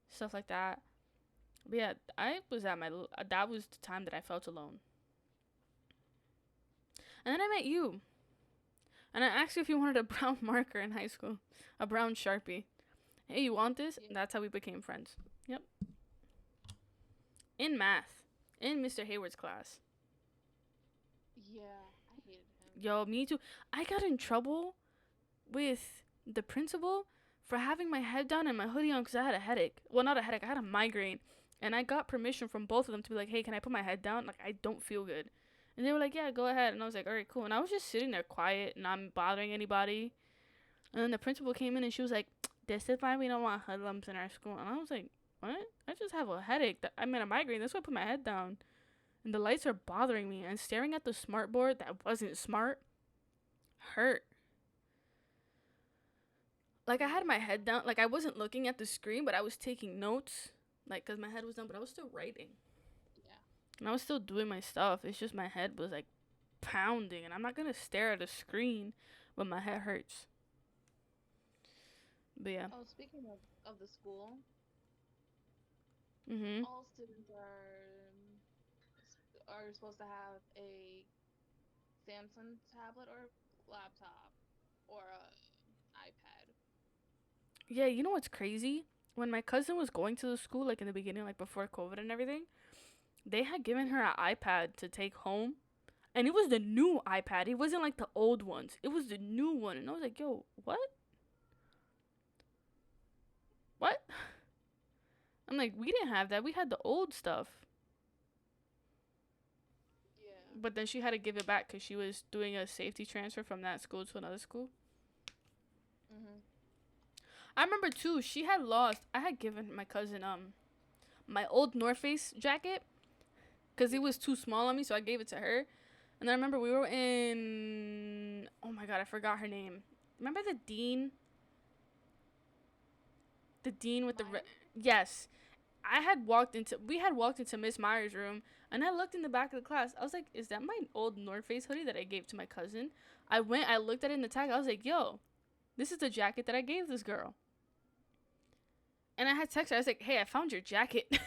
stuff like that. But yeah, that was the time that I felt alone. And then I met you. And I asked you if you wanted a brown marker in high school, a brown Sharpie. Hey, you want this? Yeah. And that's how we became friends. Yep. In math, in Mr. Hayward's class. Yeah, I hated him. Yo, me too. I got in trouble with the principal for having my head down and my hoodie on because I had a headache. Well, not a headache. I had a migraine. And I got permission from both of them to be like, hey, can I put my head down? Like, I don't feel good. And they were like, yeah, go ahead. And I was like, all right, cool. And I was just sitting there quiet, not bothering anybody. And then the principal came in and she was like, this is why we don't want hoodlums in our school. And I was like, what? I just have a headache. I mean, a migraine. That's why I put my head down. And the lights are bothering me. And staring at the smart board that wasn't smart hurt. Like, I had my head down. Like, I wasn't looking at the screen, but I was taking notes. Like, because my head was down, but I was still writing. Yeah. And I was still doing my stuff. It's just my head was, like, pounding. And I'm not going to stare at a screen when my head hurts. But, yeah. Oh, speaking of the school, Mm-hmm. all students are supposed to have a Samsung tablet or laptop or a iPad. Yeah, you know what's crazy? When my cousin was going to the school, like, in the beginning, like, before COVID and everything, they had given her an iPad to take home. And it was the new iPad. It wasn't, like, the old ones. It was the new one. And I was like, yo, what? What? I'm like, we didn't have that. We had the old stuff. Yeah. But then she had to give it back because she was doing a safety transfer from that school to another school. Mhm. I remember too, she had lost. I had given my cousin my old North Face jacket because it was too small on me, so I gave it to her. And I remember we were in, oh my god, I forgot her name. Remember the dean? The dean with the yes. We had walked into Miss Meyer's room, and I looked in the back of the class. I was like, is that my old North Face hoodie that I gave to my cousin? I looked at it in the tag. I was like, yo, this is the jacket that I gave this girl. And I had texted her. I was like, hey, I found your jacket.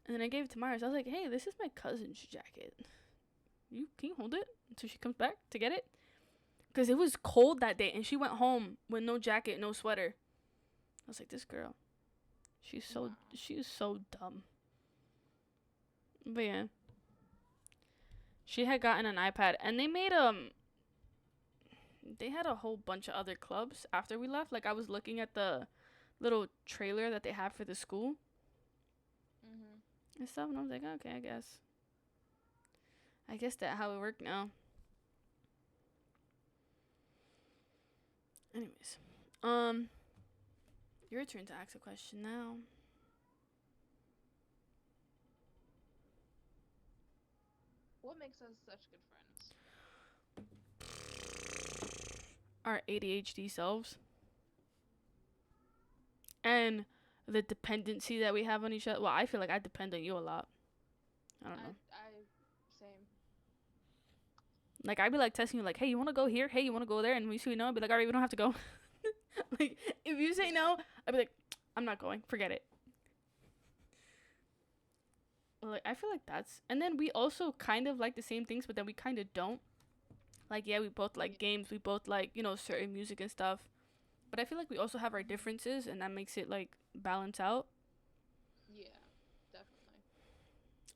And then I gave it to Myers. I was like, hey, this is my cousin's jacket. Can you hold it until she comes back to get it? Because it was cold that day, and she went home with no jacket, no sweater. I was like, this girl, she is so dumb. But yeah, she had gotten an iPad, and they had a whole bunch of other clubs after we left. Like, I was looking at the little trailer that they have for the school. Mhm. And stuff, and I was like, okay, I guess that's how it worked now. Anyways, your turn to ask a question now. What makes us such good friends? Our ADHD selves and the dependency that we have on each other. Well, I feel like I depend on you a lot. I don't know. Same. Like, I'd be like texting you, like, hey, you want to go here? Hey, you want to go there? And we see no, I'd be like, all right, we don't have to go. Like, if you say no, I'd be like, I'm not going. Forget it. Like, I feel like that's... And then we also kind of like the same things, but then we kind of don't. Like, yeah, we both like games. We both like, certain music and stuff. But I feel like we also have our differences, and that makes it, like, balance out. Yeah, definitely.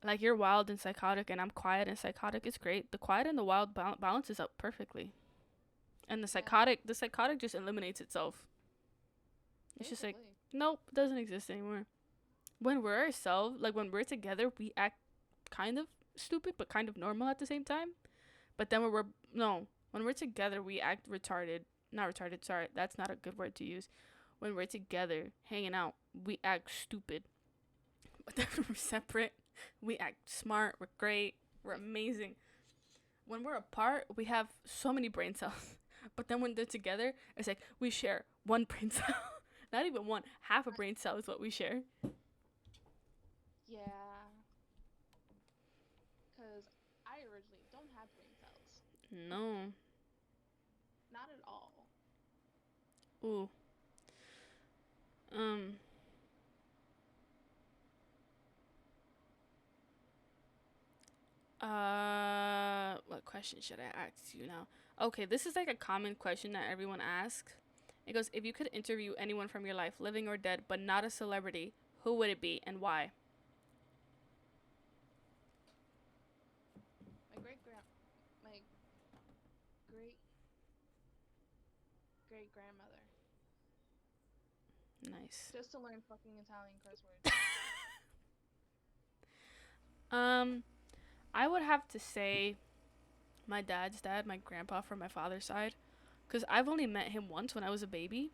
Like, you're wild and psychotic, and I'm quiet and psychotic. It's great. The quiet and the wild balances out perfectly. And the psychotic just eliminates itself. It's just like, nope, it doesn't exist anymore. When we're ourselves, like, when we're together, we act kind of stupid, but kind of normal at the same time. But then when we're together, we act retarded. Not retarded, sorry, that's not a good word to use. When we're together, hanging out, we act stupid. But then when we're separate, we act smart, we're great, we're amazing. When we're apart, we have so many brain cells. But then when they're together, it's like we share one brain cell. Not even one, half a brain cell is what we share. Yeah. Because I originally don't have brain cells. No. Not at all. Ooh. What question should I ask you now? Okay, this is like a common question that everyone asks. It goes, if you could interview anyone from your life, living or dead, but not a celebrity, who would it be and why? My great grandmother. Nice. Just to learn fucking Italian curse words. I would have to say my dad's dad, my grandpa from my father's side, Cause I've only met him once when I was a baby.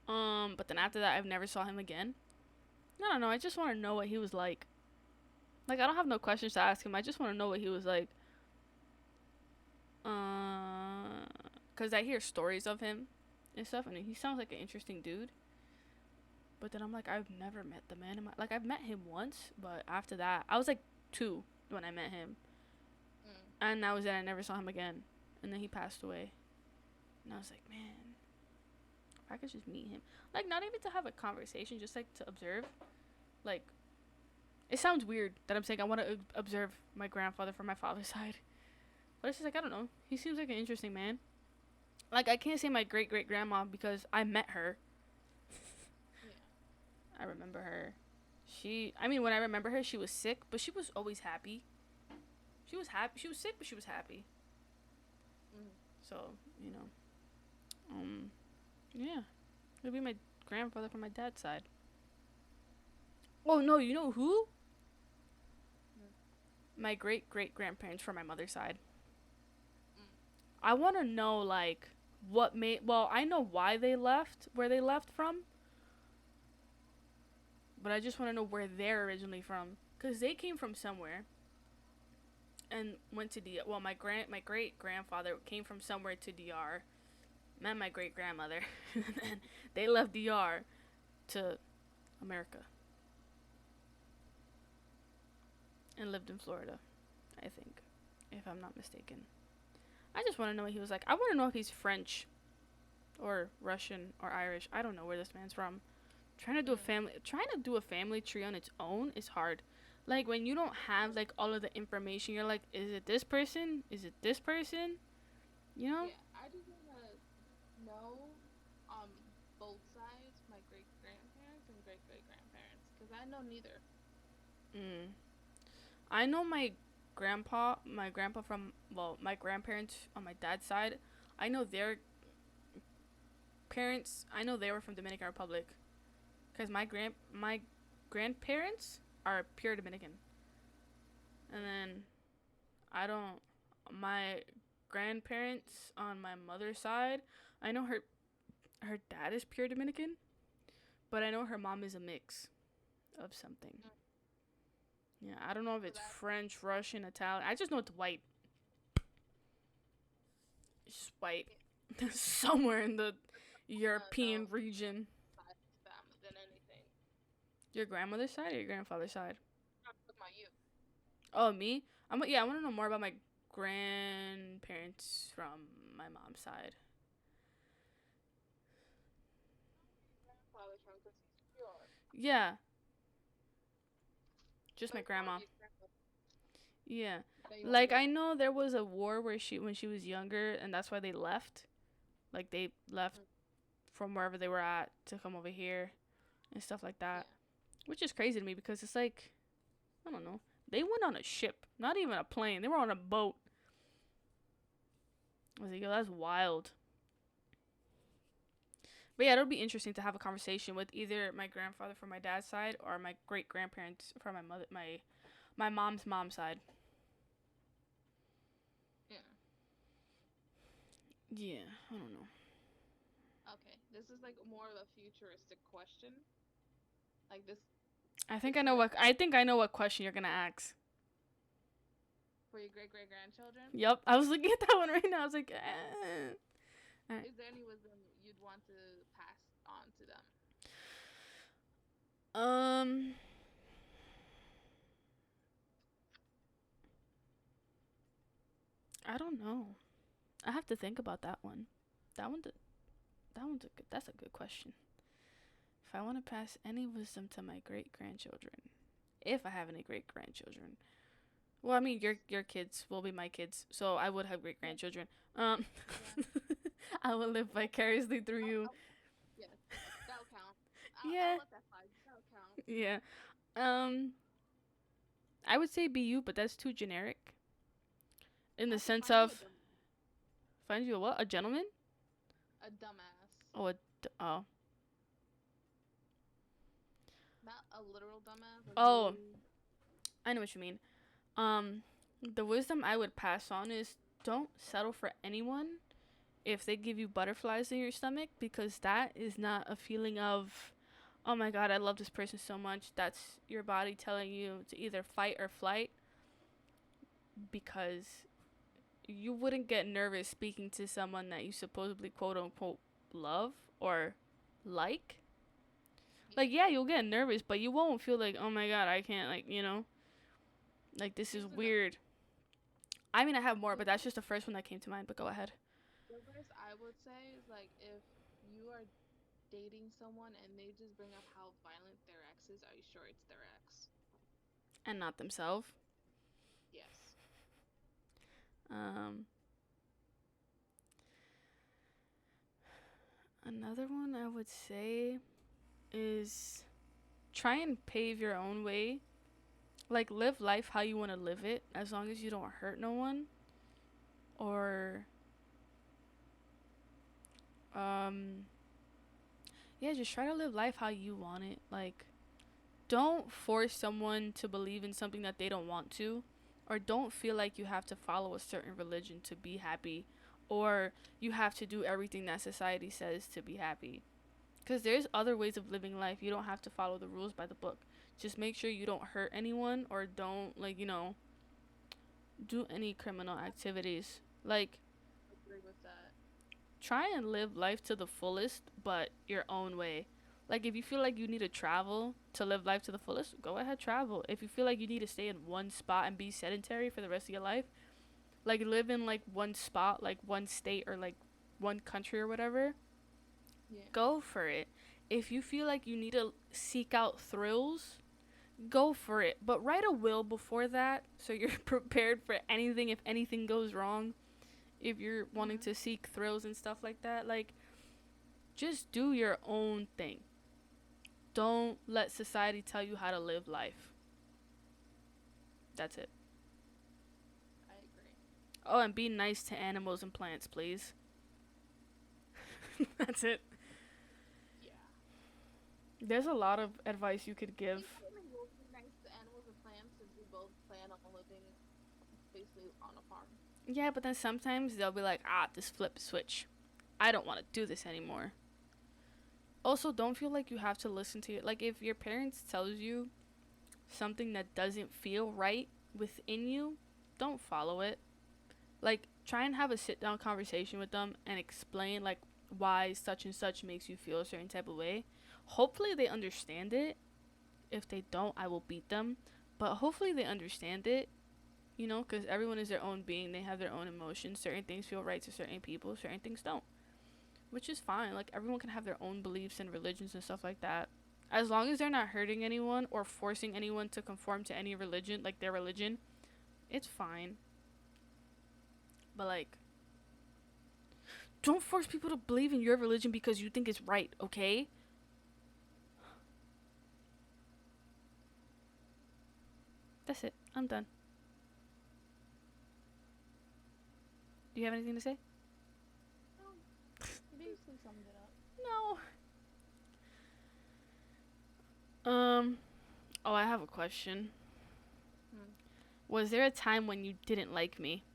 But then after that, I've never saw him again. I don't know. I just want to know what he was like. Like, I don't have no questions to ask him. I just want to know what he was like. Cause I hear stories of him and stuff, and he sounds like an interesting dude. But then I'm like, I've never met the man in my, like, I've met him once, but after that, I was like 2 when I met him, and that was it. I never saw him again, and then he passed away, and I was like, man, if I could just meet him, like, not even to have a conversation, just like to observe, like, it sounds weird that I'm saying I want to observe my grandfather from my father's side, but it's just like, I don't know, he seems like an interesting man. Like, I can't say my great great grandma because I met her. I remember her. When I remember her, she was sick, but she was always happy. She was happy. She was sick, but she was happy. So, you know. Yeah. It'll be my grandfather from my dad's side. Oh, no, you know who? My great great grandparents from my mother's side. I want to know, like, what made. Well, I know why they left, where they left from. But I just want to know where they're originally from, cause they came from somewhere. And went to DR. Well, my great grandfather came from somewhere to DR. Met my great grandmother, and then they left DR to America and lived in Florida, I think, if I'm not mistaken. I just want to know what he was like. I want to know if he's French, or Russian, or Irish. I don't know where this man's from. Trying to do a family tree on its own is hard. Like, when you don't have, like, all of the information, you're like, is it this person? Is it this person? You know? Yeah, I just want to know both sides, my great grandparents and great great grandparents, because I know neither. I know my grandpa from, well, my grandparents on my dad's side. I know their parents, I know they were from Dominican Republic. Because my grandparents are pure Dominican. And then, my grandparents on my mother's side, I know her dad is pure Dominican. But I know her mom is a mix of something. Yeah, I don't know if it's French, Russian, Italian. I just know it's white. It's just white. Somewhere in the European region. Than anything. Your grandmother's side or your grandfather's side? I'm talking about you. Oh, me? I want to know more about my grandparents from my mom's side. Grandfather's from, 'cause he's pure. Yeah. Just my Like, grandma. your grandma Yeah. that you Like, wanna I know there was a war when she was younger, and that's why they left. Like, they left from wherever they were at to come over here and stuff like that. Yeah. Which is crazy to me because it's like, I don't know. They went on a ship, not even a plane. They were on a boat. I was like, yo, that's wild. But yeah, it'll be interesting to have a conversation with either my grandfather from my dad's side or my great grandparents from my mom's side. Yeah. Yeah, I don't know. Okay, this is like more of a futuristic question. Like this I think I know what question you're gonna ask. for your great great grandchildren. Yep, I was looking at that one right now. I was like, Alright. Is there any wisdom you'd want to pass on to them? I don't know. I have to think about that one. That's a good question. If I want to pass any wisdom to my great grandchildren, if I have any great grandchildren, well, I mean, your kids will be my kids, so I would have great grandchildren. I will live vicariously through you. Yes, that'll count. Yeah. I'll let that slide. That'll count. Yeah. I would say be you, but that's too generic. In the sense of find you a what? A gentleman? A dumbass. Oh, oh. Not a literal dumbass. Oh. I know what you mean. The wisdom I would pass on is don't settle for anyone if they give you butterflies in your stomach, because that is not a feeling of, oh my god, I love this person so much. That's your body telling you to either fight or flight, because you wouldn't get nervous speaking to someone that you supposedly quote unquote love or like. Like, yeah, you'll get nervous, but you won't feel like, oh my god, I can't, like, like, this is weird. I mean, I have more, but that's just the first one that came to mind, but go ahead. The worst I would say is like if you are dating someone and they just bring up how violent their ex is, are you sure it's their ex? And not themselves. Yes. Another one I would say is try and pave your own way. Like, live life how you want to live it, as long as you don't hurt no one. Or, yeah, just try to live life how you want it. Like, don't force someone to believe in something that they don't want to, or don't feel like you have to follow a certain religion to be happy, or you have to do everything that society says to be happy. Because there's other ways of living life. You don't have to follow the rules by the book. Just make sure you don't hurt anyone, or don't, like, do any criminal activities. Like, I agree with that. try and live life to the fullest, but your own way. Like, if you feel like you need to travel to live life to the fullest, go ahead, travel. If you feel like you need to stay in one spot and be sedentary for the rest of your life, like, live in, like, one spot, like, one state, or, like, one country or whatever, Yeah. go for it. If you feel like you need to seek out thrills, go for it. But write a will before that, so you're prepared for anything if anything goes wrong. If you're wanting to seek thrills and stuff like that, like, just do your own thing. Don't let society tell you how to live life. That's it. I agree. Oh, and be nice to animals and plants, please. That's it. Yeah. There's a lot of advice you could give. We will be nice to animals and plants since we both plan on living basically on a farm. Yeah, but then sometimes they'll be like, this flip switch. I don't want to do this anymore. Also, don't feel like you have to listen to it. Like, if your parents tells you something that doesn't feel right within you, don't follow it. Like, try and have a sit-down conversation with them and explain, like, why such and such makes you feel a certain type of way. Hopefully they understand it. If they don't, I will beat them. But hopefully they understand it. Because everyone is their own being. They have their own emotions. Certain things feel right to certain people. Certain things don't. Which is fine. Like, everyone can have their own beliefs and religions and stuff like that. As long as they're not hurting anyone or forcing anyone to conform to any religion, like their religion, it's fine. But, like, don't force people to believe in your religion because you think it's right, okay? That's it. I'm done. Do you have anything to say? No. You basically summed it up. No. Oh, I have a question. Was there a time when you didn't like me?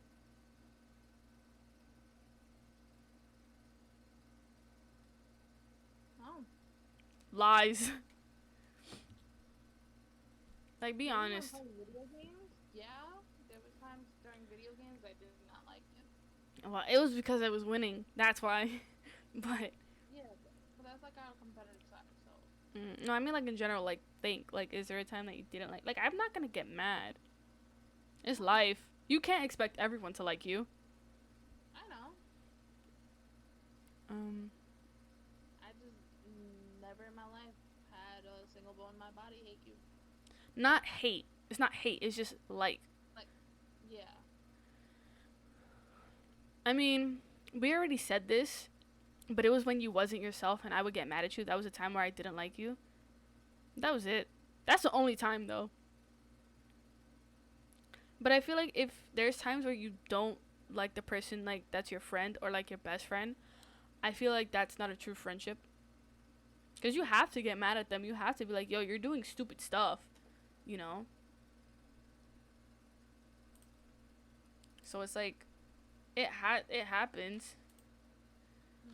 Oh. Lies. Like, be honest. Video games? Yeah. There were times during video games I did not like it. Well, it was because I was winning. That's why. But Yeah, but that's like our competitive side, so. no, I mean, like, in general, like, think. Like, is there a time that you didn't like? Like, I'm not gonna get mad. It's life. You can't expect everyone to like you. I know. I just never in my life had a single bone in my body hate you. Not hate. It's not hate. It's just like. Yeah. I mean, we already said this, but it was when you wasn't yourself and I would get mad at you. That was a time where I didn't like you. That was it. That's the only time, though. But I feel like if there's times where you don't like the person, like, that's your friend or, like, your best friend, I feel like that's not a true friendship. Because you have to get mad at them. You have to be like, yo, you're doing stupid stuff. So it's like, it happens.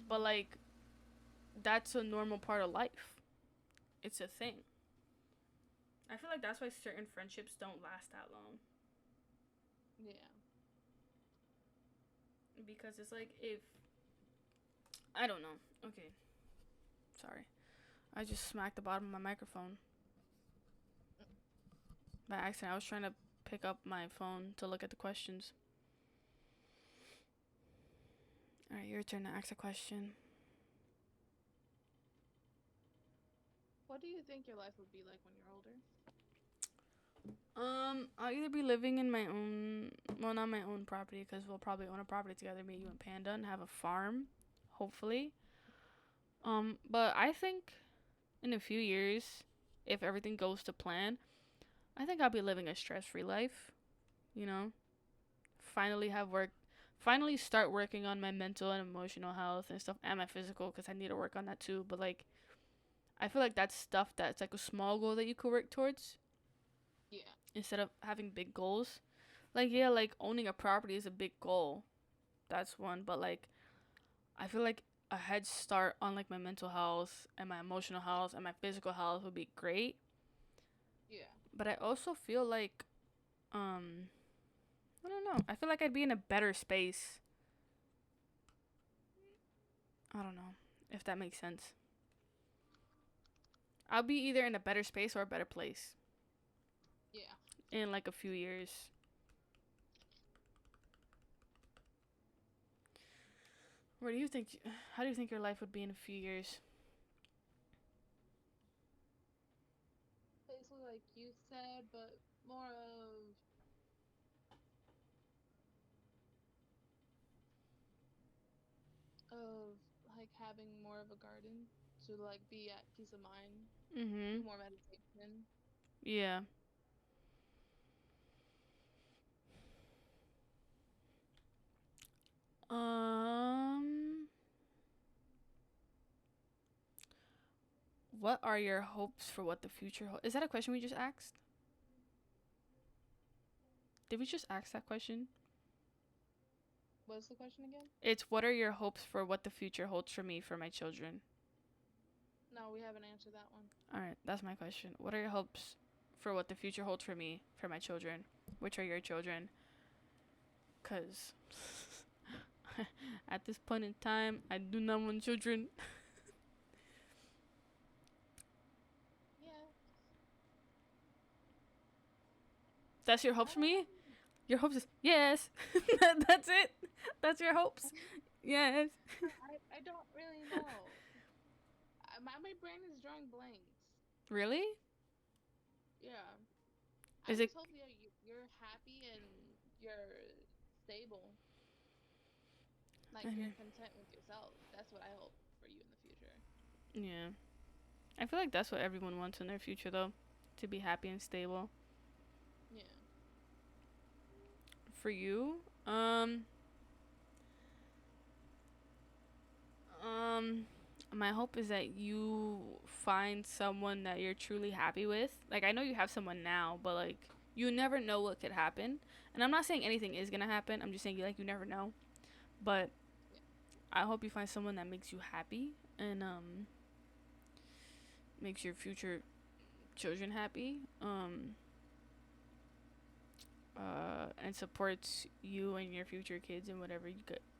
But like, that's a normal part of life. It's a thing. I feel like that's why certain friendships don't last that long. Yeah. Because it's like, if I don't know. Okay. Sorry. I just smacked the bottom of my microphone by accident. I was trying to pick up my phone to look at the questions. Alright, your turn to ask a question. What do you think your life would be like when you're older? I'll either be living in my own, well, not my own property, because we'll probably own a property together, me, you, and Panda, and have a farm, hopefully. But I think in a few years, if everything goes to plan, I think I'll be living a stress-free life, you know? Finally start working on my mental and emotional health and stuff, and my physical, because I need to work on that too. But like, I feel like that's stuff that's like a small goal that you could work towards. Yeah. Instead of having big goals. Like, yeah, like owning a property is a big goal. That's one. But like, I feel like a head start on like my mental health and my emotional health and my physical health would be great. Yeah. But I also feel like, I don't know. I feel like I'd be in a better space. I don't know if that makes sense. I'll be either in a better space or a better place Yeah. in like a few years. How do you think your life would be in a few years? Basically, like you said, but more of like having more of a garden to like be at peace of mind, do Mhm. more meditation. Yeah. Um what are your hopes for what the future holds? Is that a question we just asked? Did we just ask that question? What's the question again? It's what are your hopes for what the future holds for me, for my children? No, we haven't answered that one. All right, that's my question. What are your hopes for what the future holds for me, for my children? Which are your children? Cuz at this point in time, I do not want children. Yeah. That's your hopes for me? Your hopes is yes. That's it. That's your hopes. Yes. I don't really know. My brain is drawing blanks. Really? Yeah. I Is it just hope you're happy and you're stable. Like you're content with yourself. That's what I hope for you in the future. Yeah. I feel like that's what everyone wants in their future though, to be happy and stable. Yeah. For you, my hope is that you find someone that you're truly happy with. Like, I know you have someone now, but like, you never know what could happen. And I'm not saying anything is gonna happen. I'm just saying, like, you never know. But Yeah. I hope you find someone that makes you happy and makes your future children happy. And supports you and your future kids and whatever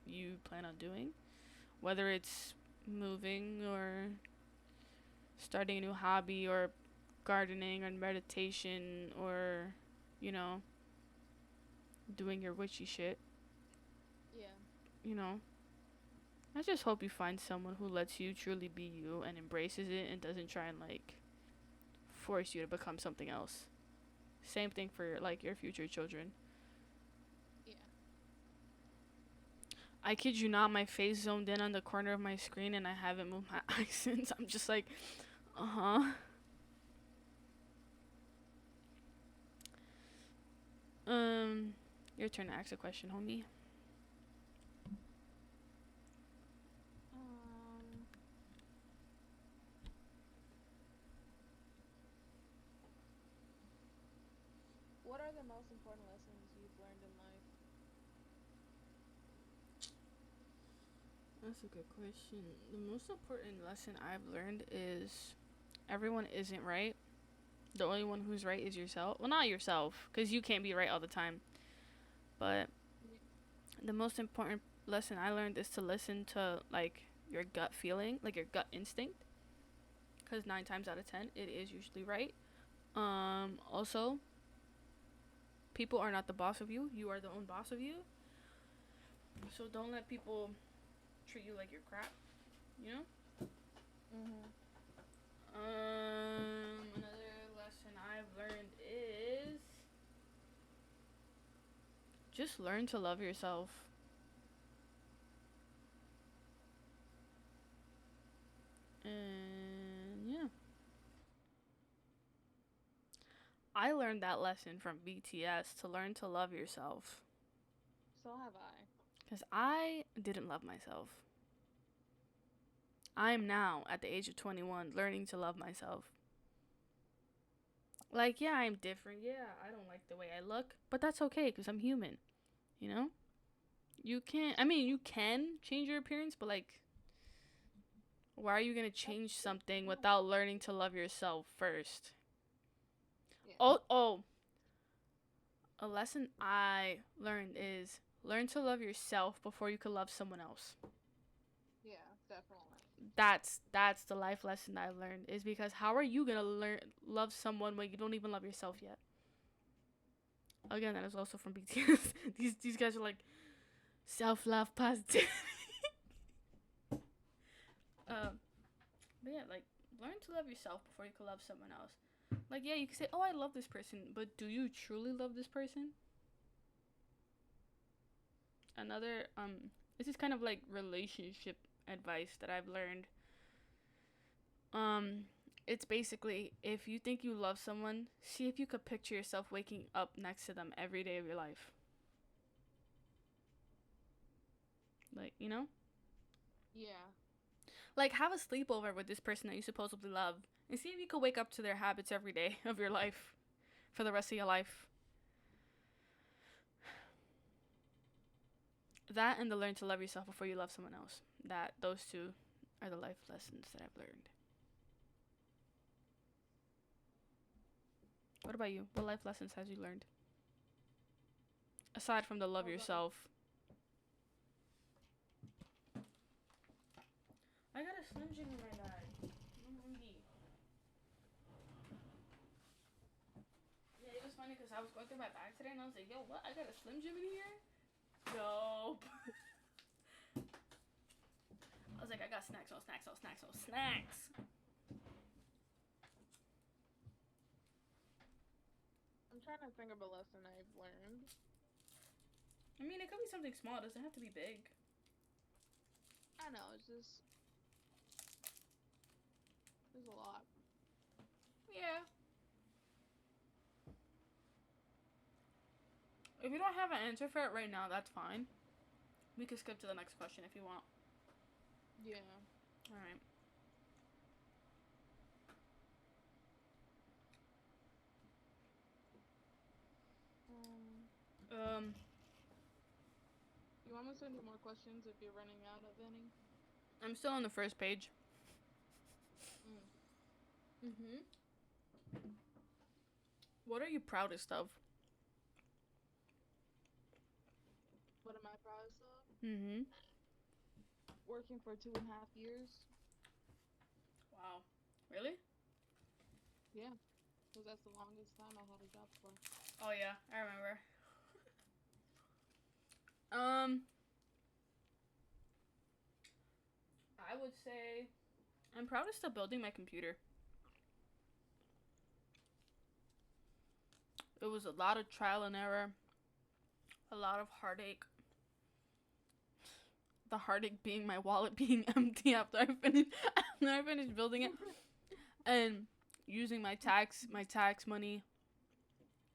you plan on doing, whether it's moving or starting a new hobby or gardening or meditation or, you know, doing your witchy shit. Yeah. You know, I just hope you find someone who lets you truly be you and embraces it and doesn't try and like force you to become something else. Same thing for like your future children. Yeah. I kid you not, my face zoned in on the corner of my screen and I haven't moved my eyes since. I'm just like, uh-huh. Your turn to ask a question, homie. What are the most important lessons you've learned in life? That's a good question. The most important lesson I've learned is everyone isn't right. The only one who's right is yourself. Well, not yourself, because you can't be right all the time. But the most important lesson I learned is to listen to like your gut feeling, like your gut instinct, because 9 times out of 10 it is usually right. Also, people are not the boss of you. You are the own boss of you. So don't let people treat you like you're crap. You know. Another lesson I've learned is just learn to love yourself. And yeah. I learned that lesson from BTS, to learn to love yourself. So have I. Because I didn't love myself. I'm now, at the age of 21, learning to love myself. Like, yeah, I'm different. Yeah, I don't like the way I look. But that's okay, because I'm human. You know? You can change your appearance, but like, why are you going to change something without learning to love yourself first? Yeah. Oh. A lesson I learned is learn to love yourself before you can love someone else. Yeah, definitely. That's the life lesson I learned, is because how are you going to love someone when you don't even love yourself yet? Again, that is also from BTS. These guys are like self-love positivity. But yeah, like, learn to love yourself before you can love someone else. Like, yeah, you can say, oh, I love this person, but do you truly love this person? Another, this is kind of like relationship advice that I've learned. It's basically, if you think you love someone, see if you could picture yourself waking up next to them every day of your life. Like, you know? Yeah. Like, have a sleepover with this person that you supposedly love, and see if you could wake up to their habits every day of your life for the rest of your life. That and the learn to love yourself before you love someone else. Those two are the life lessons that I've learned. What about you? What life lessons has you learned? Aside from the love yourself. I got a Slim Jim in my bag. Yeah, it was funny because I was going through my bag today and I was like, yo, what? I got a Slim Jim in here? Dope. I was like, I got snacks on snacks on snacks on snacks. I'm trying to think of a lesson I've learned. I mean, it could be something small. It doesn't have to be big. I know, it's just... There's a lot. Yeah. If you don't have an answer for it right now, that's fine. We could skip to the next question if you want. Yeah. Alright. You want me to send you more questions if you're running out of any? I'm still on the first page. What are you proudest of? What am I proudest of? Working for 2.5 years. Wow. Really? Yeah. Because that's the longest time I had a job for. Oh yeah, I remember. I would say I'm proudest of building my computer. It was a lot of trial and error, a lot of heartache. The heartache being my wallet being empty after I finished building it, and using my tax money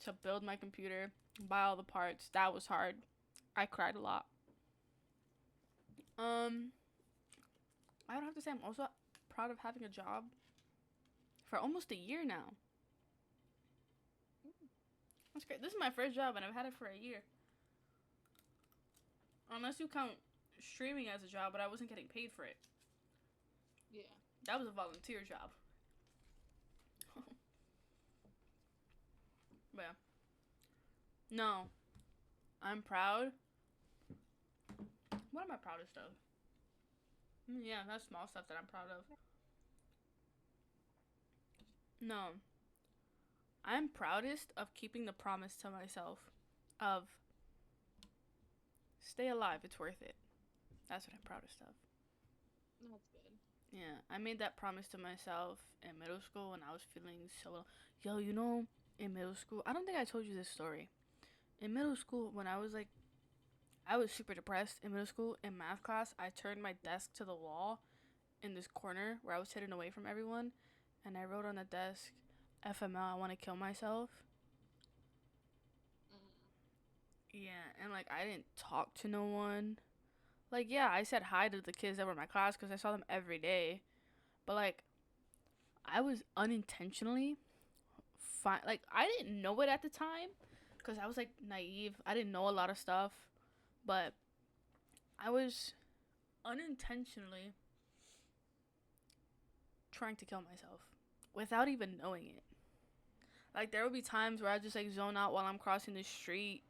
to build my computer, buy all the parts. That was hard. I cried a lot. I would have to say I'm also proud of having a job for almost a year now. That's great. This is my first job and I've had it for a year. Unless you count streaming as a job, but I wasn't getting paid for it. Yeah. That was a volunteer job. But yeah. No. I'm proud. What am I proudest of? Yeah, that's small stuff that I'm proud of. No. I'm proudest of keeping the promise to myself of stay alive, it's worth it. That's what I'm proudest of. That's good. Yeah, I made that promise to myself in middle school when I was feeling so... Yo, you know, in middle school, I don't think I told you this story. In middle school, when I was like, I was super depressed in middle school. In math class, I turned my desk to the wall in this corner where I was hidden away from everyone, and I wrote on the desk, FML, I want to kill myself. Yeah, and like, I didn't talk to no one. Like, yeah, I said hi to the kids that were in my class because I saw them every day. But, like, I was unintentionally fine. Like, I didn't know it at the time because I was, like, naive. I didn't know a lot of stuff. But I was unintentionally trying to kill myself without even knowing it. Like, there would be times where I just, like, zone out while I'm crossing the street.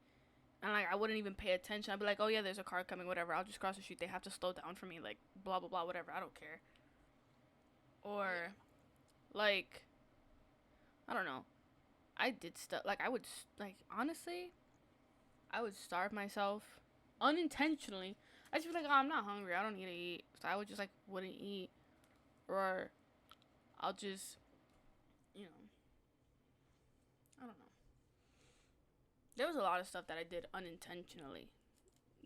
And, like, I wouldn't even pay attention. I'd be like, oh, yeah, there's a car coming, whatever. I'll just cross the street. They have to slow down for me. Like, blah, blah, blah, whatever. I don't care. Or, like, I don't know. I did stuff. Like, I would, like, honestly, I would starve myself unintentionally. I just be like, oh, I'm not hungry. I don't need to eat. So I would just, like, wouldn't eat. Or I'll just, you know, I don't know. There was a lot of stuff that I did unintentionally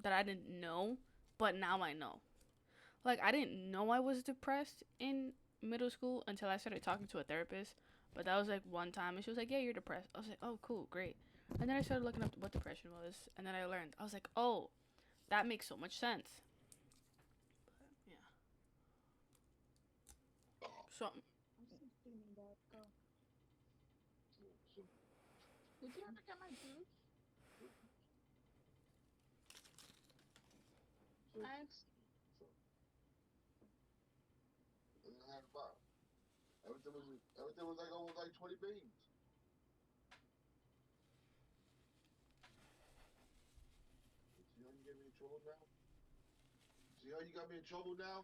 that I didn't know, but now I know. Like, I didn't know I was depressed in middle school until I started talking to a therapist. But that was, like, one time, and she was like, yeah, you're depressed. I was like, oh, cool, great. And then I started looking up what depression was, and then I learned. I was like, oh, that makes so much sense. But, yeah. So, I'm still streaming that. Go. Did you ever get my juice? I asked. And I had a box. Everything was like almost like 20 beans. See how you get me in trouble now? See how you got me in trouble now?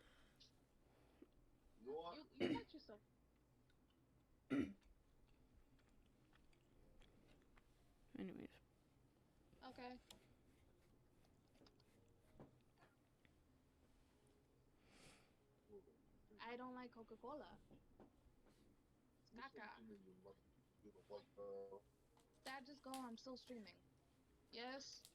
You know what? You got yourself. anyways. Okay. I don't like Coca-Cola. It's caca. You look like, Dad, just go. I'm still streaming. Yes.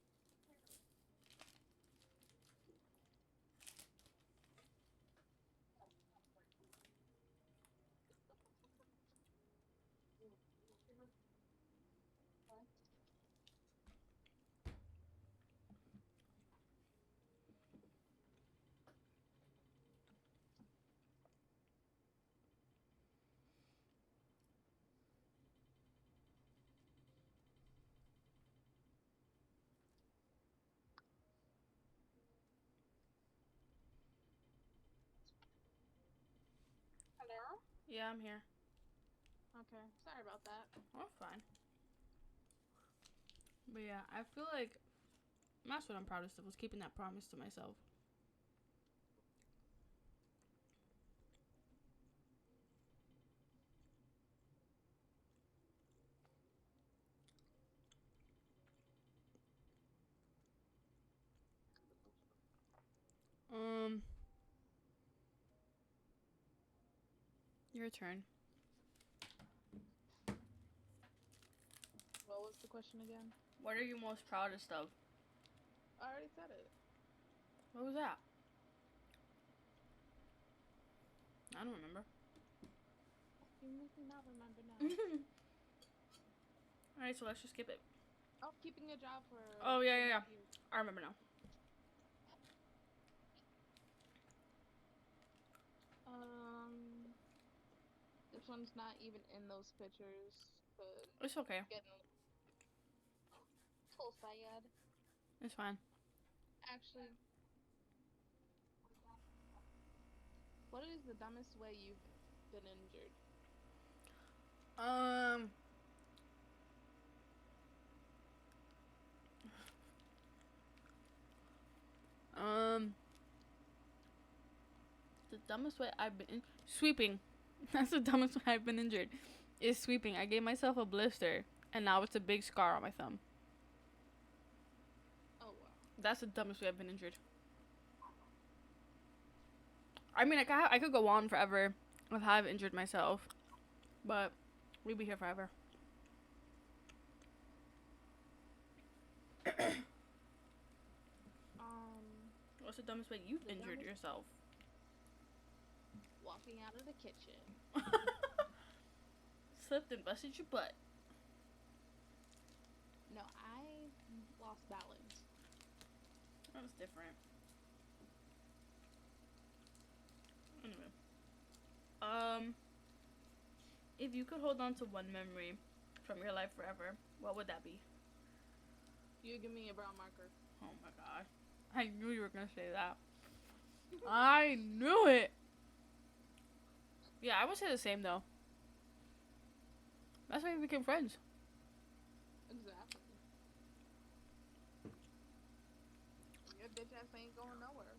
Hello? Yeah, I'm here. Okay. Sorry about that. Oh, fine. But yeah, I feel like that's what I'm proudest of, was keeping that promise to myself. Your turn. What was the question again? What are you most proudest of? I already said it. What was that? I don't remember. You make me not remember now. Alright, so let's just skip it. Oh, keeping a job for. Oh, yeah, yeah, yeah. 2.5 years. I remember now. This one's not even in those pictures, but It's okay. getting full sad. It's fine. Actually, What is the dumbest way you've been injured? Um. Um. The dumbest way I've been sweeping. That's the dumbest way I've been injured. Is sweeping. I gave myself a blister, and now it's a big scar on my thumb. Oh wow. That's the dumbest way I've been injured. I mean, I could go on forever of how I've injured myself, but we'd be here forever. What's the dumbest way you've The injured dumbest- yourself? Walking out of the kitchen. Slipped and busted your butt. No, I lost balance. That was different. Anyway. If you could hold on to one memory from your life forever, what would that be? You give me a brown marker. Oh my god. I knew you were gonna say that. I knew it! Yeah, I would say the same though. That's why we became friends. Exactly. Your bitch ass ain't going nowhere.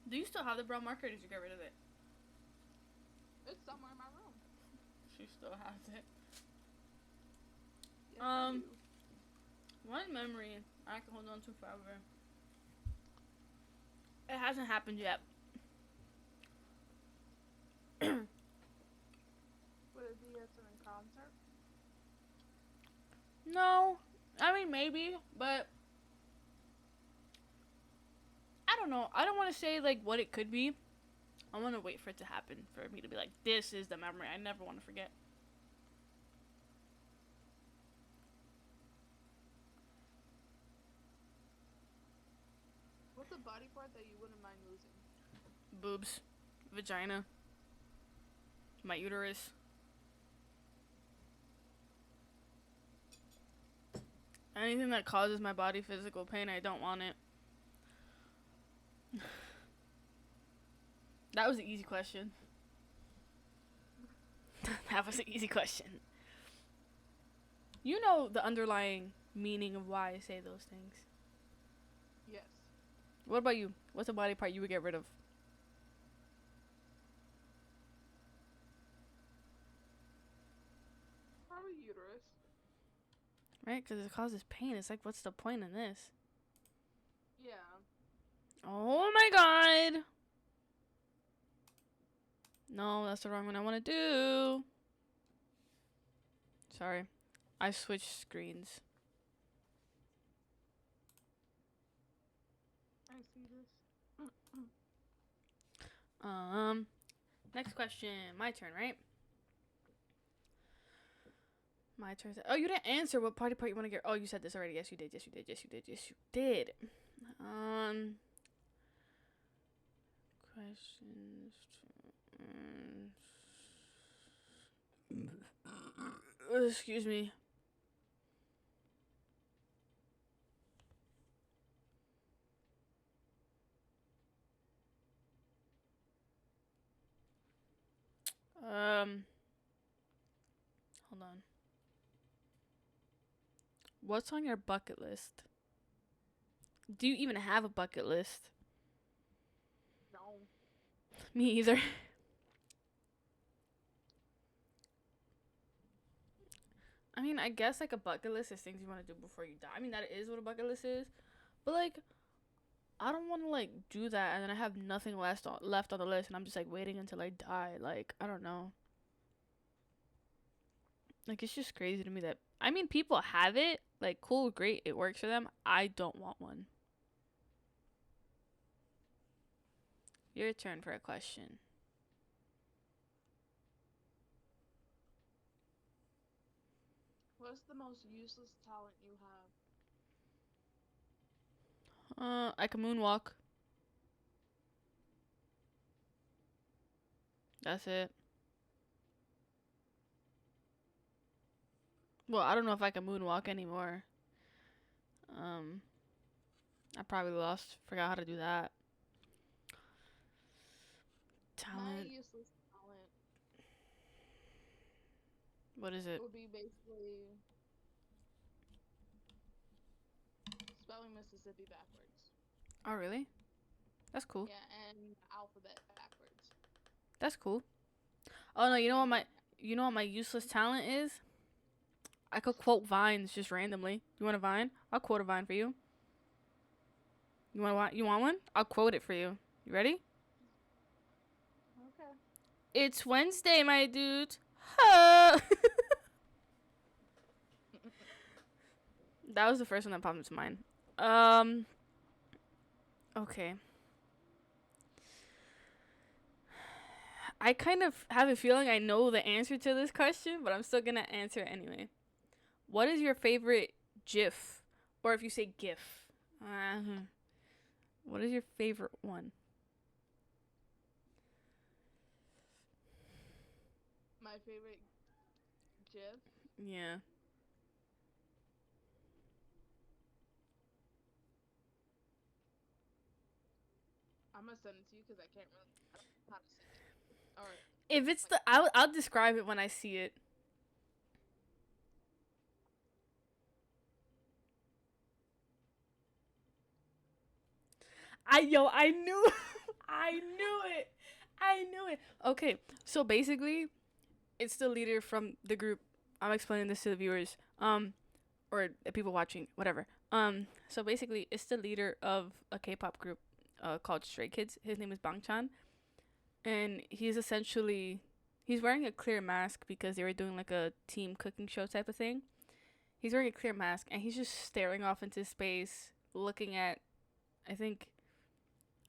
Do you still have the brown marker or did you get rid of it? It's somewhere in my room. She still has it. Yes, I do. One memory I can hold on to forever. It hasn't happened yet. Would it be at some concert? No. I mean, maybe, but I don't know. I don't want to say, like, what it could be. I want to wait for it to happen for me to be like, this is the memory I never want to forget. What's a body part that you wouldn't mind losing? Boobs. Vagina. My uterus. Anything that causes my body physical pain, I don't want it. That was an easy question. That was an easy question. You know the underlying meaning of why I say those things. Yes. What about you? What's a body part you would get rid of? Probably uterus. Right? Because it causes pain. It's like, what's the point in this? Yeah. Oh my god! No, that's the wrong one I want to do. Sorry. I switched screens. I see this. Next question. My turn, right? My turn. Oh, you didn't answer what party part you want to get. Oh, you said this already. Yes, you did. Yes, you did. Yes, you did. Yes, you did. Questions. Excuse me. Hold on. What's on your bucket list? Do you even have a bucket list? No. Me either. I mean, I guess like a bucket list is things you want to do before you die. I mean, that is what a bucket list is. But like, I don't want to like do that and then I have nothing left on the list and I'm just like waiting until I die. Like, I don't know. Like, it's just crazy to me that, I mean, people have it. Like, cool, great, it works for them. I don't want one. Your turn for a question. What's the most useless talent you have? I can moonwalk. That's it. Well, I don't know if I can moonwalk anymore. I probably forgot how to do that. My Talent. useless talent What is it? would be basically spelling Mississippi backwards. Oh, really? That's cool. Yeah, and alphabet backwards. That's cool. Oh no, you know what my useless talent is? I could quote vines just randomly. You want a vine? I'll quote a vine for you. You want one? I'll quote it for you. You ready? Okay. It's Wednesday, my dude. Huh. That was the first one that popped into mind. Okay. I kind of have a feeling I know the answer to this question, but I'm still gonna answer it anyway. What is your favorite GIF? Or if you say GIF. What is your favorite one? My favorite GIF. Yeah. I'm gonna send it to you because I can't really. I don't know how to send it. Or If it's the I'll describe it when I see it. I knew I knew it. Okay, so basically it's the leader from the group. I'm explaining this to the viewers. Or the people watching, whatever. So basically it's the leader of a K-pop group called Stray Kids. His name is Bangchan, and he's wearing a clear mask because they were doing like a team cooking show type of thing. He's wearing a clear mask and he's just staring off into space, looking at, I think,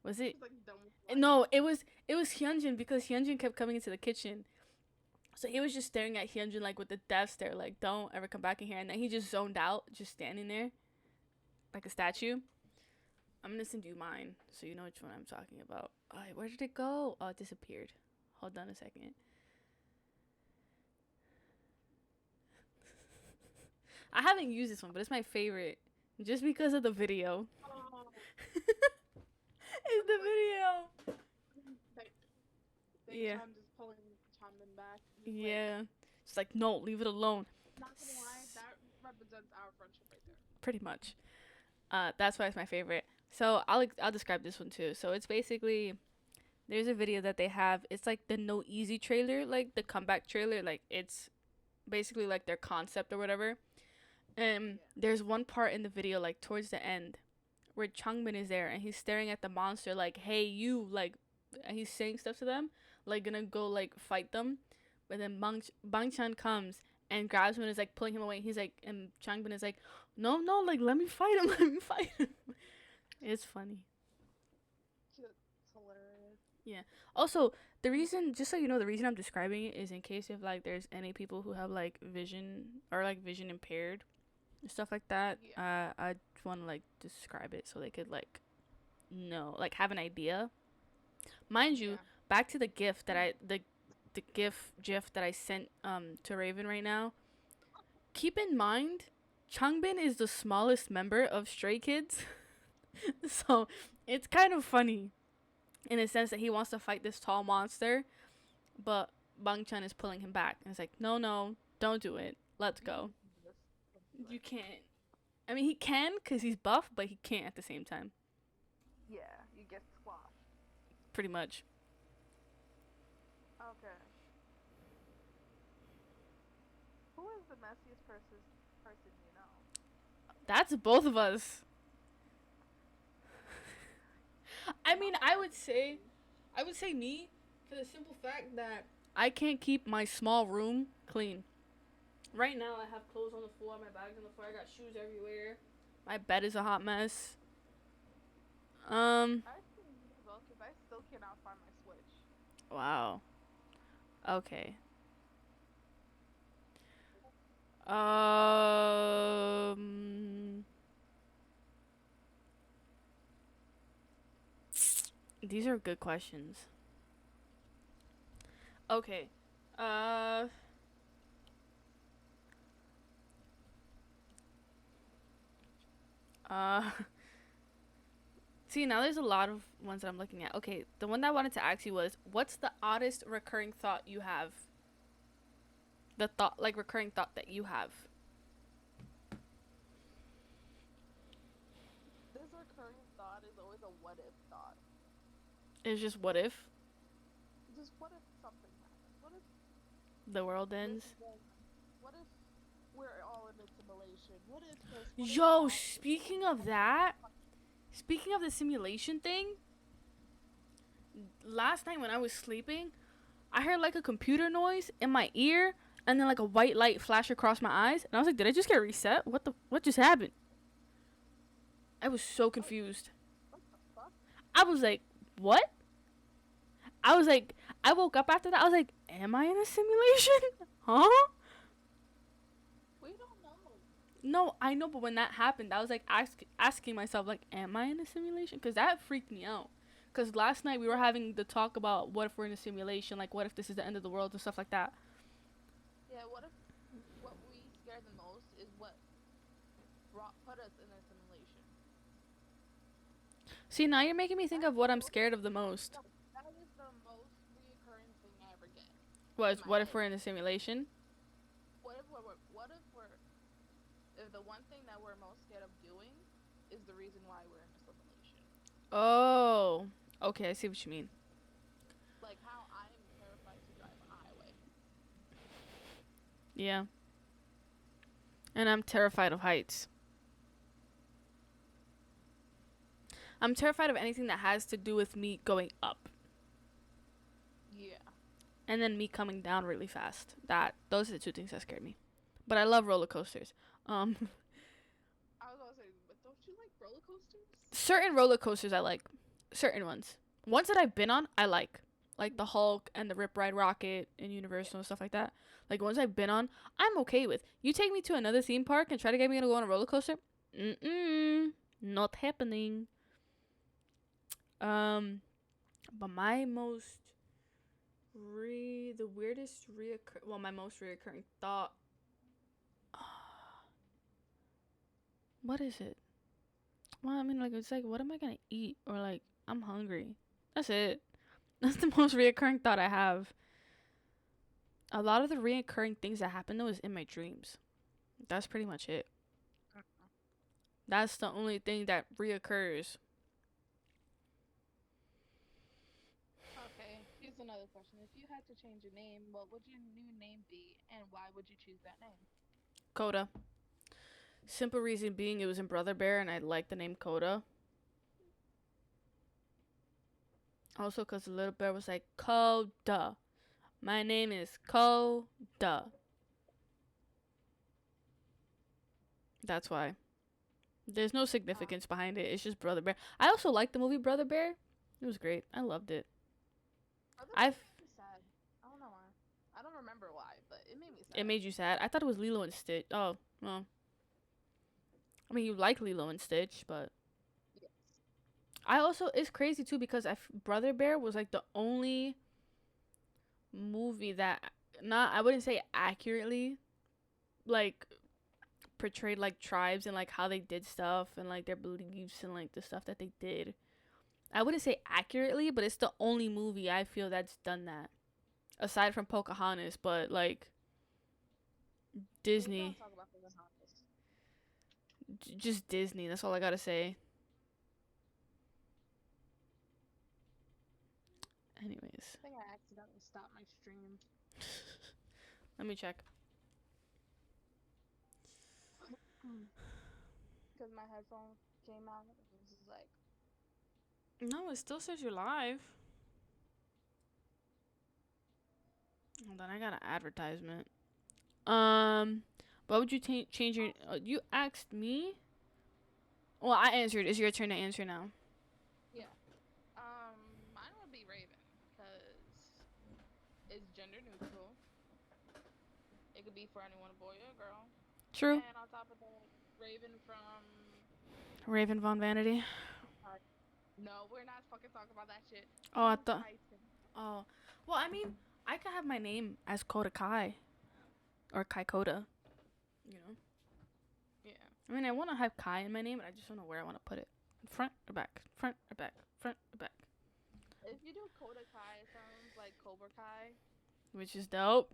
was it? it's like done with life. No, it was Hyunjin because Hyunjin kept coming into the kitchen. So he was just staring at Hyunjin like with the death stare, like don't ever come back in here. And then he just zoned out, just standing there, like a statue. I'm gonna send you mine so you know which one I'm talking about. Alright, where did it go? Oh, it disappeared. Hold on a second. I haven't used this one, but it's my favorite just because of the video. Oh, It's the video. yeah. Yeah. I'm just pulling Changbin back. He's like, Yeah. It's like, no, leave it alone. not gonna lie, that represents our friendship right there. Pretty much. That's why it's my favorite. So I'll describe this one too. So it's basically, there's a video that they have. It's like the No Easy trailer, like the comeback trailer. Like it's basically like their concept or whatever. And there's one part in the video, like towards the end, where Changbin is there and he's staring at the monster, like, "Hey, you!" Like, and he's saying stuff to them, like gonna go like fight them. But then Bangchan comes and grabs him and is like pulling him away. He's like, and Changbin is like, "No, no, like let me fight him, let me fight him." It's funny. It's hilarious. Also, the reason, just so you know, the reason I'm describing it is in case if like there's any people who have like vision or like vision impaired, stuff like that. I just want to like describe it so they could like know, like have an idea. Mind you, Yeah. back to the gift that the GIF that I sent to Raven right now. Keep in mind, Changbin is the smallest member of Stray Kids, so it's kind of funny, in the sense that he wants to fight this tall monster, but Bangchan is pulling him back, and it's like, no, no, don't do it. Let's go. You can't. I mean, he can because he's buff, but he can't at the same time. Yeah, you get squashed. Pretty much. Okay. Who is the messiest person you know? That's both of us. I mean, I would say me, for the simple fact that I can't keep my small room clean. Right now, I have clothes on the floor, my bag's on the floor, I got shoes everywhere. My bed is a hot mess. I think well, because I still cannot find my Switch. Wow. Okay. Um. These are good questions. Okay. Uh. See, now there's a lot of ones that I'm looking at. Okay, the one that I wanted to ask you was, what's the oddest recurring thought you have? The thought, like recurring thought that you have. This recurring thought is always a what if thought. It's just what if Just what if something happens? What if the world ends? What if we're all in a simulation? What if this? What if Yo, that? speaking of the simulation thing, last night when I was sleeping, I heard like a computer noise in my ear and then like a white light flash across my eyes, and I was like, did I just get reset? What just happened? I was so confused. What the fuck? I was like, what? I was like, I woke up after that. I was like, am I in a simulation? Huh? We don't know. No, I know, but when that happened, I was like asking myself, like, am I in a simulation? Because that freaked me out. Because last night we were having the talk about what if we're in a simulation, like, what if this is the end of the world and stuff like that. Yeah. What if what we scare the most is what put us in a simulation? See, now you're making me think of what I'm scared of the most. No, that is the most reoccurring thing I ever get. What if we're in a simulation? What if the one thing that we're most scared of doing is the reason why we're in a simulation? Oh, okay, I see what you mean. Like how I am terrified to drive on a highway. Yeah. And I'm terrified of heights. I'm terrified of anything that has to do with me going up Yeah. and then me coming down really fast. Those are the two things that scared me. But I love roller coasters. I was gonna say, but don't you like roller coasters? Certain roller coasters I like. Certain ones. Ones that I've been on, I like. Like the Hulk and the Rip Ride Rocket and Universal and stuff like that. Like ones I've been on, I'm okay with. You take me to another theme park and try to get me to go on a roller coaster? Not happening. But my most my most reoccurring thought. What is it? Well, I mean, like, it's like, what am I gonna eat? Or like, I'm hungry. That's it. That's the most reoccurring thought I have. A lot of the reoccurring things that happen though is in my dreams. That's pretty much it. That's the only thing that reoccurs. Okay, here's another question. If you had to change your name, what would your new name be, and why would you choose that name? Coda. Simple reason being it was in Brother Bear and I like the name Coda. Also because the little bear was like, Coda. My name is Coda. That's why. There's no significance behind it. It's just Brother Bear. I also liked the movie Brother Bear. It was great. I loved it. It made me sad. I don't know why. I don't remember why, but it made me sad. It made you sad? I thought it was Lilo and Stitch. Oh, well. I mean, you like Lilo and Stitch, but... Yes. I also... It's crazy, too, because Brother Bear was, like, the only movie that... I wouldn't say accurately, like, portrayed, like, tribes and, like, how they did stuff and, like, their beliefs and, like, the stuff that they did. I wouldn't say accurately, but it's the only movie I feel that's done that. Aside from Pocahontas, but, like, Disney... Don't talk about Pocahontas. Just Disney. That's all I gotta say. Anyways. I think I accidentally stopped my stream. Let me check. Because my headphone came out and it was just like... No, it still says you're live. Hold on, I got an advertisement. What would you change your... you asked me? Well, I answered. It's your turn to answer now. Yeah. Mine would be Raven, because it's gender neutral. It could be for anyone, a boy or a girl. True. And on top of that, Raven from... Raven Von Vanity. No, we're not fucking talking about that shit. Oh, I thought... Oh. Well, I mean, I could have my name as Koda Kai. Or Kai Koda. You know? Yeah. I mean, I want to have Kai in my name, but I just don't know where I want to put it. Front or back? Front or back? Front or back? If you do Kodakai, it sounds like Cobra Kai. Which is dope.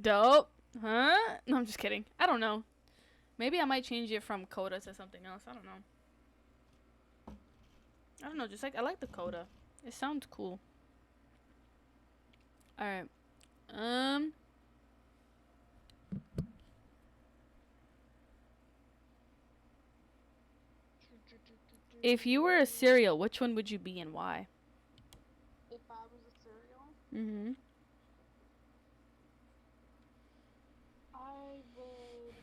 Dope. Huh? No, I'm just kidding. I don't know. Maybe I might change it from Coda to something else. I don't know. I don't know. Just like I like the Coda. It sounds cool. All right. If you were a cereal, which one would you be and why? If I was a cereal, Mm-hmm. I would be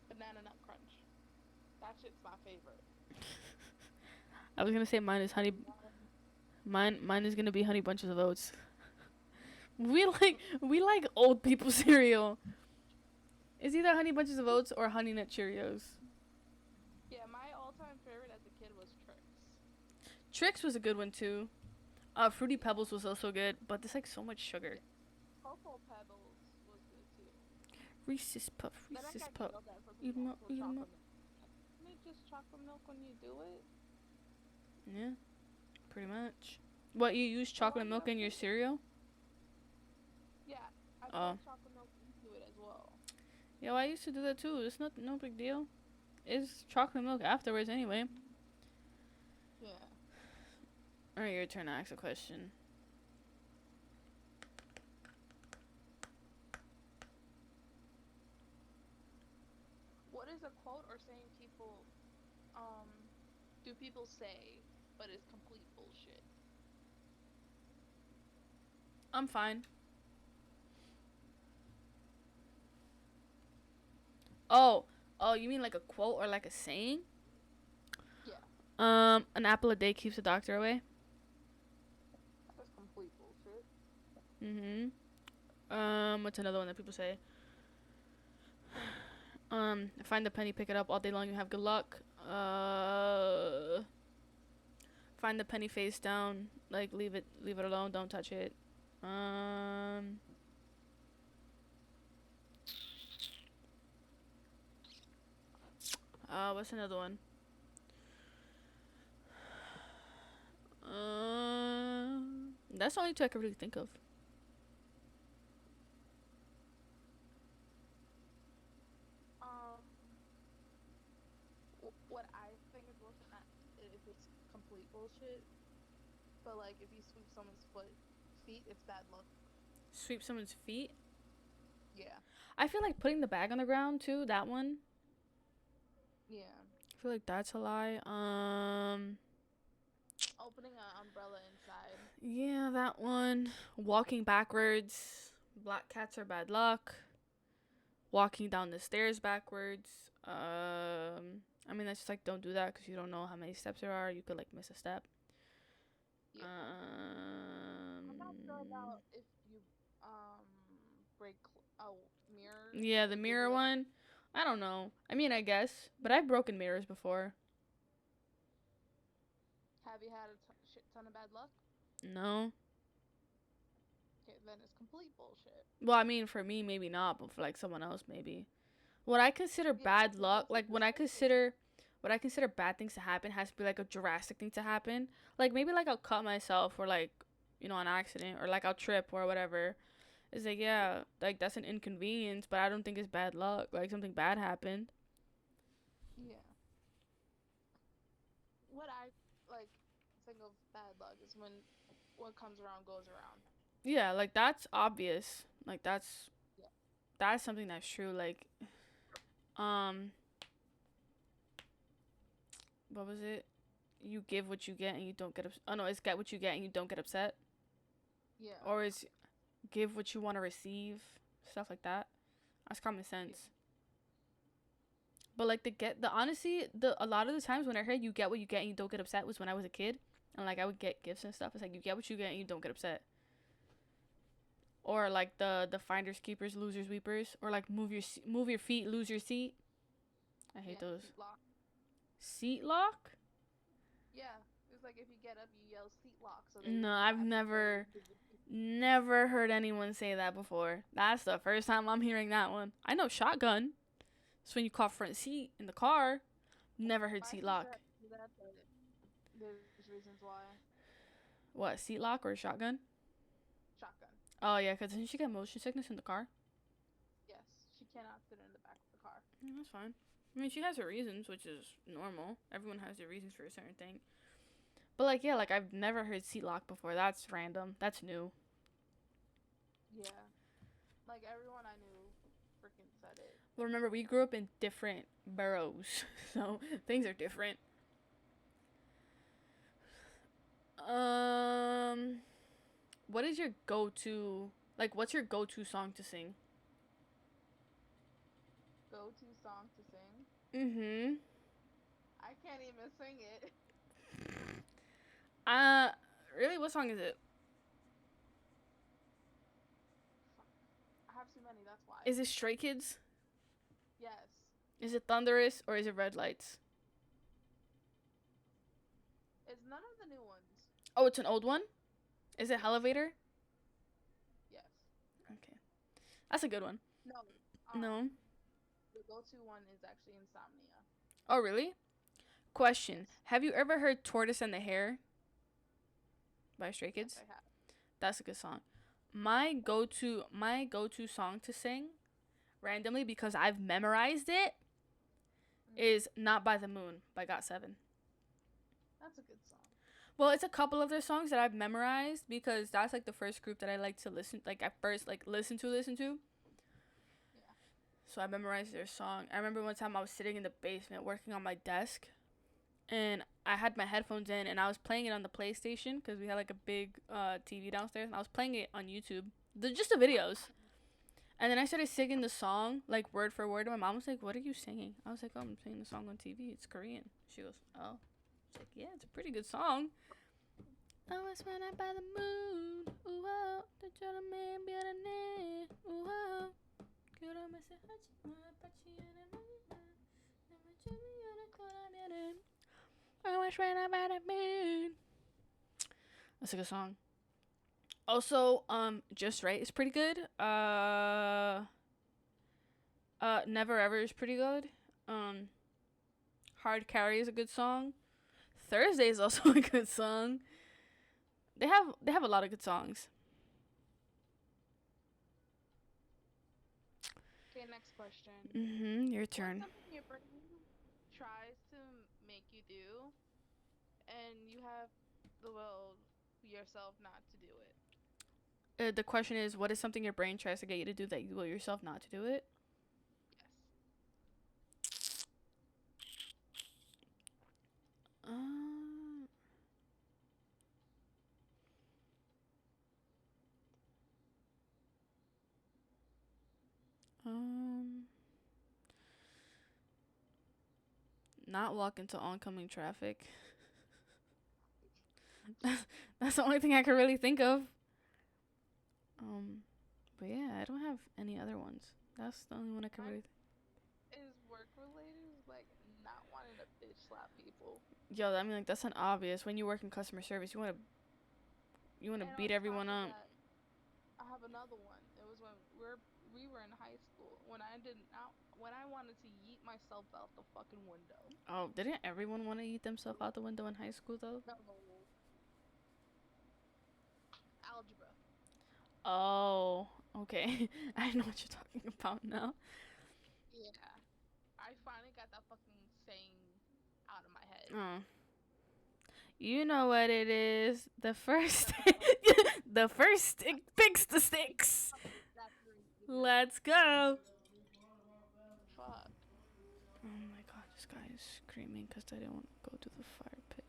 Banana Nut Crunch. That shit's my favorite. I was gonna say mine is honey. Mine is gonna be Honey Bunches of Oats. We like old people cereal. It's either Honey Bunches of Oats or Honey Nut Cheerios. Yeah, my all-time favorite as a kid was Trix. Trix was a good one too. Fruity Pebbles was also good, but there's like so much sugar. Cocoa Pebbles was good too. Reese's Puff, Then I Reese's got Puff. yelled at for Eat 'em people up, who eat 'em chocolate up. milk. Isn't it just chocolate milk when you do it? Yeah, pretty much. What, you use chocolate milk in your cereal? Yeah, I Oh. put chocolate milk into it as well. Yo, I used to do that too. It's no big deal. It's chocolate milk afterwards anyway. Yeah. Alright, your turn to ask a question. What is a quote or saying do people say, but it's complete bullshit? I'm fine. Oh, you mean like a quote or like a saying? Yeah. An apple a day keeps the doctor away. That's complete bullshit. What's another one that people say? Find the penny, pick it up all day long, you have good luck. Find the penny face down, like leave it alone, don't touch it. What's another one? That's the only two I can really think of. What I think is bullshit, not if it's complete bullshit, but like if you sweep someone's feet, it's bad luck. Sweep someone's feet? Yeah. I feel like putting the bag on the ground too, that one. Yeah. I feel like that's a lie. Opening an umbrella inside. Yeah, that one. Walking backwards. Black cats are bad luck. Walking down the stairs backwards. I mean, that's just like, don't do that because you don't know how many steps there are. You could like miss a step. Yeah. I'm not sure about if you break mirror. Yeah, the mirror one. I don't know. I mean, I guess, but I've broken mirrors before. Have you had a shit ton of bad luck? No. Okay, then it's complete bullshit. Well, I mean, for me, maybe not, but for like someone else, maybe. What I consider bad luck, like when I consider bad things to happen, has to be like a drastic thing to happen. Like maybe like I'll cut myself or like, you know, an accident or like I'll trip or whatever. It's like, yeah, like that's an inconvenience, but I don't think it's bad luck. Like something bad happened. Yeah. What I like think of bad luck is when what comes around goes around. Yeah, like that's obvious. Like that's something that's true. Like, what was it? You give what you get and you don't get oh no, it's get what you get and you don't get upset. Yeah. Or it's give what you want to receive, stuff like that. That's common sense. But like honestly, a lot of the times when I heard you get what you get and you don't get upset was when I was a kid, and like I would get gifts and stuff. It's like you get what you get and you don't get upset. Or like the finders keepers, losers weepers, or like move your feet, lose your seat. I hate those. Seat lock. Seat lock? Yeah, it's like if you get up, you yell seat lock. So No, I've never Never heard anyone say that before. That's the first time I'm hearing that one. I know shotgun. It's when you call front seat in the car. Never heard My seat sister lock. had to do that, but there's reasons why. What, seat lock or shotgun? Shotgun. Oh, yeah, because didn't she get motion sickness in the car? Yes, she cannot sit in the back of the car. That's fine. I mean, she has her reasons, which is normal. Everyone has their reasons for a certain thing. But, like, yeah, like, I've never heard seat lock before. That's random. That's new. Yeah. Like, everyone I knew freaking said it. Well, remember, we grew up in different boroughs, so things are different. What is your go-to, like, what's your go-to song to sing? Go-to song to sing? Mm-hmm. I can't even sing it. Really, what song is it? I have too many, that's why. Is it Stray Kids? Yes. Is it Thunderous, or is it Red Lights? It's none of the new ones. Oh, it's an old one? Is it Elevator? Yes. Okay. That's a good one. No. No. The go-to one is actually Insomnia. Oh, really? Question. Have you ever heard Tortoise and the Hare by Stray Kids? Yes, I have. That's a good song. My go-to song to sing, randomly, because I've memorized it, is Not by the Moon by GOT7. That's a good song. Well, it's a couple of their songs that I've memorized because that's like the first group that I like to listen, like at first, like listen to. Yeah. So I memorized their song. I remember one time I was sitting in the basement working on my desk, and I had my headphones in, and I was playing it on the PlayStation because we had like a big TV downstairs, and I was playing it on YouTube, just the videos. And then I started singing the song like word for word, and my mom was like, "What are you singing?" I was like, "Oh, I'm singing the song on TV. It's Korean." She goes, "Oh." It's like, "Yeah, it's a pretty good song." I was when I by the moon, ooh oh, the gentleman be on the ooh oh. I was when I by the moon. That's a good song. Also, Just Right is pretty good. Never Ever is pretty good. Hard Carry is a good song. Thursday is also a good song. They have a lot of good songs. Okay, next question. Your turn. What's something your brain tries to make you do, and you have the will yourself not to do it? The question is, what is something your brain tries to get you to do that you will yourself not to do it? Yes. Not walk into oncoming traffic. That's the only thing I can really think of. But yeah, I don't have any other ones. That's the only one I can really. Is work related, like not wanting to bitch slap people. Yo, I mean, like that's an obvious. When you work in customer service, you wanna And beat on everyone top of up. that, I have another one. It was when we were in high school. When I wanted to yeet myself out the fucking window. Oh, didn't everyone want to eat themselves out the window in high school though? No. Algebra. Oh, okay. I know what you're talking about now. Yeah. I finally got that fucking saying out of my head. Oh. You know what it is. The first the first stick picks the sticks. Let's go. Fuck. Oh my god, this guy is screaming because I didn't want to go to the fire pit.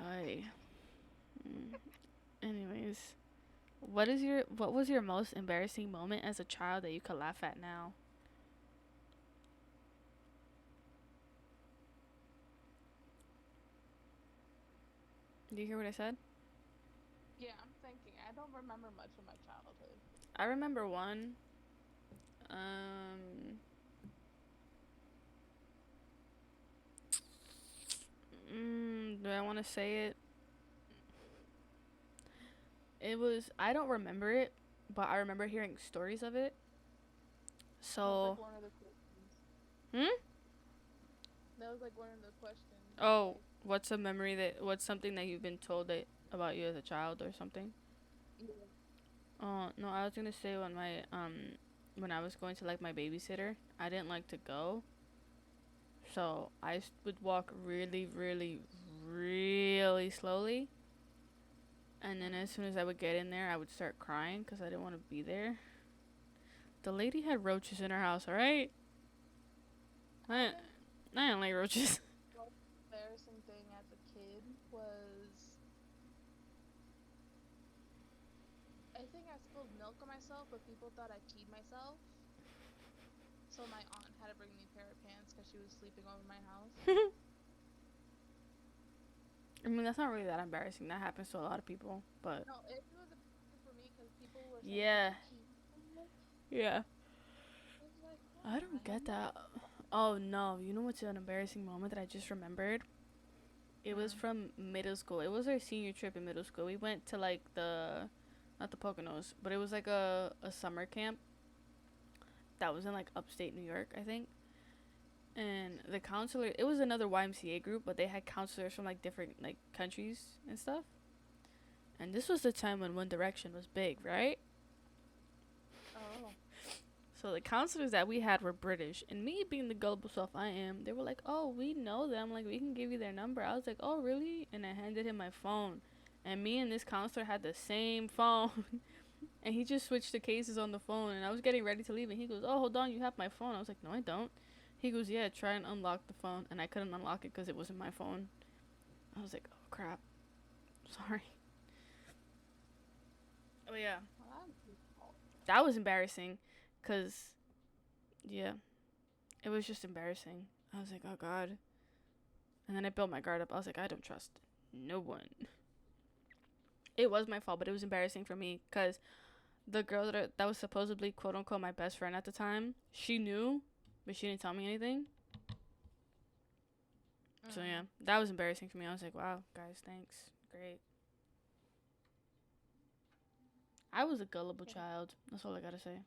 Hi. Anyways, what was your most embarrassing moment as a child that you could laugh at now? Do you hear what I said? Yeah, I'm thinking. I don't remember much of my childhood. I remember one. Do I want to say it? It was. I don't remember it, but I remember hearing stories of it. That was So. like one of the questions. Hmm. That was like one of the questions. Oh, Like, what's a memory that? What's something that you've been told that about you as a child or something? yeah. Oh no, I was gonna say when I was going to like my babysitter, I didn't like to go. So would walk really, really, really slowly. And then as soon as I would get in there, I would start crying because I didn't want to be there. The lady had roaches in her house, alright? I didn't like roaches. Most embarrassing thing as a kid was I think I spilled milk on myself, but people thought I peed myself. So my aunt had to bring me a pair of pants because she was sleeping over my house. I mean, that's not really that embarrassing. That happens to a lot of people, but No, it was embarrassing for me because people were saying yeah, I peed. yeah. I was like, I don't why? get that. Oh no, you know what's an embarrassing moment that I just remembered? It was from middle school. It was our senior trip in middle school. We went to like not the Poconos, but it was like a summer camp that was in like upstate New York, I think. And the counselor, it was another YMCA group, but they had counselors from like different like countries and stuff. And this was the time when One Direction was big, right? Oh. So the counselors that we had were British, and me being the gullible self I am, they were like, "Oh, we know them. Like, we can give you their number." I was like, "Oh, really?" And I handed him my phone, and me and this counselor had the same phone, and he just switched the cases on the phone. And I was getting ready to leave, and he goes, "Oh, hold on, you have my phone." I was like, "No, I don't." He goes, "Yeah, try and unlock the phone," and I couldn't unlock it because it wasn't my phone. I was like, "Oh crap, sorry." Oh yeah, Well, that that was embarrassing, cause yeah. It was just embarrassing. I was like, oh god. And then I built my guard up. I was like, I don't trust no one. It was my fault, but it was embarrassing for me because the girl that was supposedly quote unquote my best friend at the time, she knew, but she didn't tell me anything. So yeah, that was embarrassing for me. I was like, wow, guys, thanks. Great. I was a gullible child. That's all I gotta say.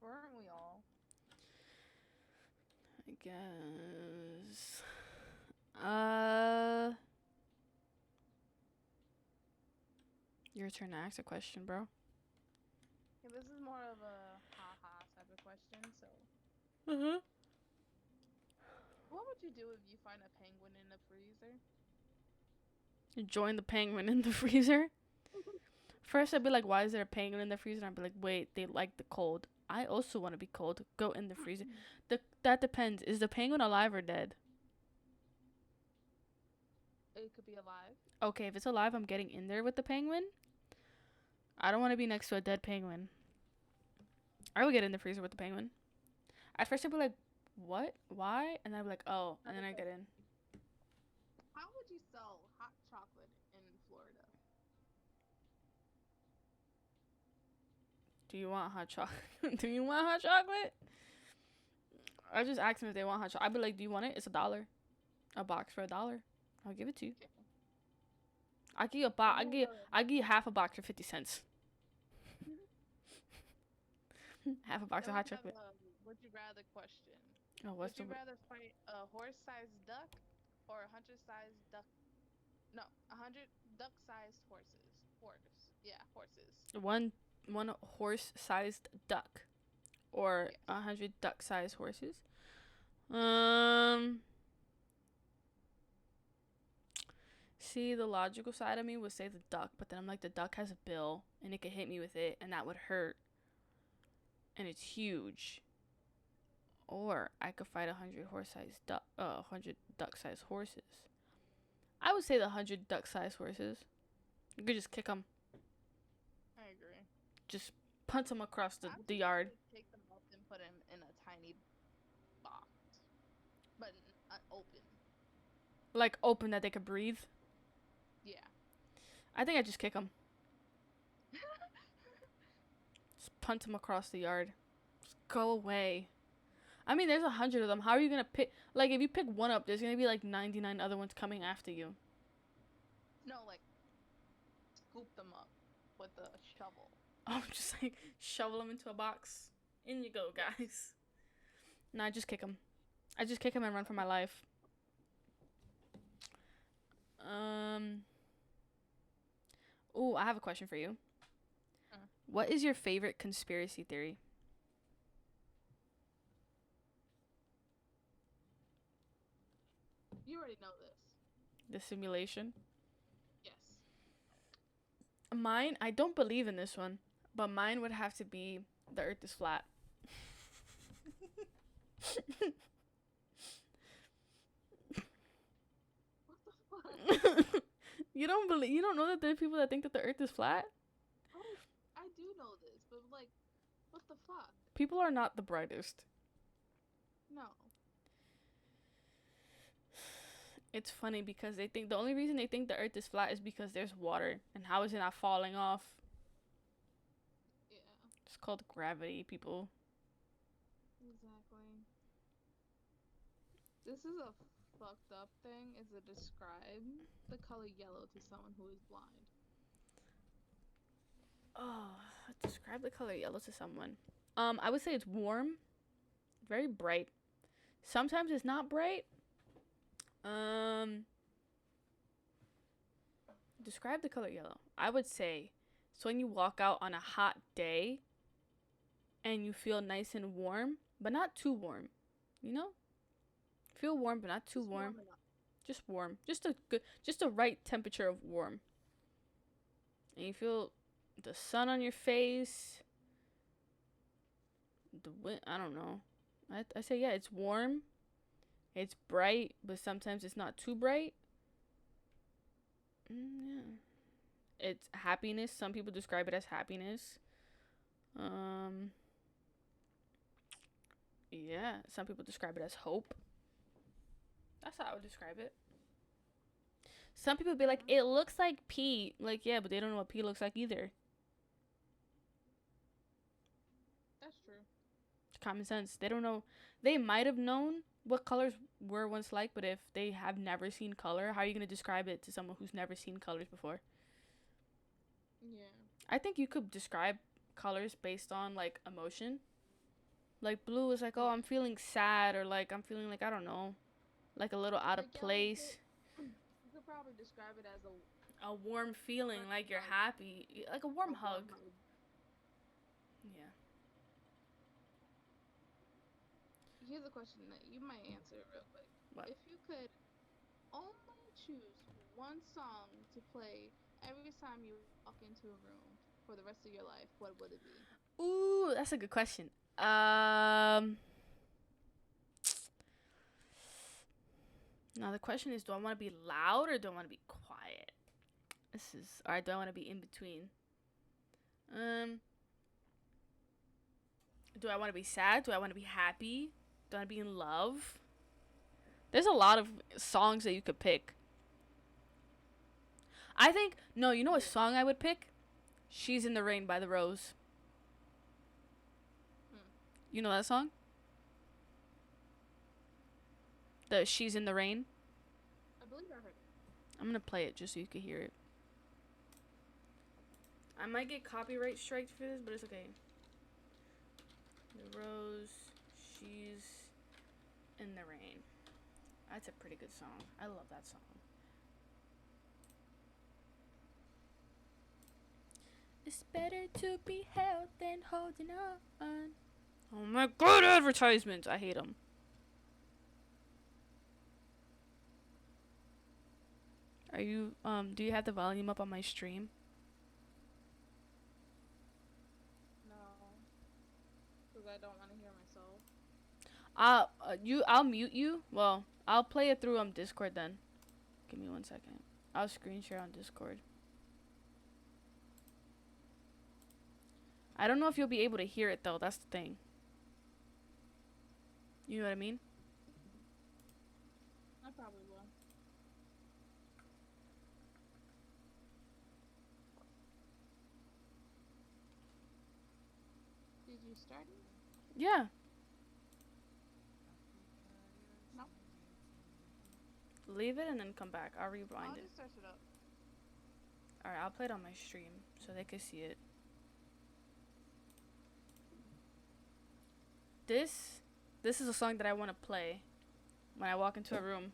weren't we all? I guess. Your turn to ask a question, bro. Yeah, this is more of a haha type of question. So, Uh-huh. what would you do if you find a penguin in the freezer? Join the penguin in the freezer. First, I'd be like, why is there a penguin in the freezer? And I'd be like, wait, they like the cold. I also want to be cold. Go in the freezer. That depends. Is the penguin alive or dead? It could be alive. Okay, if it's alive, I'm getting in there with the penguin. I don't want to be next to a dead penguin. I would get in the freezer with the penguin. At first, I'd be like, what? Why? And then I'd be like, oh. And then I get in. How would you sell hot chocolate in Florida? Do you want hot chocolate? Do you want hot chocolate? I just asked them if they want hot chocolate. I'd be like, do you want it? It's $1. A box for $1. I'll give it to you. I give you a box. I give you half a box for 50 cents. Half a box of hot chocolate. Would you rather question? Oh, Would you rather fight a horse-sized duck or 100-sized duck? No, 100 duck-sized horses. Horses. One horse-sized duck, or 100 duck-sized horses. See, the logical side of me would say the duck, but then I'm like, the duck has a bill, and it could hit me with it, and that would hurt. And it's huge. Or I could fight 100 duck-sized horses. I would say the 100 duck-sized horses. You could just kick them. I agree. Just punt them across the I yard. would take them up and put them in a tiny box, but open. Like open that they could breathe. Yeah. I think I just kick them. Just punt them across the yard. Just go away. I mean, there's 100 of them. How are you gonna pick? Like, if you pick one up, there's gonna be like 99 other ones coming after you. No, like scoop them up with a shovel. Oh, just like shovel them into a box. In you go, guys. No, I just kick him. I just kick him and run for my life. Ooh, I have a question for you. What is your favorite conspiracy theory? You already know this. The simulation? Yes. Mine, I don't believe in this one, but mine would have to be the earth is flat. What the fuck? You don't know that there are people that think that the earth is flat? I do know this, but like, what the fuck? People are not the brightest. No. It's funny because they think the only reason they think the earth is flat is because there's water, and how is it not falling off? Yeah. It's called gravity, people. Exactly. This is a fucked up thing. Is to describe the color yellow to someone who is blind. Oh, describe the color yellow to someone. I would say it's warm, very bright. Sometimes it's not bright. Describe the color yellow. I would say it's when you walk out on a hot day and you feel nice and warm, but not too warm. You know? Feel warm, but not too Just warm. enough. Just warm. Just a right temperature of warm. And you feel the sun on your face. The wind, I don't know. I say, yeah, it's warm. It's bright, but sometimes it's not too bright. Yeah. It's happiness. Some people describe it as happiness. Yeah, some people describe it as hope. That's how I would describe it. Some people be like, it looks like pee. Like, yeah, but they don't know what pee looks like either. That's true. It's common sense. They don't know. They might have known what colors were once like, but if they have never seen color, how are you going to describe it to someone who's never seen colors before? Yeah. I think you could describe colors based on, like, emotion. Like, blue is like, oh, I'm feeling sad, or, like, I'm feeling like, I don't know, like a little out of Like, yeah, place. You could probably describe it as A warm feeling, like you're happy. Like a warm hug. Yeah. Here's a question that you might answer real quick. What? If you could only choose one song to play every time you walk into a room for the rest of your life, what would it be? Ooh, that's a good question. Now the question is, do I want to be loud or do I want to be quiet? Or do I want to be in between? Do I want to be sad? Do I want to be happy? Do I want to be in love? There's a lot of songs that you could pick. I think, no, you know what song I would pick? She's in the Rain by The Rose. You know that song? The She's in the Rain? I believe I heard it. I'm gonna play it just so you can hear it. I might get copyright striked for this, but it's okay. The Rose, She's in the Rain. That's a pretty good song. I love that song. It's better to be held than holding on. Oh my god, advertisements! I hate them. Are you, do you have the volume up on my stream? No. Because I don't want to hear myself. I'll mute you. Well, I'll play it through Discord then. Give me 1 second. I'll screen share on Discord. I don't know if you'll be able to hear it though. That's the thing. You know what I mean? I probably will. Did you start it? Yeah. No. Leave it and then come back. I'll rewind I'll it. just search it up. All right, I'll play it on my stream so they can see it. This is a song that I want to play when I walk into a room.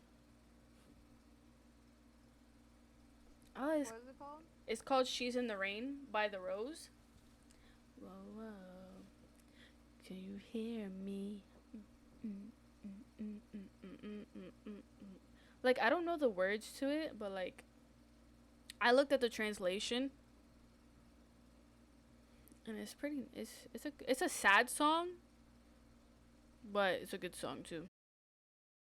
Oh, What is it called? it's called "She's in the Rain" by The Rose. Whoa, whoa, can you hear me? Like, I don't know the words to it, but like, I looked at the translation, and it's pretty. It's a sad song, but it's a good song too.